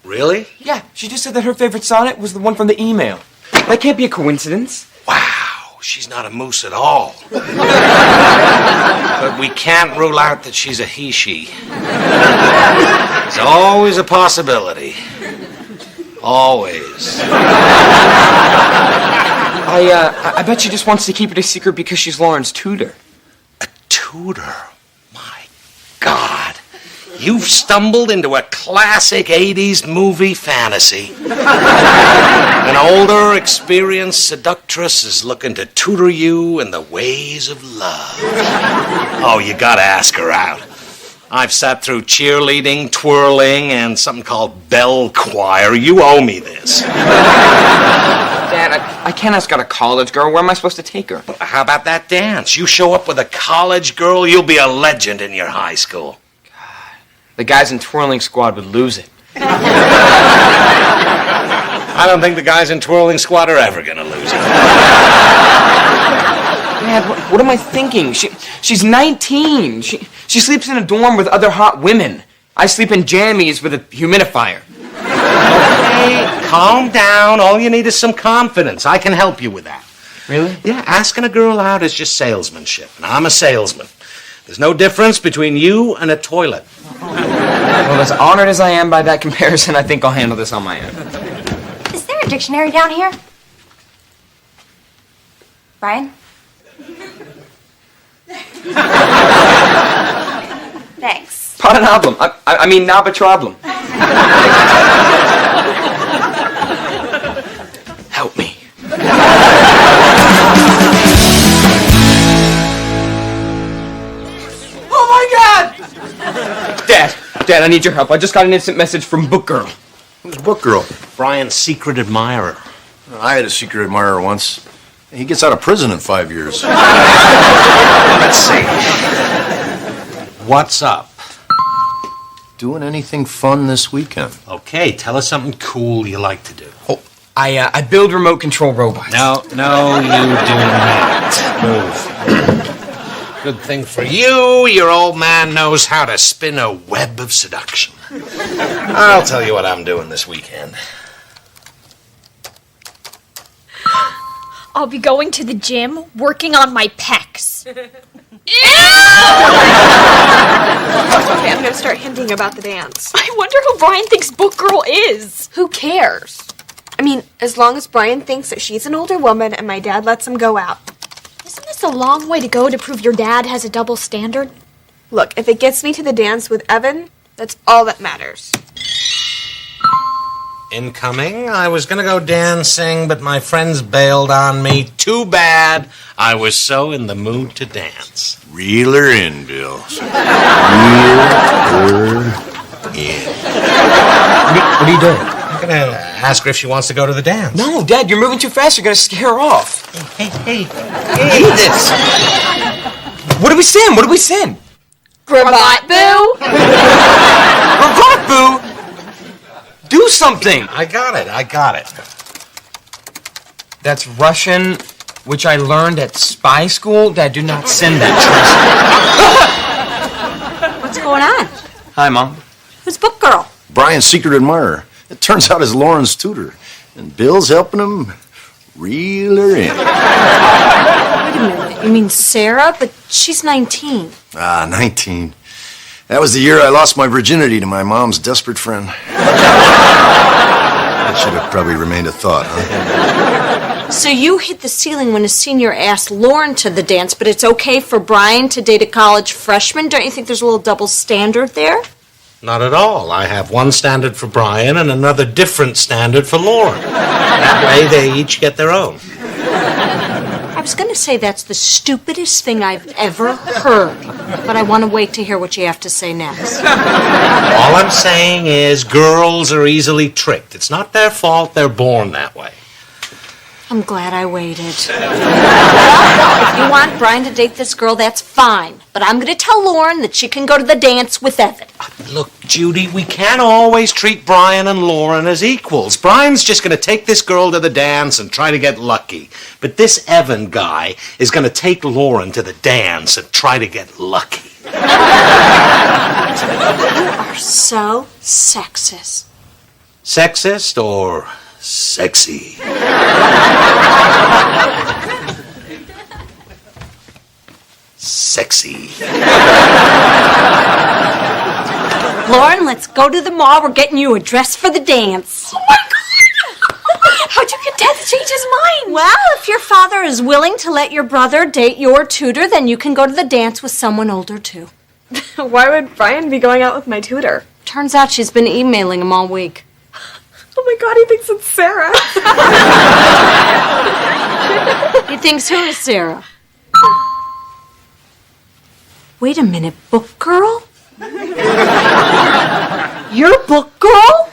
Really?
Yeah, she just said that her favorite sonnet was the one from the email. That can't be a coincidence.
Wow, she's not a moose at all. But we can't rule out that she's a he-she. There's always a possibility. Always.
I bet she just wants to keep it a secret because she's Lauren's tutor.
A tutor? My God. You've stumbled into a classic 80s movie fantasy. An older, experienced seductress is looking to tutor you in the ways of love. Oh, you gotta ask her out. I've sat through cheerleading, twirling, and something called bell choir. You owe me this.
Dad, I can't ask out a college girl. Where am I supposed to take her?
How about that dance? You show up with a college girl, you'll be a legend in your high school.
The guys in twirling squad would lose it.
I don't think the guys in twirling squad are ever gonna lose it.
Dad, what am I thinking? She's 19. She sleeps in a dorm with other hot women. I sleep in jammies with a humidifier.
Okay, calm down. All you need is some confidence. I can help you with that.
Really?
Yeah, asking a girl out is just salesmanship, and I'm a salesman. There's no difference between you and a toilet.
Well, as honored as I am by that comparison, I think I'll handle this on my own.
Is there a dictionary down here? Brian? Thanks.
Paranablam. I mean, nabatroblem. Help me. Oh my God! Dad, I need your help. I just got an instant message from Book Girl.
Who's Book Girl?
Brian's secret admirer.
I had a secret admirer once. He gets out of prison in 5 years.
Let's see. What's up?
Doing anything fun this weekend?
Okay, tell us something cool you like to do.
Oh, I build remote control robots.
No, you do not. Move. Good thing for you, your old man knows how to spin a web of seduction. I'll tell you what I'm doing this weekend.
I'll be going to the gym, working on my pecs.
Okay, I'm gonna start hinting about the dance.
I wonder who Brian thinks Book Girl is. Who cares?
I mean, as long as Brian thinks that she's an older woman and my dad lets him go out.
Isn't this a long way to go to prove your dad has a double standard?
Look, if it gets me to the dance with Evan, that's all that matters.
Incoming. I was gonna go dancing, but my friends bailed on me. Too bad. I was so in the mood to dance.
Reel her in, Bill. Reel her in.
What are you doing?
I'm gonna ask her if she wants to go to the dance.
No, Dad, you're moving too fast. You're gonna scare her off.
Hey.
I hate this. What do we sing?
Cravat Boo?
Cravat Boo! Do something!
I got it.
That's Russian, which I learned at spy school. Dad, do not send that.
What's going on?
Hi, Mom.
Who's book girl?
Brian's secret admirer. It turns out he's Lauren's tutor. And Bill's helping him reel her in.
Wait a minute. You mean Sarah? But she's 19.
19. That was the year I lost my virginity to my mom's desperate friend. That should have probably remained a thought, huh?
So you hit the ceiling when a senior asked Lauren to the dance, but it's okay for Brian to date a college freshman? Don't you think there's a little double standard there?
Not at all. I have one standard for Brian and another different standard for Lauren. That way they each get their own.
I was going to say that's the stupidest thing I've ever heard, but I want to wait to hear what you have to say next.
All I'm saying is girls are easily tricked. It's not their fault. They're born that way.
I'm glad I waited. If you want Brian to date this girl, that's fine. But I'm going to tell Lauren that she can go to the dance with Evan.
Look, Judy, we can't always treat Brian and Lauren as equals. Brian's just going to take this girl to the dance and try to get lucky. But this Evan guy is going to take Lauren to the dance and try to get lucky.
You are so sexist.
Sexist or sexy? Sexy.
Lauren, let's go to the mall. We're getting you a dress for the dance.
Oh my God! How'd you get Dad to change his mind?
Well, if your father is willing to let your brother date your tutor, then you can go to the dance with someone older, too.
Why would Brian be going out with my tutor?
Turns out she's been emailing him all week.
Oh my God, he thinks it's Sarah.
He thinks who is Sarah? Wait a minute, book girl? You're book girl?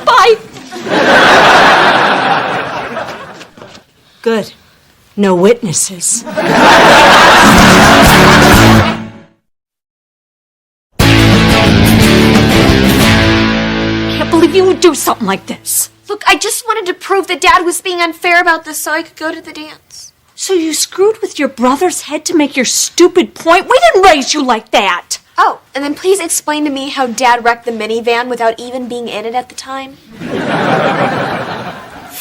Bye. Good. No witnesses. Can't believe you would do something like this.
Look, I just wanted to prove that Dad was being unfair about this so I could go to the dance.
So you screwed with your brother's head to make your stupid point? We didn't raise you like that.
Oh, and then please explain to me how Dad wrecked the minivan without even being in it at the time.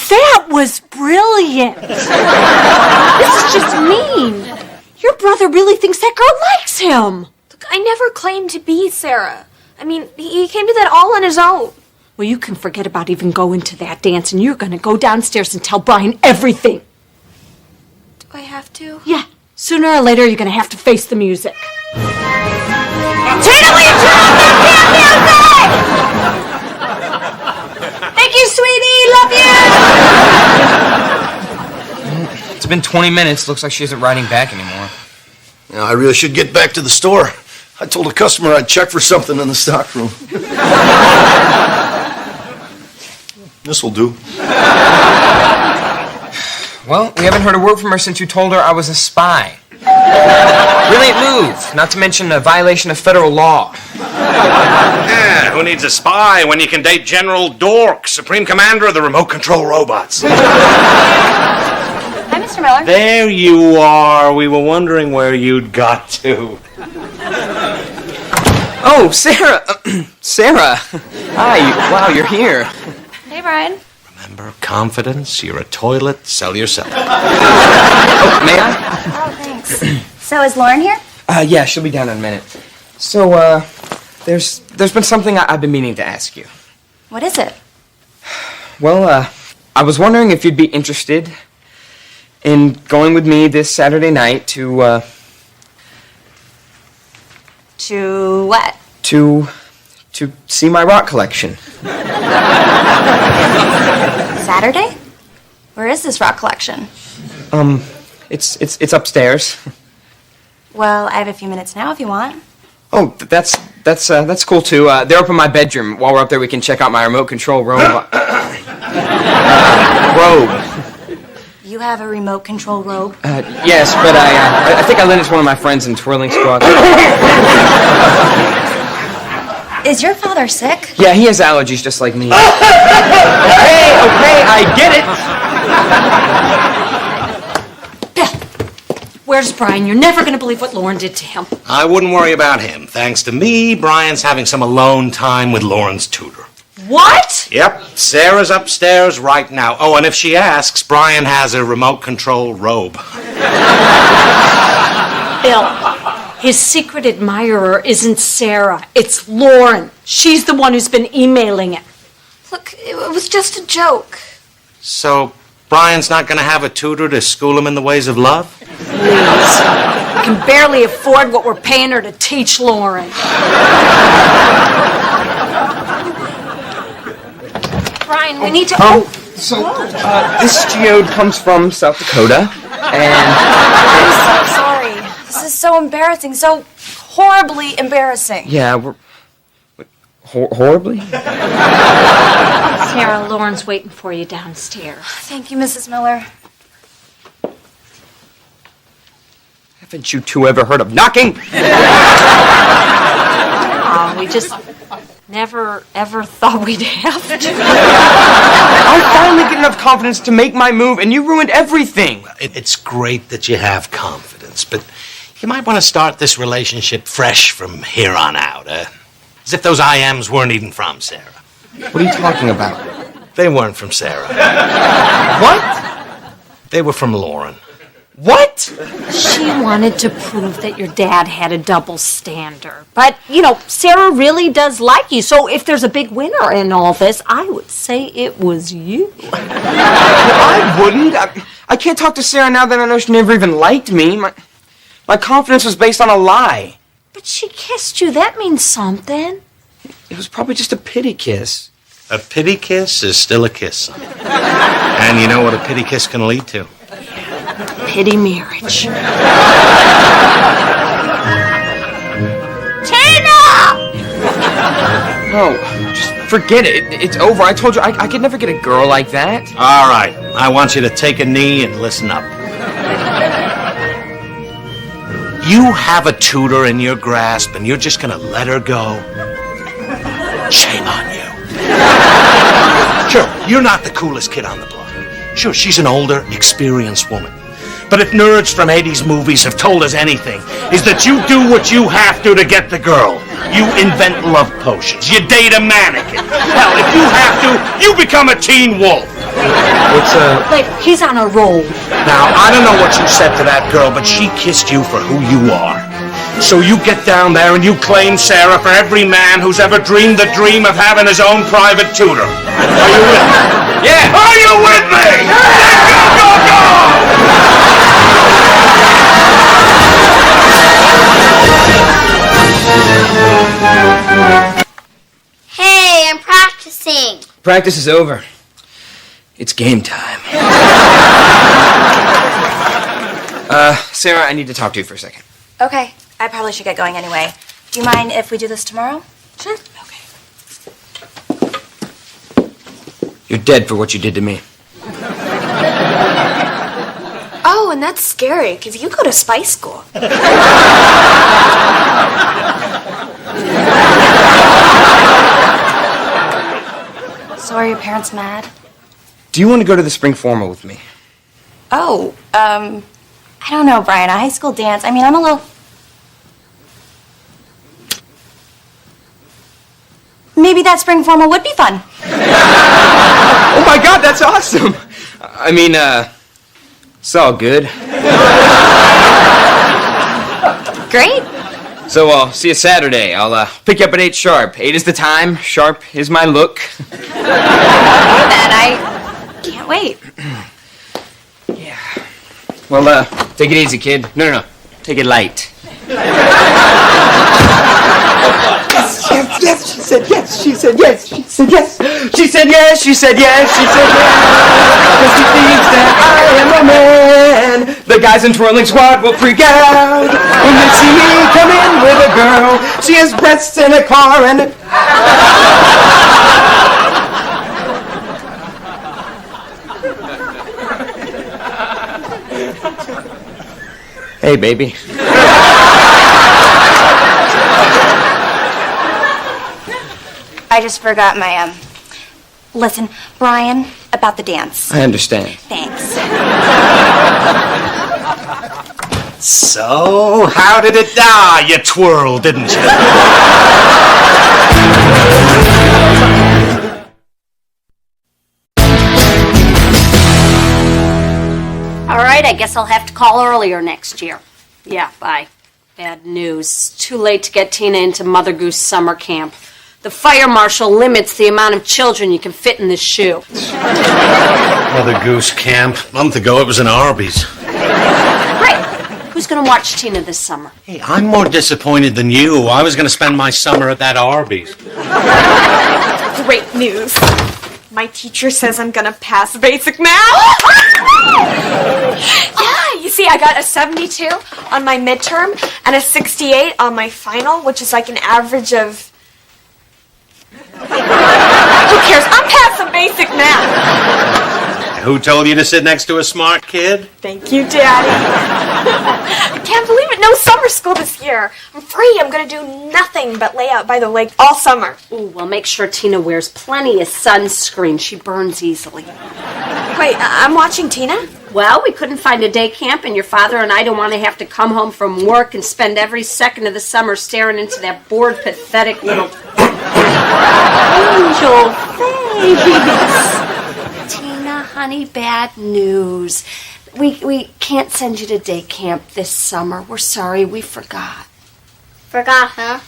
That was brilliant. This is just mean. Your brother really thinks that girl likes him.
Look, I never claimed to be Sarah. I mean, he came to that all on his own.
Well, you can forget about even going to that dance, and you're going to go downstairs and tell Brian everything.
Do I have to?
Yeah. Sooner or later, you're going to have to face the music.
Tina, will you turn off that damn music? Thank you, sweetie. Love you.
It's been 20 minutes. Looks like she isn't riding back anymore.
Now, I really should get back to the store. I told a customer I'd check for something in the stockroom. This'll do.
Well, we haven't heard a word from her since you told her I was a spy. Brilliant move, not to mention a violation of federal law.
Yeah, who needs a spy when you can date General Dork, Supreme Commander of the Remote Control Robots?
Hi, Mr. Miller.
There you are. We were wondering where you'd got to.
Oh, Sarah. Sarah. Hi. Wow, you're here.
Hey, Brian.
Remember, confidence, you're a toilet, sell yourself.
Oh, may I?
Oh, thanks. So, is Lauren here?
Yeah, she'll be down in a minute. So, there's been something I've been meaning to ask you.
What is it?
Well, I was wondering if you'd be interested in going with me this Saturday night to
To what?
to see my rock collection.
Saturday? Where is this rock collection?
It's upstairs.
Well, I have a few minutes now if you want.
Oh, that's cool too. They're up in my bedroom. While we're up there, we can check out my remote control robe. Robe.
You you have a remote control robe?
Yes, but I think I lent it to one of my friends in Twirling Squad.
Is your father sick?
Yeah, he has allergies just like me. Okay, I get it.
Bill, where's Brian? You're never going to believe what Lauren did to him.
I wouldn't worry about him. Thanks to me, Brian's having some alone time with Lauren's tutor.
What?
Yep, Sarah's upstairs right now. Oh, and if she asks, Brian has a remote control robe.
Bill, his secret admirer isn't Sarah. It's Lauren. She's the one who's been emailing him.
Look, it was just a joke.
So, Brian's not going to have a tutor to school him in the ways of love?
Please. I can barely afford what we're paying her to teach Lauren.
Brian, we need to...
This geode comes from South Dakota, and...
I'm so sorry. This is so embarrassing, so horribly embarrassing.
Yeah, we're... horribly?
Sarah, Lauren's waiting for you downstairs.
Thank you, Mrs. Miller.
Haven't you two ever heard of knocking?
Oh, we just never, ever thought we'd have to.
I finally get enough confidence to make my move, and you ruined everything.
It's great that you have confidence, but you might want to start this relationship fresh from here on out. As if those IMs weren't even from Sarah.
What are you talking about?
They weren't from Sarah.
What?
They were from Lauren.
What?
She wanted to prove that your dad had a double standard. But, Sarah really does like you. So if there's a big winner in all this, I would say it was you.
I wouldn't. I can't talk to Sarah now that I know she never even liked me. My confidence was based on a lie.
But she kissed you. That means something.
It was probably just a pity kiss.
A pity kiss is still a kiss. And you know what a pity kiss can lead to?
Pity marriage.
No, just forget it. It's over. I told you I could never get a girl like that.
All right. I want you to take a knee and listen up. You have a tutor in your grasp and you're just going to let her go? Shame on you. Sure, you're not the coolest kid on the block. Sure, she's an older, experienced woman. But if nerds from 80s movies have told us anything, is that you do what you have to get the girl. You invent love potions. You date a mannequin. Hell, if you have to, you become a teen wolf.
Wait, he's on a roll.
Now, I don't know what you said to that girl, but she kissed you for who you are. So you get down there and you claim Sarah for every man who's ever dreamed the dream of having his own private tutor. Are you with me? Yeah! Are you with me? Go, go, go!
Hey, I'm practicing.
Practice is over. It's game time. Sarah, I need to talk to you for a second.
Okay, I probably should get going anyway. Do you mind if we do this tomorrow?
Sure.
Okay.
You're dead for what you did to me.
Oh, and that's scary, because you go to spy school.
So are your parents mad?
Do you want to go to the spring formal with me?
Oh, I don't know, Brian. A high school dance. I mean, I'm a little... Maybe that spring formal would be fun.
Oh my God, that's awesome! I mean, it's all good.
Great.
So I'll see you Saturday. I'll pick you up at 8 sharp. 8 is the time. Sharp is my look.
Then I can't wait.
Well, take it easy, kid. No. Take it light. Yes, she said yes. She said yes. She said yes. She said yes. She said yes. She said yes. Because she thinks that I am a man. The guys in Twirling Squad will freak out when they see me come in with a girl. She has breasts in a car and Hey, baby.
I just forgot my, Listen, Brian, about the dance.
I understand.
Thanks.
So, how did it die? You twirled, didn't you?
All right, I guess I'll have to call earlier next year. Yeah, bye. Bad news. Too late to get Tina into Mother Goose summer camp. The fire marshal limits the amount of children you can fit in this shoe.
Mother Goose camp. A month ago, it was an Arby's.
Great. Who's going to watch Tina this summer?
Hey, I'm more disappointed than you. I was going to spend my summer at that Arby's.
Great news. My teacher says I'm gonna pass basic math. Yeah, you see, I got a 72 on my midterm and a 68 on my final, which is like an average of... Who cares? I'm passing basic math.
Who told you to sit next to a smart kid?
Thank you, Daddy. I can't believe it. No summer school this year. I'm free. I'm going to do nothing but lay out by the lake all summer.
Ooh, well, make sure Tina wears plenty of sunscreen. She burns easily.
Wait, I'm watching Tina?
Well, we couldn't find a day camp, and your father and I don't want to have to come home from work and spend every second of the summer staring into that bored, pathetic little angel face. Tina, honey, bad news. We can't send you to day camp this summer. We're sorry, we forgot.
Forgot, huh?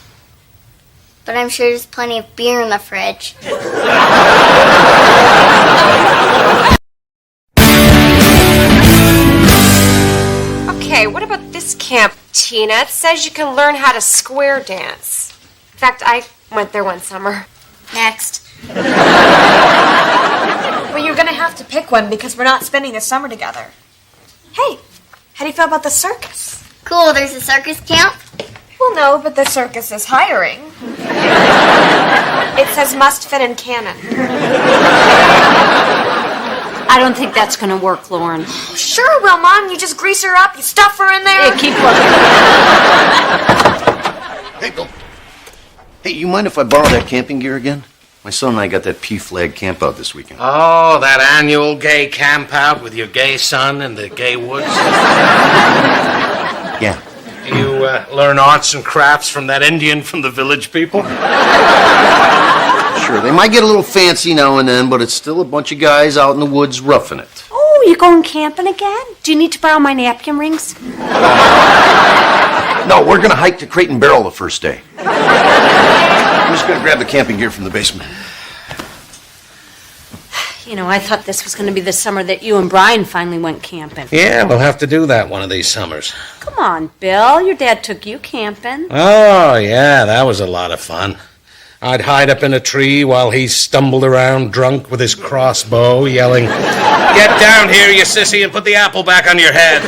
But I'm sure there's plenty of beer in the fridge.
Okay, what about this camp, Tina? It says you can learn how to square dance. In fact, I went there one summer.
Next.
Well, you're going to have to pick one because we're not spending the summer together. Hey, how do you feel about the circus?
Cool, there's a circus camp?
Well, no, but the circus is hiring. It says must fit in canon.
I don't think that's going to work, Lauren.
Sure will, Mom. You just grease her up, you stuff her in there.
Yeah, keep looking.
Hey, Bill. Hey, you mind if I borrow that camping gear again? My son and I got that P-flag camp out this weekend.
Oh, that annual gay camp out with your gay son in the gay woods?
Yeah.
You learn arts and crafts from that Indian from the Village People?
Sure, they might get a little fancy now and then, but it's still a bunch of guys out in the woods roughing it.
Oh, you going camping again? Do you need to borrow my napkin rings?
No, we're going to hike to Crate and Barrel the first day. I'm just going to grab the camping gear from the basement.
You know, I thought this was going to be the summer that you and Brian finally went camping.
Yeah, we'll have to do that one of these summers.
Come on, Bill. Your dad took you camping.
Oh, yeah, that was a lot of fun. I'd hide up in a tree while he stumbled around drunk with his crossbow, yelling, "Get down here, you sissy, and put the apple back on your head."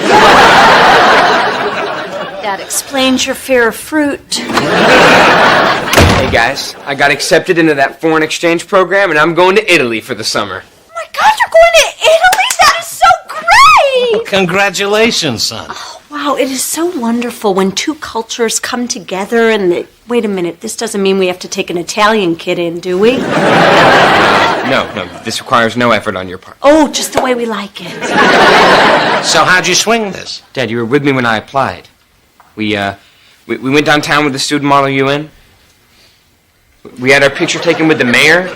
That explains your fear of fruit.
Hey, guys, I got accepted into that foreign exchange program, and I'm going to Italy for the summer.
Oh my God, you're going to Italy? That is so great!
Congratulations, son.
Wow, it is so wonderful when two cultures come together and wait a minute, this doesn't mean we have to take an Italian kid in, do we?
No, this requires no effort on your part.
Oh, just the way we like it.
So how'd you swing this?
Dad, you were with me when I applied. We went downtown with the student model UN. We had our picture taken with the mayor.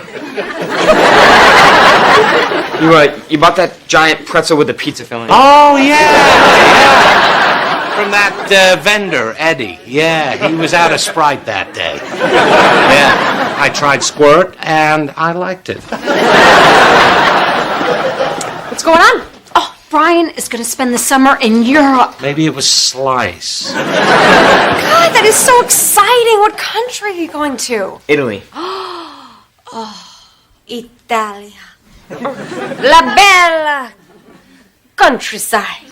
You bought that giant pretzel with the pizza filling.
Oh, yeah. From that vendor, Eddie. Yeah, he was out of Sprite that day. Yeah, I tried Squirt, and I liked it.
What's going on? Oh, Brian is going to spend the summer in Europe.
Maybe it was Slice.
God, that is so exciting. What country are you going to?
Italy.
Oh, Italia. La bella countryside.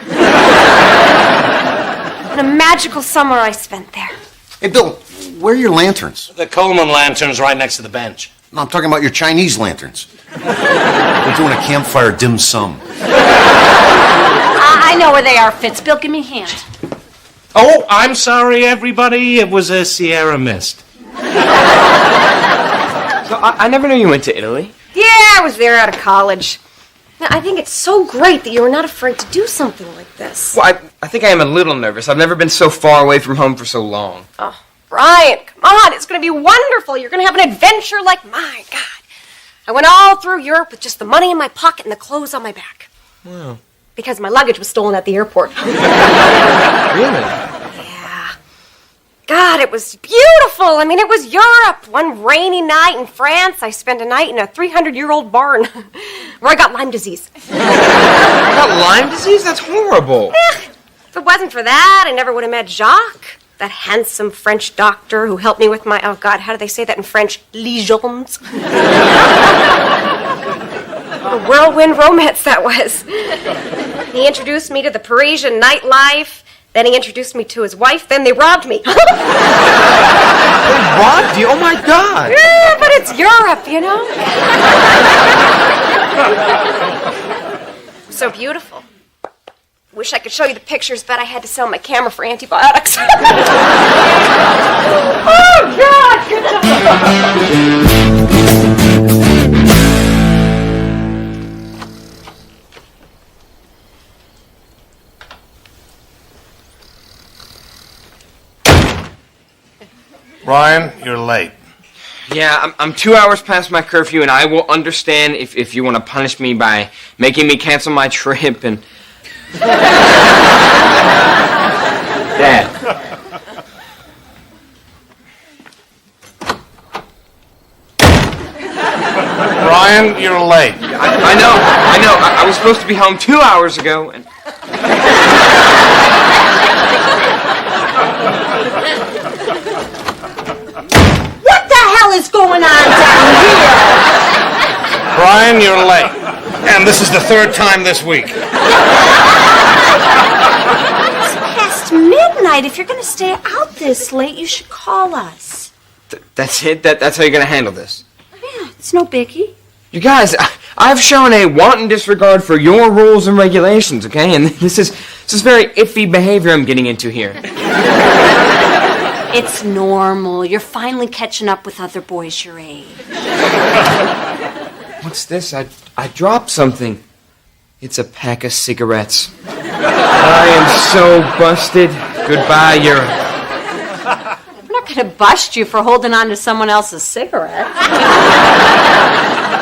What a magical summer I spent there.
Hey, Bill, where are your lanterns?
The Coleman lantern's right next to the bench.
No, I'm talking about your Chinese lanterns. We're doing a campfire dim sum.
I
know where they are, Fitz. Bill, give me a hand.
Oh, I'm sorry, everybody. It was a Sierra Mist.
So I never knew you went to Italy.
Yeah, I was there out of college. Now, I think it's so great that you were not afraid to do something like this.
Well, I think I am a little nervous. I've never been so far away from home for so long.
Oh, Brian, come on. It's going to be wonderful. You're going to have an adventure like, my God. I went all through Europe with just the money in my pocket and the clothes on my back.
Wow.
Because my luggage was stolen at the airport.
Really?
God, it was beautiful. I mean, it was Europe. One rainy night in France, I spent a night in a 300-year-old barn where I got Lyme disease.
You got Lyme disease? That's horrible.
If it wasn't for that, I never would have met Jacques, that handsome French doctor who helped me with my, oh God, how do they say that in French? Lesions. What a whirlwind romance that was. He introduced me to the Parisian nightlife. Then he introduced me to his wife. Then they robbed me.
They robbed you? Oh, my God.
Yeah, but it's Europe, you know? So beautiful. Wish I could show you the pictures, but I had to sell my camera for antibiotics. Oh, God!
Brian, you're late.
Yeah, I'm 2 hours past my curfew, and I will understand if you want to punish me by making me cancel my trip and... Dad.
Brian, you're late.
I know. I was supposed to be home 2 hours ago, and...
What the hell is going on down here?
Brian, you're late. And this is the third time this week.
It's past midnight. If you're going to stay out this late, you should call us.
That's it? That's how you're going to handle this?
Yeah, it's no biggie.
You guys, I've shown a wanton disregard for your rules and regulations, okay? And this is very iffy behavior I'm getting into here.
It's normal. You're finally catching up with other boys your age.
What's this? I dropped something. It's a pack of cigarettes. I am so busted. Goodbye, Europe.
I'm not going to bust you for holding on to someone else's cigarette.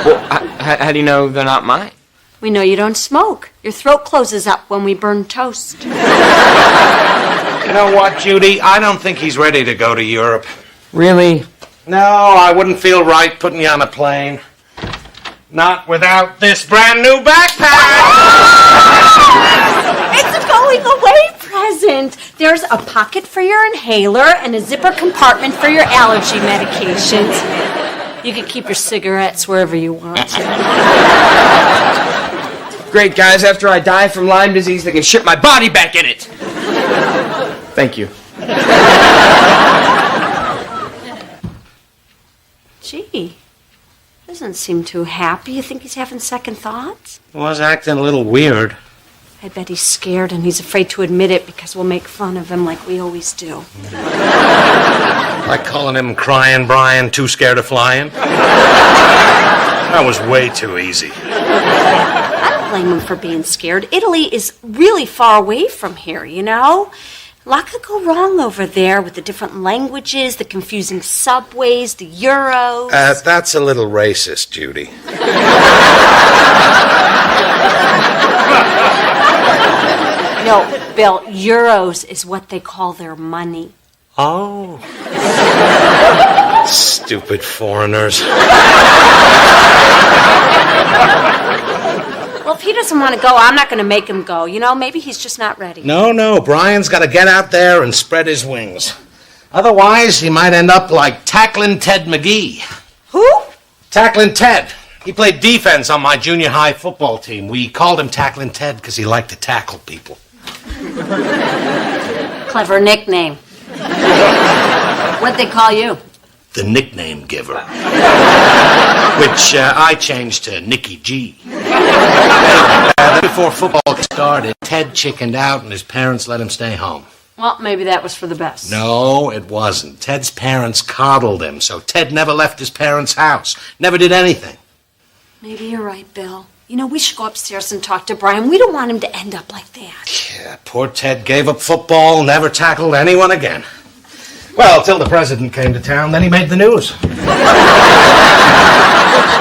Well, how do you know they're not mine?
We know you don't smoke. Your throat closes up when we burn toast.
You know what, Judy? I don't think he's ready to go to Europe.
Really?
No, I wouldn't feel right putting you on a plane. Not without this brand new backpack!
It's a going away present. There's a pocket for your inhaler and a zipper compartment for your allergy medications. You can keep your cigarettes wherever you want.
Great, guys. After I die from Lyme disease, they can ship my body back in it. Thank you.
Gee, doesn't seem too happy. You think he's having second thoughts?
Was acting a little weird.
I bet he's scared and he's afraid to admit it because we'll make fun of him like we always do.
Like calling him Crying Brian, too scared of flying. That was way too easy.
I don't blame him for being scared. Italy is really far away from here, you know? A lot could go wrong over there with the different languages, the confusing subways, the Euros.
That's a little racist, Judy.
No, Bill, Euros is what they call their money.
Oh. Stupid foreigners.
Well, if he doesn't want to go, I'm not going to make him go. You know, maybe he's just not ready.
No, Brian's got to get out there and spread his wings. Otherwise, he might end up like Tacklin' Ted McGee.
Who?
Tacklin' Ted. He played defense on my junior high football team. We called him Tacklin' Ted because he liked to tackle people.
Clever nickname. What'd they call you?
The nickname giver. Which I changed to Nicky G. Before football started, Ted chickened out and his parents let him stay home.
Well, maybe that was for the best.
No, it wasn't. Ted's parents coddled him, so Ted never left his parents' house. Never did anything.
Maybe you're right, Bill. You know, we should go upstairs and talk to Brian. We don't want him to end up like that.
Yeah, poor Ted gave up football, never tackled anyone again. Well, till the president came to town, then he made the news.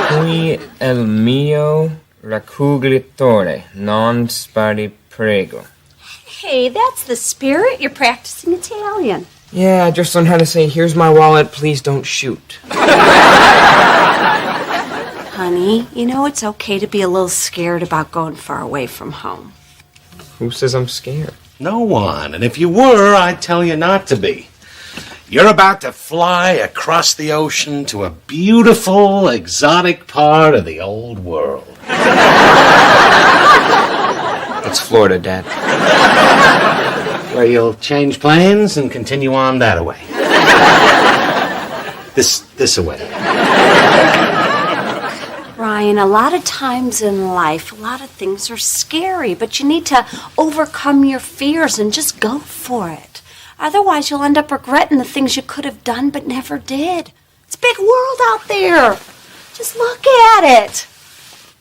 Qui el mio raccoglitore non spari prego.
Hey, that's the spirit. You're practicing Italian.
Yeah, I just learned how to say, here's my wallet, please don't shoot.
Honey, you know it's okay to be a little scared about going far away from home.
Who says I'm scared?
No one. And if you were, I'd tell you not to be. You're about to fly across the ocean to a beautiful, exotic part of the old world.
It's Florida, Dad.
Where you'll change planes and continue on that away. This away.
Brian, a lot of times in life, a lot of things are scary, but you need to overcome your fears and just go for it. Otherwise, you'll end up regretting the things you could have done but never did. It's a big world out there. Just look at it.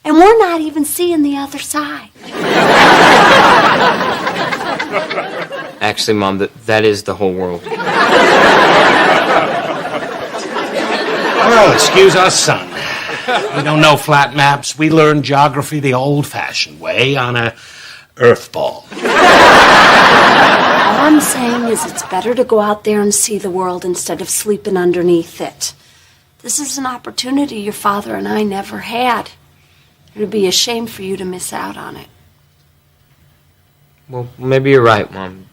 And we're not even seeing the other side.
Actually, Mom, that is the whole world.
Well, excuse us, son. We don't know flat maps. We learn geography the old-fashioned way on a earth ball.
All I'm saying is it's better to go out there and see the world instead of sleeping underneath it. This is an opportunity your father and I never had. It would be a shame for you to miss out on it.
Well, maybe you're right, Mom.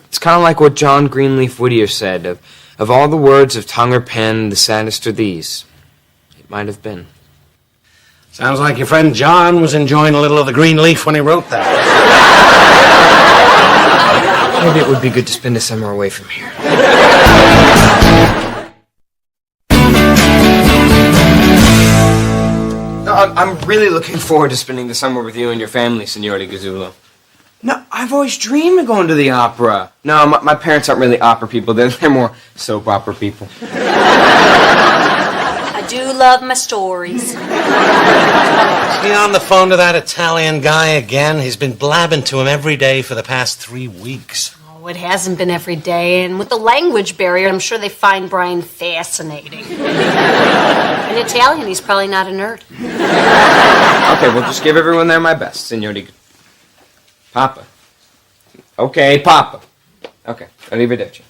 It's kind of like what John Greenleaf Whittier said, of all the words of tongue or pen, the saddest are these. It might have been.
Sounds like your friend John was enjoying a little of the green leaf when he wrote that.
Maybe it would be good to spend a summer away from here. No, I'm really looking forward to spending the summer with you and your family, Signore Gazzulo. No, I've always dreamed of going to the opera. No, my parents aren't really opera people. They're more soap opera people.
I do love my stories.
Is he on the phone to that Italian guy again? He's been blabbing to him every day for the past 3 weeks.
Oh, it hasn't been every day, and with the language barrier, I'm sure they find Brian fascinating. In Italian, he's probably not a nerd.
Okay, we'll just give everyone there my best, Signore Papa. Okay, Papa. Okay, arrivederci.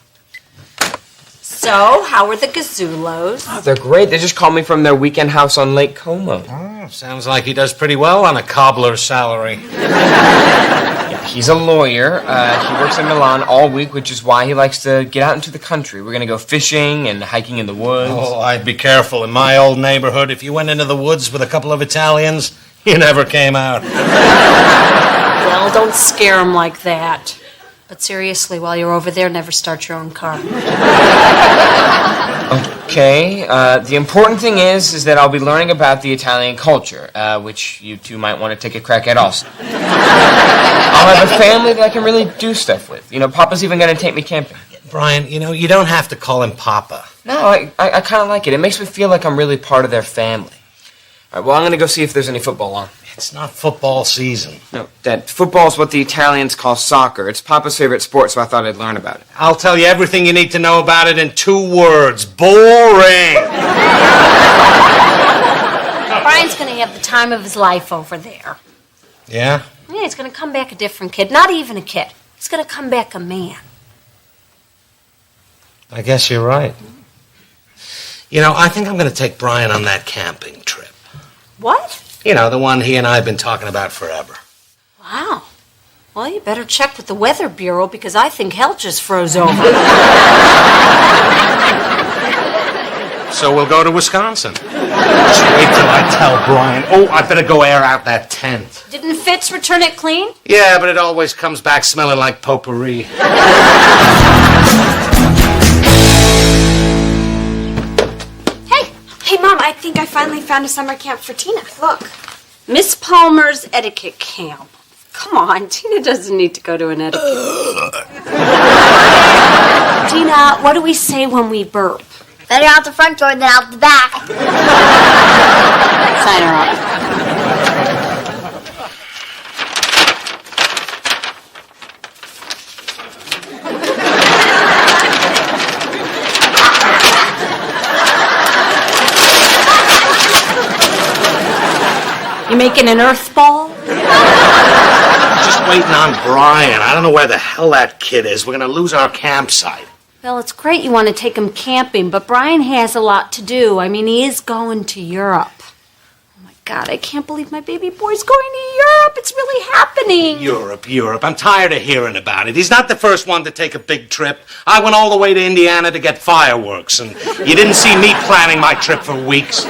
So, how are the Gazzulos?
Oh, they're great. They just called me from their weekend house on Lake Como.
Oh, sounds like he does pretty well on a cobbler's salary.
Yeah, he's a lawyer. He works in Milan all week, which is why he likes to get out into the country. We're going to go fishing and hiking in the woods.
Oh, I'd be careful. In my old neighborhood, if you went into the woods with a couple of Italians, you never came out.
Well, don't scare him like that. But seriously, while you're over there, never start your own car.
Okay, the important thing is that I'll be learning about the Italian culture, which you two might want to take a crack at also. I'll have a family that I can really do stuff with. You know, Papa's even going to take me camping.
Brian, you know, you don't have to call him Papa.
No, I kind of like it. It makes me feel like I'm really part of their family. All right, well, I'm going to go see if there's any football on.
It's not football season.
No, Dad, football's what the Italians call soccer. It's Papa's favorite sport, so I thought I'd learn about it.
I'll tell you everything you need to know about it in 2 words. Boring!
Brian's going to have the time of his life over there.
Yeah?
Yeah, he's going to come back a different kid. Not even a kid. He's going to come back a man.
I guess you're right. You know, I think I'm going to take Brian on that camping trip.
What?
You know, the one he and I have been talking about forever.
Wow. Well, you better check with the Weather Bureau because I think hell just froze over.
So we'll go to Wisconsin. Just wait till I tell Brian. Oh, I better go air out that tent.
Didn't Fitz return it clean?
Yeah, but it always comes back smelling like potpourri.
Hey, Mom, I think I finally found a summer camp for Tina. Look.
Miss Palmer's etiquette camp. Come on, Tina doesn't need to go to an etiquette camp. Tina, what do we say when we burp?
Better out the front door than out the back.
Sign her up. You making an earth ball?
Just waiting on Brian. I don't know where the hell that kid is. We're going to lose our campsite.
Well, it's great you want to take him camping, but Brian has a lot to do. I mean, he is going to Europe. Oh, my God, I can't believe my baby boy's going to Europe. It's really happening.
Europe. I'm tired of hearing about it. He's not the first one to take a big trip. I went all the way to Indiana to get fireworks, and you didn't see me planning my trip for weeks.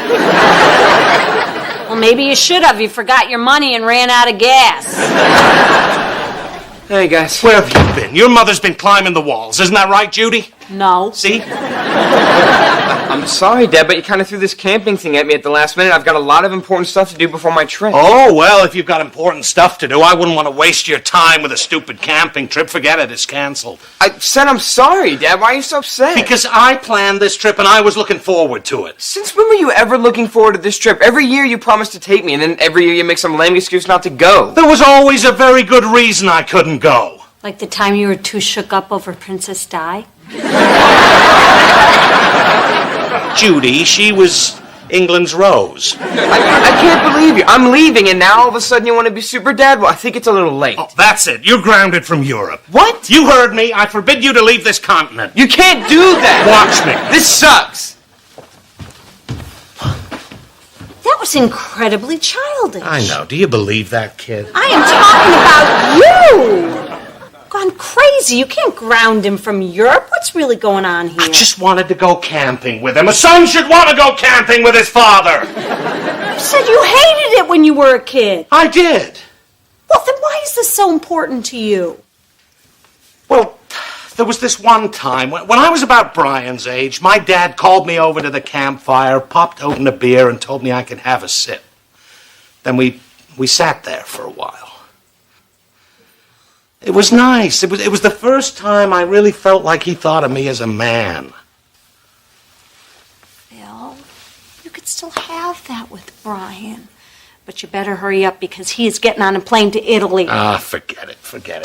Well, maybe you should have. You forgot your money and ran out of gas.
Hey, guys.
Where have you been? Your mother's been climbing the walls. Isn't that right, Judy?
No.
See?
I'm sorry, Dad, but you kind of threw this camping thing at me at the last minute. I've got a lot of important stuff to do before my trip.
Oh, well, if you've got important stuff to do, I wouldn't want to waste your time with a stupid camping trip. Forget it, it's canceled.
I said I'm sorry, Dad. Why are you so upset?
Because I planned this trip and I was looking forward to it.
Since when were you ever looking forward to this trip? Every year you promise to take me, and then every year you make some lame excuse not to go.
There was always a very good reason I couldn't go.
Like the time you were too shook up over Princess Di?
Judy, she was England's Rose.
I can't believe you. I'm leaving, and now all of a sudden you want to be super dad? Well, I think it's a little late.
Oh, that's it. You're grounded from Europe.
What?
You heard me. I forbid you to leave this continent.
You can't do that.
Watch me.
This sucks.
That was incredibly childish.
I know. Do you believe that, kid?
I am talking about you. Gone crazy. You can't ground him from Europe. What's really going on here?
I just wanted to go camping with him. A son should want to go camping with his father.
You said you hated it when you were a kid.
I did.
Well, then why is this so important to you?
Well, there was this one time when I was about Brian's age, my dad called me over to the campfire, popped open a beer, and told me I could have a sip. Then we sat there for a while. It was nice. It was the first time I really felt like he thought of me as a man.
Bill, you could still have that with Brian. But you better hurry up because he's getting on a plane to Italy.
Forget it.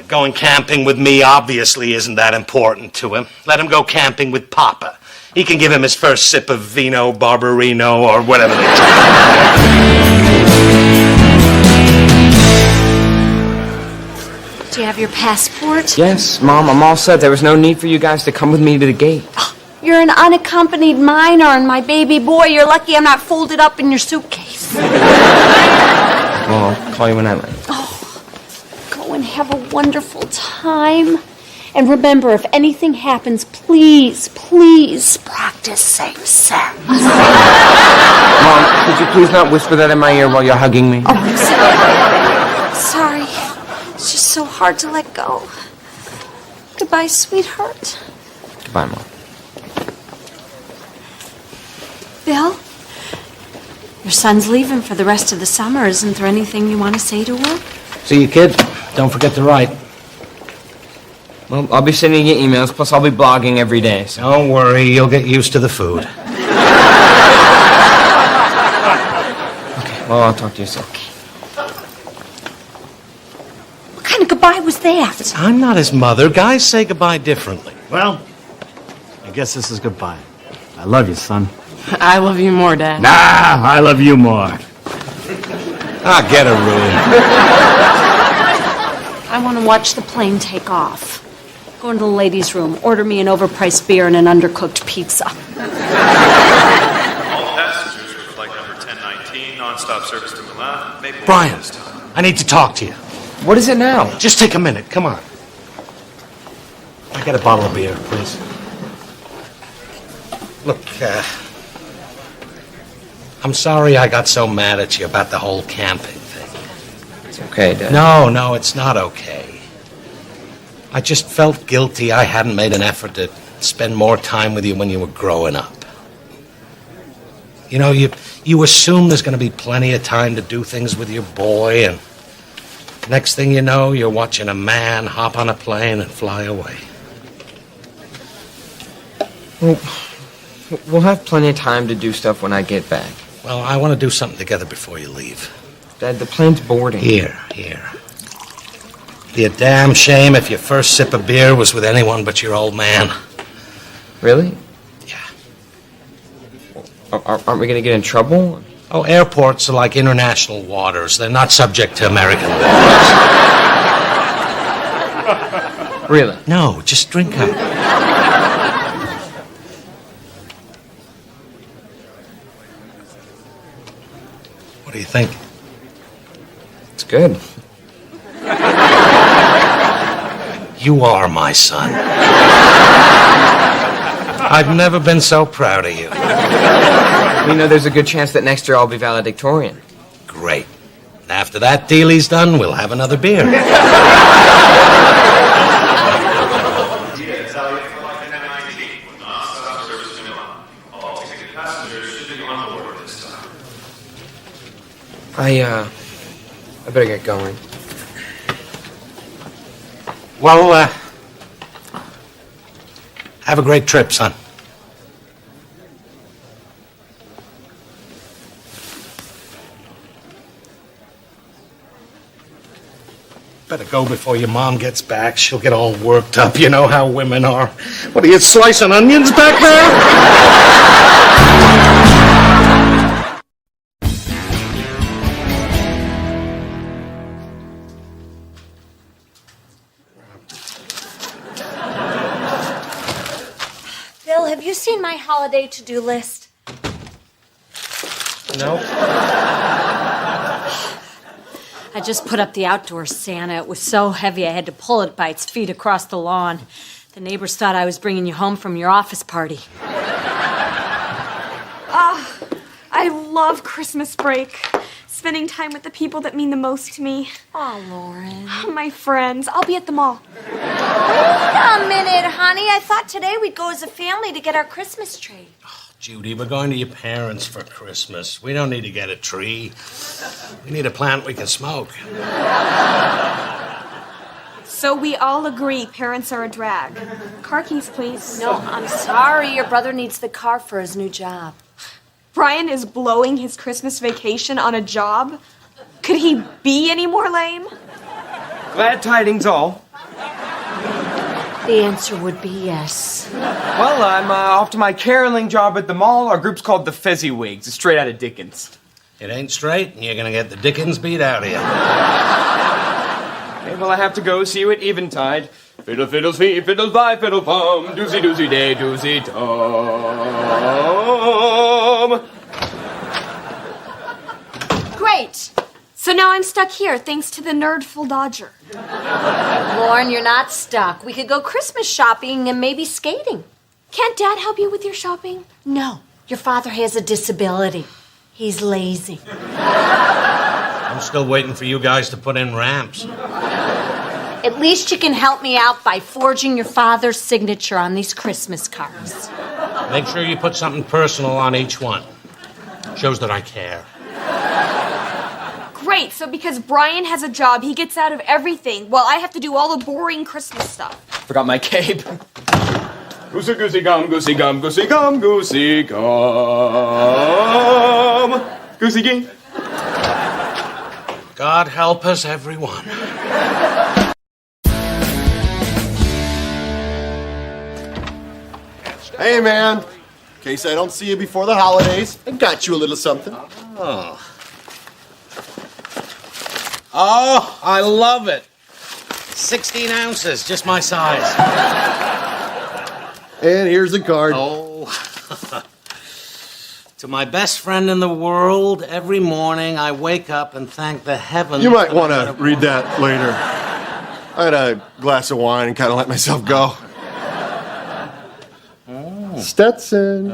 Going camping with me obviously isn't that important to him. Let him go camping with Papa. He can give him his first sip of vino, barbarino, or whatever they
Do you have your passport?
Yes, Mom, I'm all set. There was no need for you guys to come with me to the gate.
You're an unaccompanied minor, and my baby boy, you're lucky I'm not folded up in your suitcase.
Well, I'll call you when I land.
Go and have a wonderful time. And remember, if anything happens, please practice safe sex.
Mom, could you please not whisper that in my ear while you're hugging me?
Oh, I'm sorry. It's just so hard to let go. Goodbye, sweetheart.
Goodbye, Mom.
Bill, your son's leaving for the rest of the summer. Isn't there anything you want to say to her?
See you, kid. Don't forget to write.
Well, I'll be sending you emails, plus I'll be blogging every day, so...
Don't worry, you'll get used to the food.
Okay, well, I'll talk to you soon.
What kind of goodbye was that?
I'm not his mother. Guys say goodbye differently.
Well, I guess this is goodbye. I love you, son.
I love you more, Dad.
Nah, I love you more.
Get a room.
I want to watch the plane take off. Go into the ladies' room, order me an overpriced beer and an undercooked pizza.
All passengers with flight number 1019, non-stop service to Milan.
Brian, I need to talk to you.
What is it now?
Just take a minute. Come on. I get a bottle of beer, please. Look, I'm sorry I got so mad at you about the whole camping thing.
It's okay, Dad.
No, it's not okay. I just felt guilty I hadn't made an effort to spend more time with you when you were growing up. You know, you assume there's going to be plenty of time to do things with your boy, and next thing you know, you're watching a man hop on a plane and fly away.
Well, we'll have plenty of time to do stuff when I get back.
Well, I want to do something together before you leave.
Dad, the plane's boarding.
Here. Be a damn shame if your first sip of beer was with anyone but your old man.
Really? Yeah. Aren't we going to get in trouble?
Oh, airports are like international waters. They're not subject to American laws.
Really?
No, just drink up. What do you think?
It's good.
You are my son. I've never been so proud of you.
You know, there's a good chance that next year I'll be valedictorian.
Great. After that dealie's done, we'll have another beer.
I better get going.
Well, have a great trip, son. Better go before your mom gets back. She'll get all worked up. You know how women are. What, are you slicing onions back there?
Bill, have you seen my holiday to-do list?
No.
I just put up the outdoor Santa. It was so heavy I had to pull it by its feet across the lawn. The neighbors thought I was bringing you home from your office party.
I love Christmas break. Spending time with the people that mean the most to me.
Oh, Lauren.
My friends. I'll be at the mall.
Wait a minute, honey. I thought today we'd go as a family to get our Christmas tree.
Judy, we're going to your parents for Christmas. We don't need to get a tree. We need a plant we can smoke.
So we all agree parents are a drag. Car keys, please.
No, I'm sorry. Your brother needs the car for his new job.
Brian is blowing his Christmas vacation on a job? Could he be any more lame?
Glad tidings all.
The answer would be yes.
Well, I'm off to my caroling job at the mall. Our group's called the Fezziwigs. It's straight out of Dickens.
It ain't straight, and you're going to get the Dickens beat out of you.
Okay, well, I have to go. See you at eventide. Fiddle, fiddles, fee, fiddles, fly, fiddle, pum. Doozy, doozy, day, doozy, tom.
Great. So now I'm stuck here thanks to the nerdful Dodger.
Lauren, you're not stuck. We could go Christmas shopping and maybe skating.
Can't Dad help you with your shopping?
No, your father has a disability. He's lazy.
I'm still waiting for you guys to put in ramps.
At least you can help me out by forging your father's signature on these Christmas cards.
Make sure you put something personal on each one. Shows that I care.
Great, so because Brian has a job, he gets out of everything, while I have to do all the boring Christmas stuff.
Forgot my cape. Goosey, goosey, gum, goosey, gum, goosey, gum, goosey, gum. Goosey, gee.
God help us, everyone.
Hey, man. In case I don't see you before the holidays, I got you a little something.
Oh. Oh, I love it. 16 ounces, just my size.
And here's the card.
Oh. To my best friend in the world, every morning I wake up and thank the heavens.
You might want to read that later. I had a glass of wine and kind of let myself go. Stetson.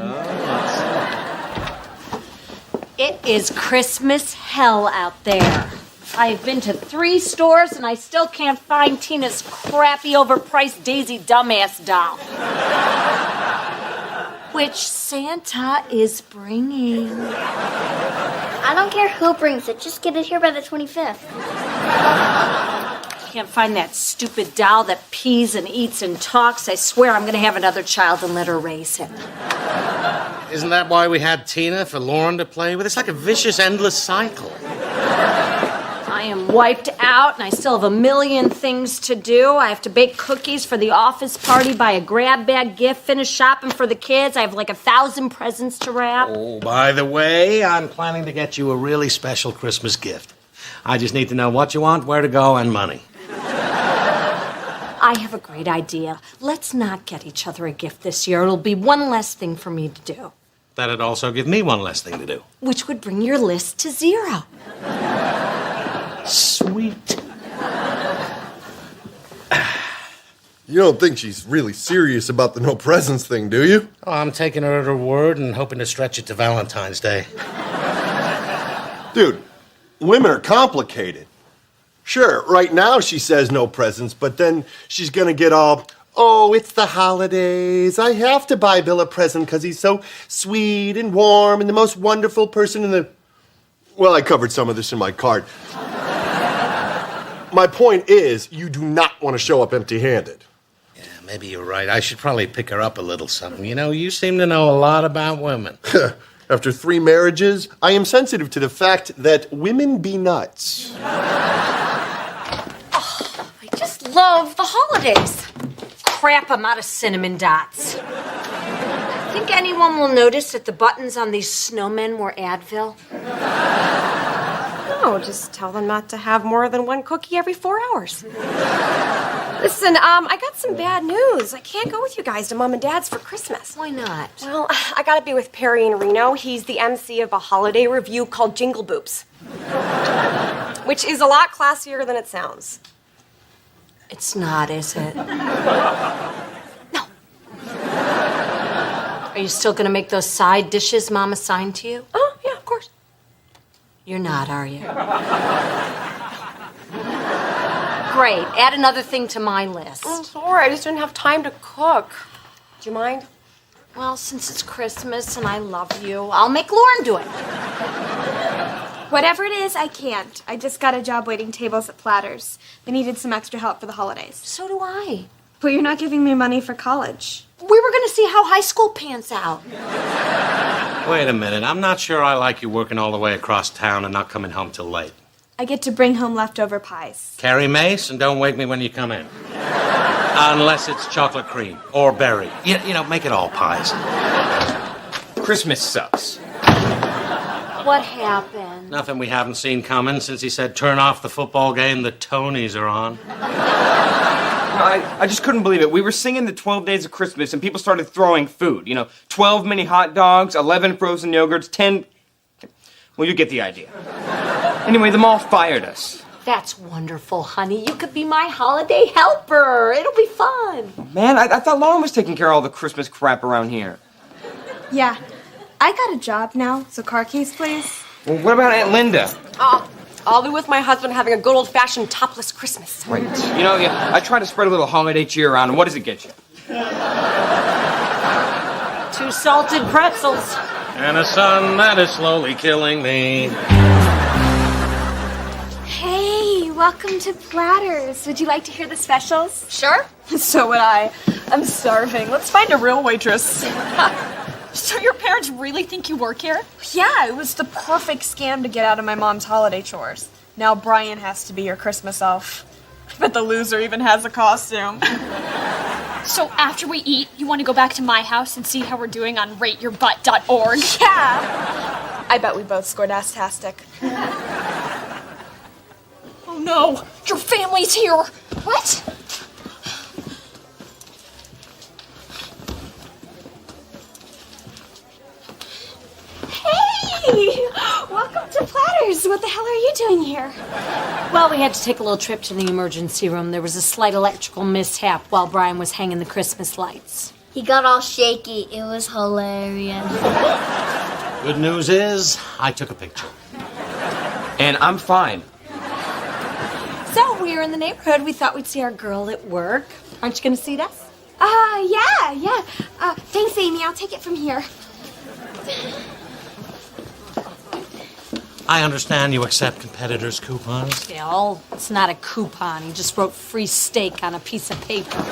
It is Christmas hell out there. I've been to 3 stores and I still can't find Tina's crappy, overpriced Daisy dumbass doll. which Santa is bringing.
I don't care who brings it. Just get it here by the 25th.
Can't find that stupid doll that pees and eats and talks. I swear I'm going to have another child and let her raise him.
Isn't that why we had Tina, for Lauren to play with? It's like a vicious, endless cycle.
I am wiped out, and I still have a million things to do. I have to bake cookies for the office party, buy a grab bag gift, finish shopping for the kids. I have like 1,000 presents to wrap.
Oh, by the way, I'm planning to get you a really special Christmas gift. I just need to know what you want, where to go, and money.
I have a great idea. Let's not get each other a gift this year. It'll be one less thing for me to do.
That'd also give me one less thing to do.
Which would bring your list to 0.
Sweet.
You don't think she's really serious about the no presents thing, do you?
Oh, I'm taking her at her word and hoping to stretch it to Valentine's Day.
Dude, women are complicated. Sure, right now she says no presents, but then she's gonna get all, oh, it's the holidays. I have to buy Bill a present because he's so sweet and warm and the most wonderful person in the... Well, I covered some of this in my card. My point is, you do not want to show up empty-handed.
Yeah, maybe you're right. I should probably pick her up a little something. You know, you seem to know a lot about women.
After 3 marriages, I am sensitive to the fact that women be nuts.
I just love the holidays. Crap, I'm out of cinnamon dots. Think anyone will notice that the buttons on these snowmen were Advil?
No, just tell them not to have more than 1 cookie every 4 hours. Listen, I got some bad news. I can't go with you guys to Mom and Dad's for Christmas.
Why not?
Well, I gotta be with Perry in Reno. He's the MC of a holiday review called Jingle Boobs. Which is a lot classier than it sounds.
It's not, is it? No. Are you still gonna make those side dishes Mom assigned to you?
Oh, yeah, of course.
You're not, are you? Great. Add another thing to my list.
I'm sorry, I just didn't have time to cook. Do you mind?
Well, since it's Christmas and I love you, I'll make Lauren do it.
Whatever it is, I can't. I just got a job waiting tables at Platters. They needed some extra help for the holidays.
So do I.
But you're not giving me money for college.
We were going to see how high school pans out.
Wait a minute. I'm not sure I like you working all the way across town and not coming home till late.
I get to bring home leftover pies.
Carry mace and don't wake me when you come in. Unless it's chocolate cream or berry. You know, make it all pies.
Christmas sucks.
What happened?
Nothing we haven't seen coming since he said turn off the football game, the Tonys are on.
I just couldn't believe it. We were singing the 12 Days of Christmas, and people started throwing food. 12 mini hot dogs, 11 frozen yogurts, 10... Well, you get the idea. Anyway, the mall fired us.
That's wonderful, honey. You could be my holiday helper. It'll be fun.
Man, I thought Lauren was taking care of all the Christmas crap around here.
Yeah. I got a job now, so car keys, please.
Well, what about Aunt Linda?
Oh, I'll be with my husband having a good old-fashioned topless Christmas.
Right. I try to spread a little holiday cheer around, and what does it get you?
2 salted pretzels.
And a sun that is slowly killing me.
Hey, welcome to Platters. Would you like to hear the specials?
Sure.
So would I. I'm starving. Let's find a real waitress.
So your parents really think you work here?
Yeah, it was the perfect scam to get out of my mom's holiday chores. Now Brian has to be your Christmas elf. I bet the loser even has a costume.
So after we eat, you want to go back to my house and see how we're doing on rateyourbutt.org?
Yeah! I bet we both scored ass-tastic.
Oh no, your family's here. What?
Hey! Welcome to Platters. What the hell are you doing here?
Well, we had to take a little trip to the emergency room. There was a slight electrical mishap while Brian was hanging the Christmas lights.
He got all shaky. It was hilarious.
Good news is, I took a picture.
And I'm fine.
So we were in the neighborhood. We thought we'd see our girl at work. Aren't you going to see us?
Yeah. Thanks, Amy. I'll take it from here.
I understand you accept competitors' coupons.
Bill, it's not a coupon. He just wrote free steak on a piece of paper.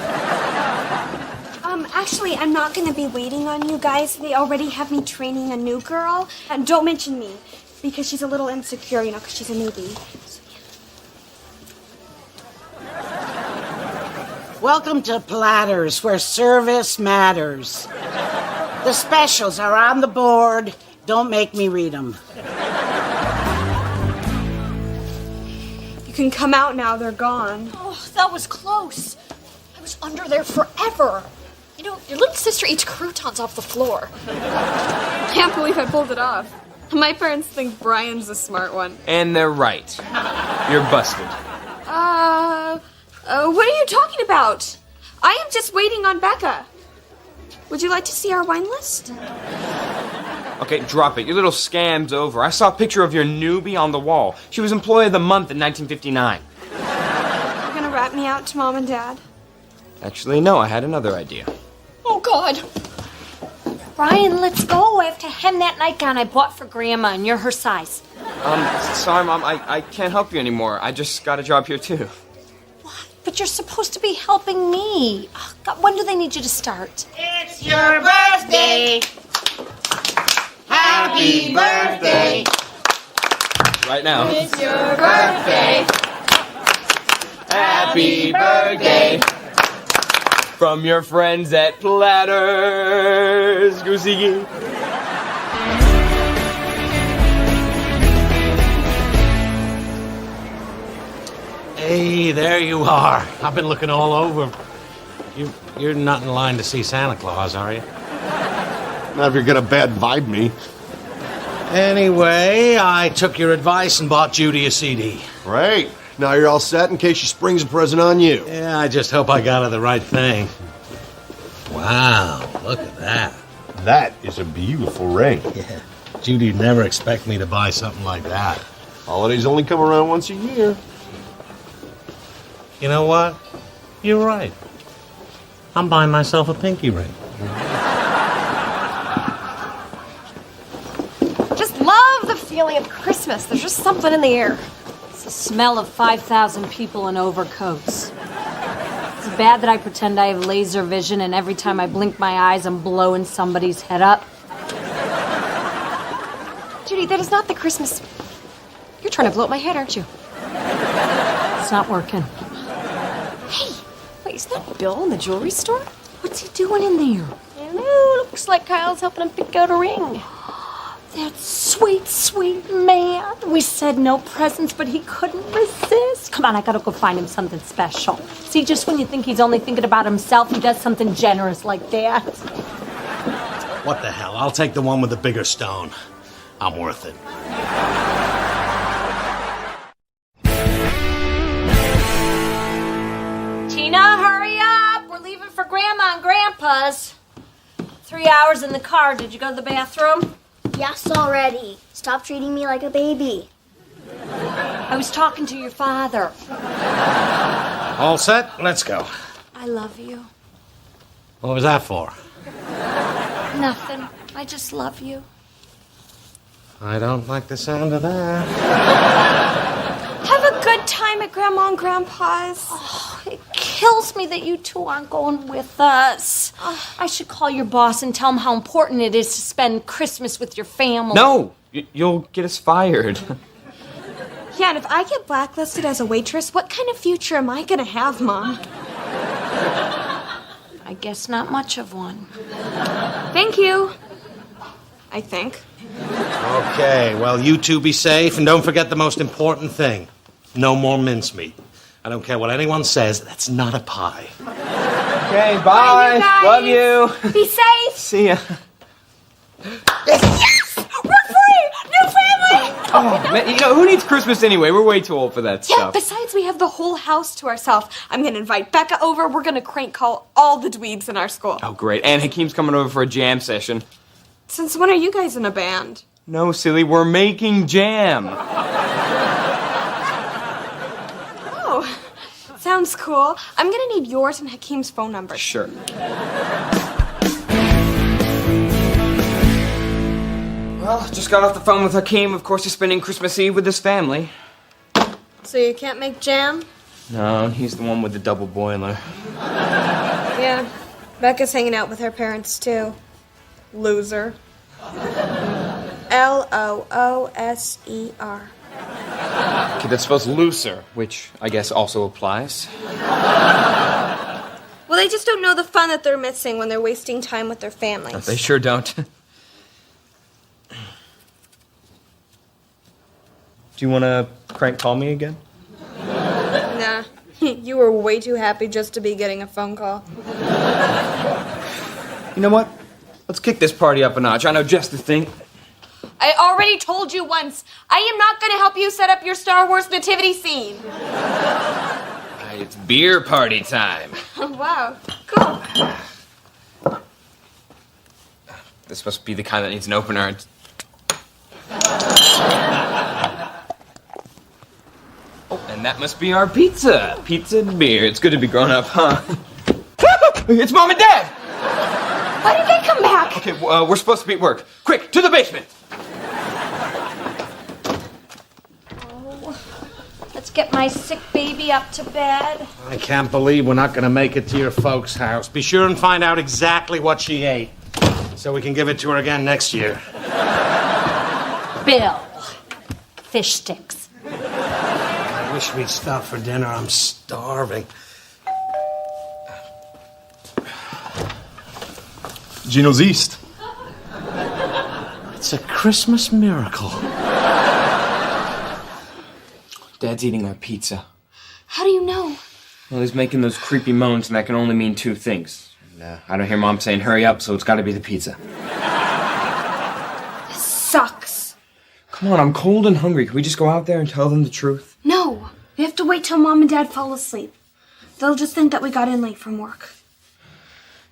Actually, I'm not going to be waiting on you guys. They already have me training a new girl. And don't mention me, because she's a little insecure, because she's a newbie.
Welcome to Platters, where service matters. The specials are on the board. Don't make me read them.
You can come out now. They're gone.
Oh, that was close. I was under there forever. You know, your little sister eats croutons off the floor.
Can't believe I pulled it off. My parents think Brian's a smart one.
And they're right. You're busted.
What are you talking about? I am just waiting on Becca. Would you like to see our wine list?
Okay, drop it. Your little scam's over. I saw a picture of your newbie on the wall. She was Employee of the Month in 1959.
You're gonna rat me out to Mom and Dad?
Actually, no, I had another idea.
Oh, God.
Brian, let's go. I have to hem that nightgown I bought for Grandma, and you're her size.
Sorry, Mom, I can't help you anymore. I just got a job here, too.
But you're supposed to be helping me. Oh, God, when do they need you to start?
It's your birthday. Happy birthday.
Right now.
It's your birthday.
Happy birthday. From your friends at Platters. Goosey Gee.
Hey, there you are. I've been looking all over. You're not in line to see Santa Claus, are you?
Not if you're gonna bad vibe me.
Anyway, I took your advice and bought Judy a CD.
Right. Now you're all set in case she springs a present on you.
Yeah, I just hope I got her the right thing. Wow, look at that.
That is a beautiful ring.
Yeah. Judy'd never expect me to buy something like that.
Holidays only come around once a year.
You know what? You're right. I'm buying myself a pinky ring.
Just love the feeling of Christmas. There's just something in the air.
It's the smell of 5,000 people in overcoats. It's bad that I pretend I have laser vision, and every time I blink my eyes, I'm blowing somebody's head up.
Judy, that is not the Christmas... You're trying to blow up my head, aren't you?
It's not working.
Hey, wait, is that Bill in the jewelry store?
What's he doing in there?
I don't know. Looks like Kyle's helping him pick out a ring.
That sweet, sweet man. We said no presents, but he couldn't resist. Come on, I gotta go find him something special. See, just when you think he's only thinking about himself, he does something generous like that.
What the hell? I'll take the one with the bigger stone. I'm worth it.
Tina, hurry up! We're leaving for Grandma and Grandpa's. 3 hours in the car. Did you go to the bathroom?
Yes, already. Stop treating me like a baby.
I was talking to your father.
All set? Let's go.
I love you.
What was that for?
Nothing. I just love you.
I don't like the sound of that.
Have a good time at Grandma and Grandpa's.
Oh, it kills me that you two aren't going with us. I should call your boss and tell him how important it is to spend Christmas with your family.
No! You'll get us fired.
Yeah, and if I get blacklisted as a waitress, what kind of future am I gonna have, Mom?
I guess not much of one.
Thank you. I think.
Okay, well, you two be safe, and don't forget the most important thing. No more mincemeat. I don't care what anyone says, that's not a pie.
Okay, bye.
You guys.
Love you.
Be safe.
See ya.
Yes! We're free! New family!
Oh, man, who needs Christmas anyway? We're way too old for that
Yeah,
stuff.
besides we have the whole house to ourselves. I'm gonna invite Becca over. We're gonna crank call all the dweebs in our school.
Oh, great. And Hakeem's coming over for a jam session.
Since when are you guys in a band?
No, silly, we're making jam.
Oh, sounds sounds cool. I'm gonna need yours and Hakeem's phone numbers.
Sure. Well, just got off the phone with Hakeem. Of course, he's spending Christmas Eve with his family.
So you can't make jam?
No, he's the one with the double boiler.
Yeah. Becca's hanging out with her parents, too. Loser. Looser.
Okay, that's supposed looser, which I guess also applies.
Well, they just don't know the fun that they're missing when they're wasting time with their families.
They sure don't. Do you want to crank call me again?
Nah. You were way too happy just to be getting a phone call.
You know what? Let's kick this party up a notch. I know just the thing.
I already told you once. I am not going to help you set up your Star Wars nativity scene.
It's beer party time.
Wow. Cool.
This must be the kind that needs an opener. Oh, and that must be our pizza. Pizza and beer. It's good to be grown up, huh? It's Mom and Dad!
Why did they come back?
Okay, we're supposed to be at work. Quick, to the basement!
Let's get my sick baby up to bed.
I can't believe we're not going to make it to your folks' house. Be sure and find out exactly what she ate, so we can give it to her again next year.
Bill. Fish sticks.
I wish we'd stop for dinner. I'm starving.
Gino's East.
It's a Christmas miracle.
Dad's eating our pizza.
How do you know?
Well, he's making those creepy moans, and that can only mean two things. And, I don't hear Mom saying hurry up, so it's got to be the pizza.
This sucks.
Come on, I'm cold and hungry. Can we just go out there and tell them the truth?
No. We have to wait till Mom and Dad fall asleep. They'll just think that we got in late from work.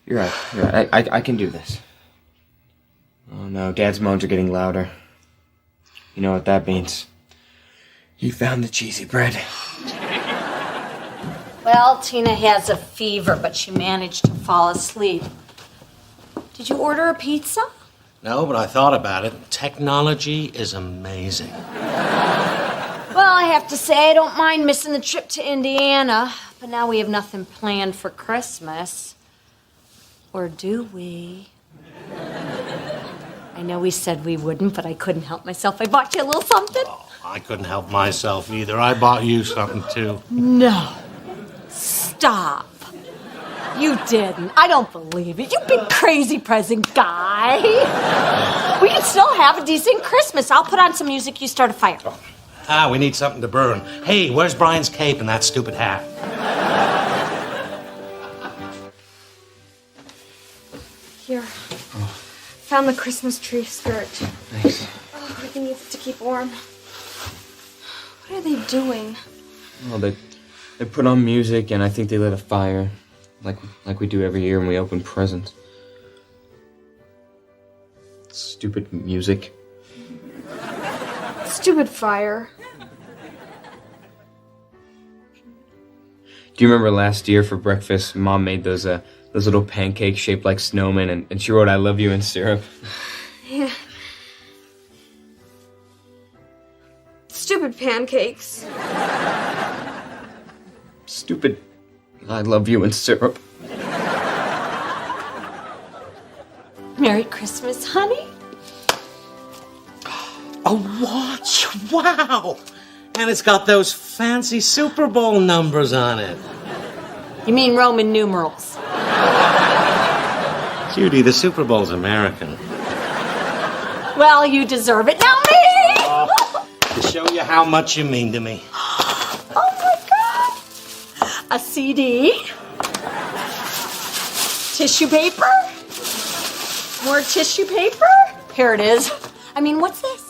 You're right. I can do this. Oh no, Dad's moans are getting louder. You know what that means. You found the cheesy bread.
Well, Tina has a fever, but she managed to fall asleep. Did you order a pizza?
No, but I thought about it. Technology is amazing.
Well, I have to say I don't mind missing the trip to Indiana, but now we have nothing planned for Christmas. Or do we? I know we said we wouldn't, but I couldn't help myself. I bought you a little something.
I couldn't help myself either. I bought you something, too.
No. Stop. You didn't. I don't believe it. You big crazy present guy. We can still have a decent Christmas. I'll put on some music. You start a fire.
We need something to burn. Hey, where's Brian's cape and that stupid hat?
Here. Found the Christmas tree skirt.
Thanks.
Oh, I think it's to keep warm. What are they doing?
Well, they put on music, and I think they lit a fire, like we do every year when we open presents. Stupid music.
Stupid fire.
Do you remember last year for breakfast, Mom made those little pancakes shaped like snowmen, and she wrote "I love you" in syrup?
Yeah. Stupid pancakes.
Stupid "I love you" in syrup.
Merry Christmas, honey.
A watch! Wow! And it's got those fancy Super Bowl numbers on it.
You mean Roman numerals?
Judy, the Super Bowl's American.
Well, you deserve it. Now me!
To show you how much you mean to me.
Oh my God! A CD? Tissue paper? More tissue paper? Here it is. I mean, what's this?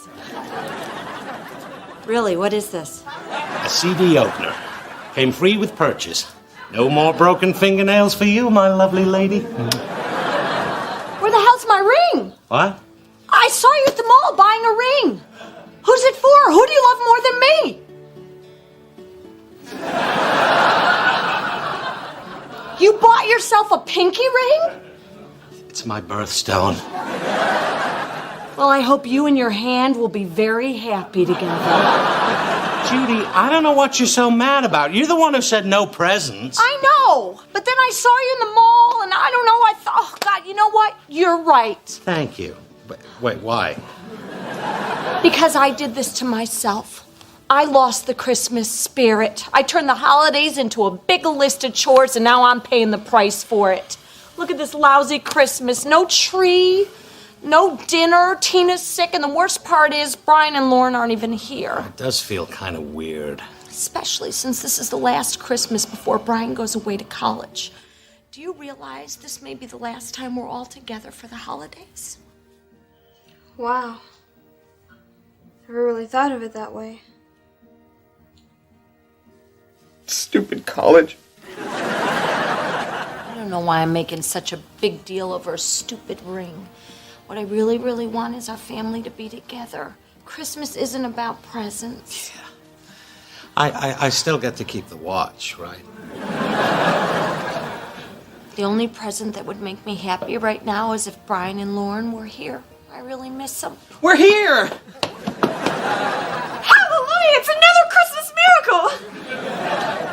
Really, what is this?
A CD opener. Came free with purchase. No more broken fingernails for you, my lovely lady.
Where the hell's my ring?
What?
I saw you at the mall buying a ring. Who's it for? Who do you love more than me? You bought yourself a pinky ring?
It's my birthstone.
Well, I hope you and your hand will be very happy together.
Judy, I don't know what you're so mad about. You're the one who said no presents.
I know, but then I saw you in the mall, and I don't know, I thought, oh, God, you know what? You're right.
Thank you. Wait, why?
Because I did this to myself. I lost the Christmas spirit. I turned the holidays into a big list of chores, and now I'm paying the price for it. Look at this lousy Christmas. No tree, no dinner. Tina's sick, and the worst part is Brian and Lauren aren't even here.
It does feel kind of weird.
Especially since this is the last Christmas before Brian goes away to college. Do you realize this may be the last time we're all together for the holidays?
Wow. Never really thought of it that way.
Stupid college.
I don't know why I'm making such a big deal over a stupid ring. What I really, really want is our family to be together. Christmas isn't about presents.
Yeah. I still get to keep the watch, right?
The only present that would make me happy right now is if Brian and Lauren were here. I really miss them.
We're here!
Hallelujah! It's another Christmas miracle!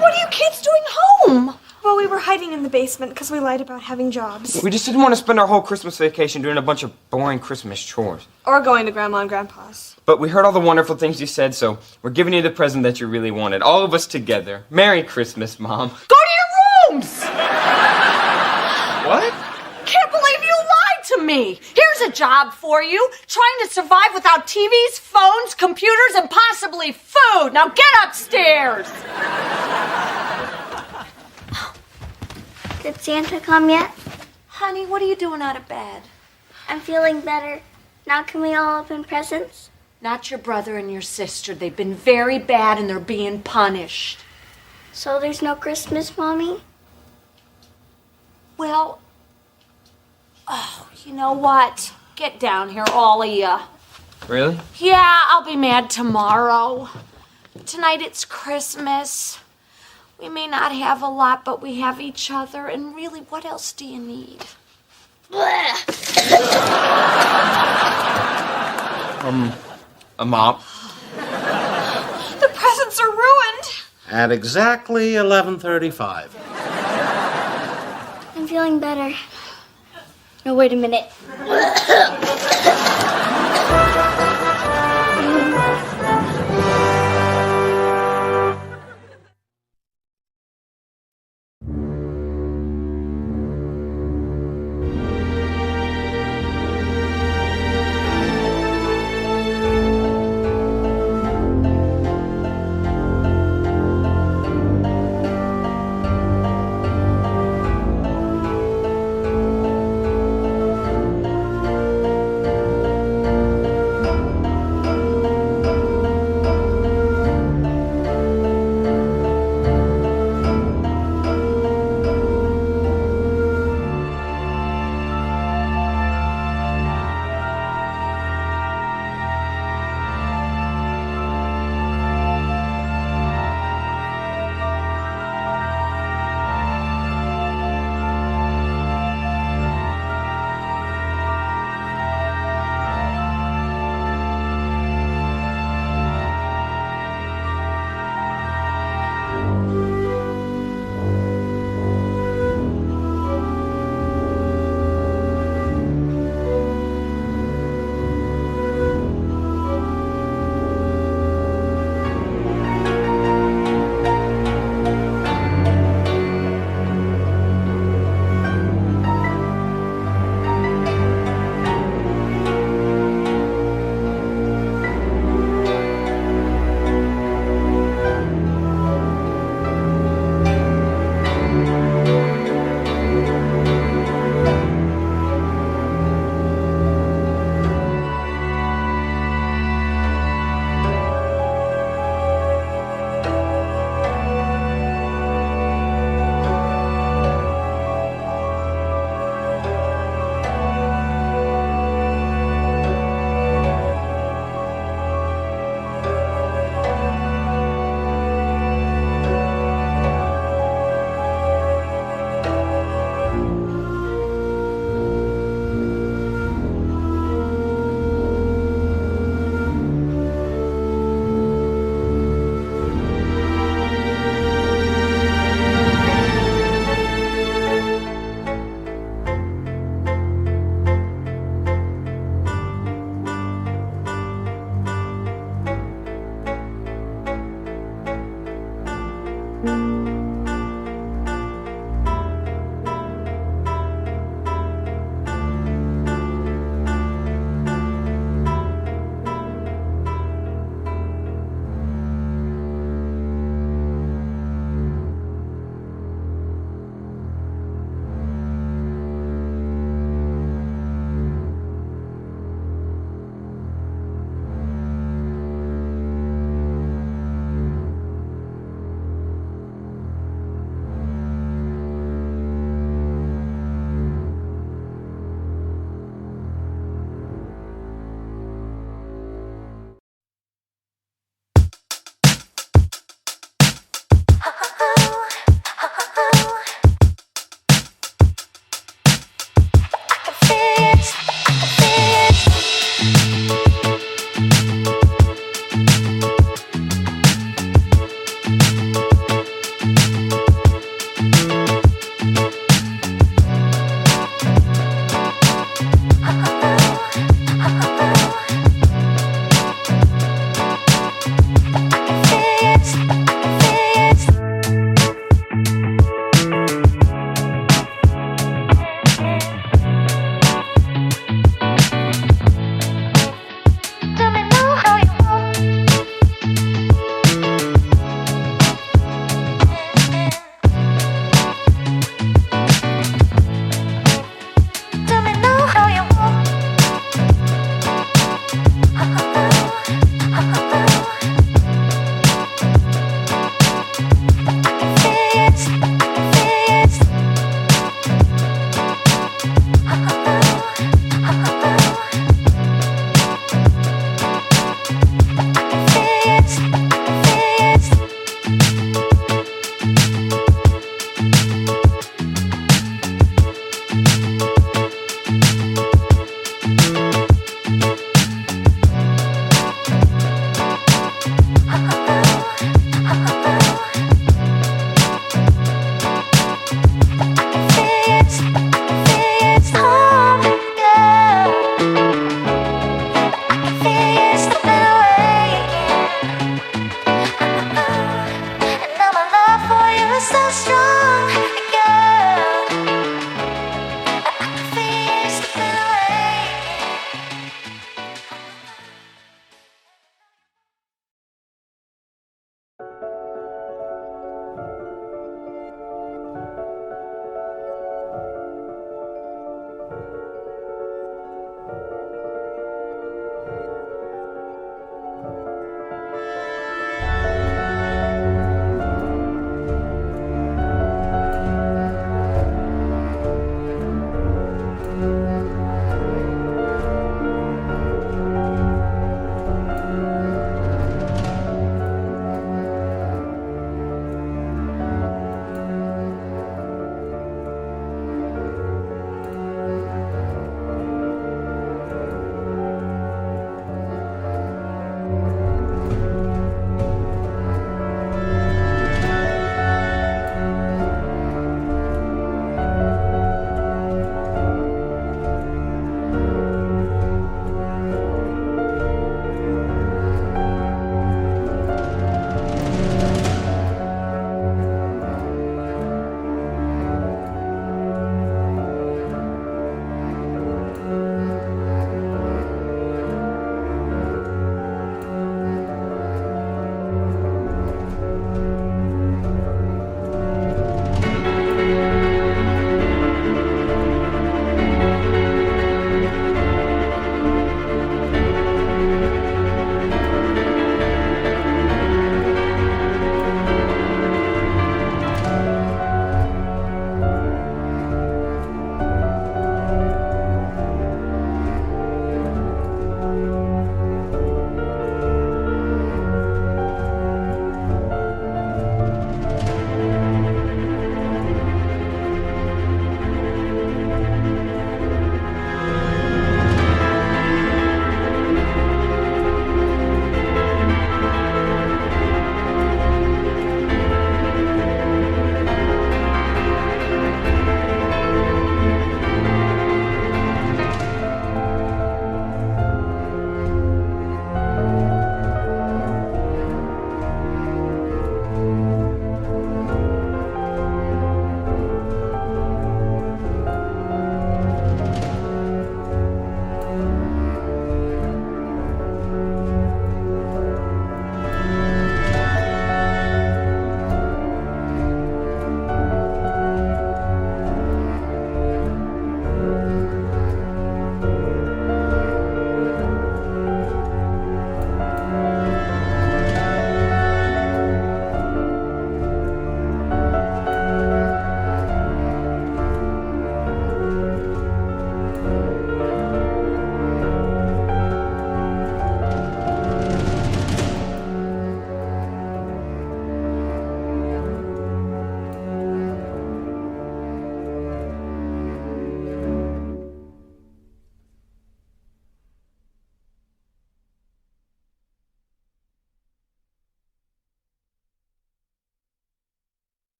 What are you kids doing home? Well, we were hiding in the basement because we lied about having jobs.
We just didn't want to spend our whole Christmas vacation doing a bunch of boring Christmas chores.
Or going to Grandma and Grandpa's.
But we heard all the wonderful things you said, so we're giving you the present that you really wanted. All of us together. Merry Christmas, Mom.
Go to your rooms!
What?
Can't believe you lied to me! Here's a job for you. Trying to survive without TVs, phones, computers, and possibly food. Now get upstairs!
Did Santa come yet?
Honey, what are you doing out of bed?
I'm feeling better. Now can we all open presents?
Not your brother and your sister. They've been very bad and they're being punished.
So there's no Christmas, Mommy?
Well, oh, you know what? Get down here, all of you.
Really?
Yeah, I'll be mad tomorrow. Tonight it's Christmas. We may not have a lot, but we have each other. And really, what else do you need?
A mop.
The presents are ruined.
At exactly 11:35.
I'm feeling better. No, wait a minute.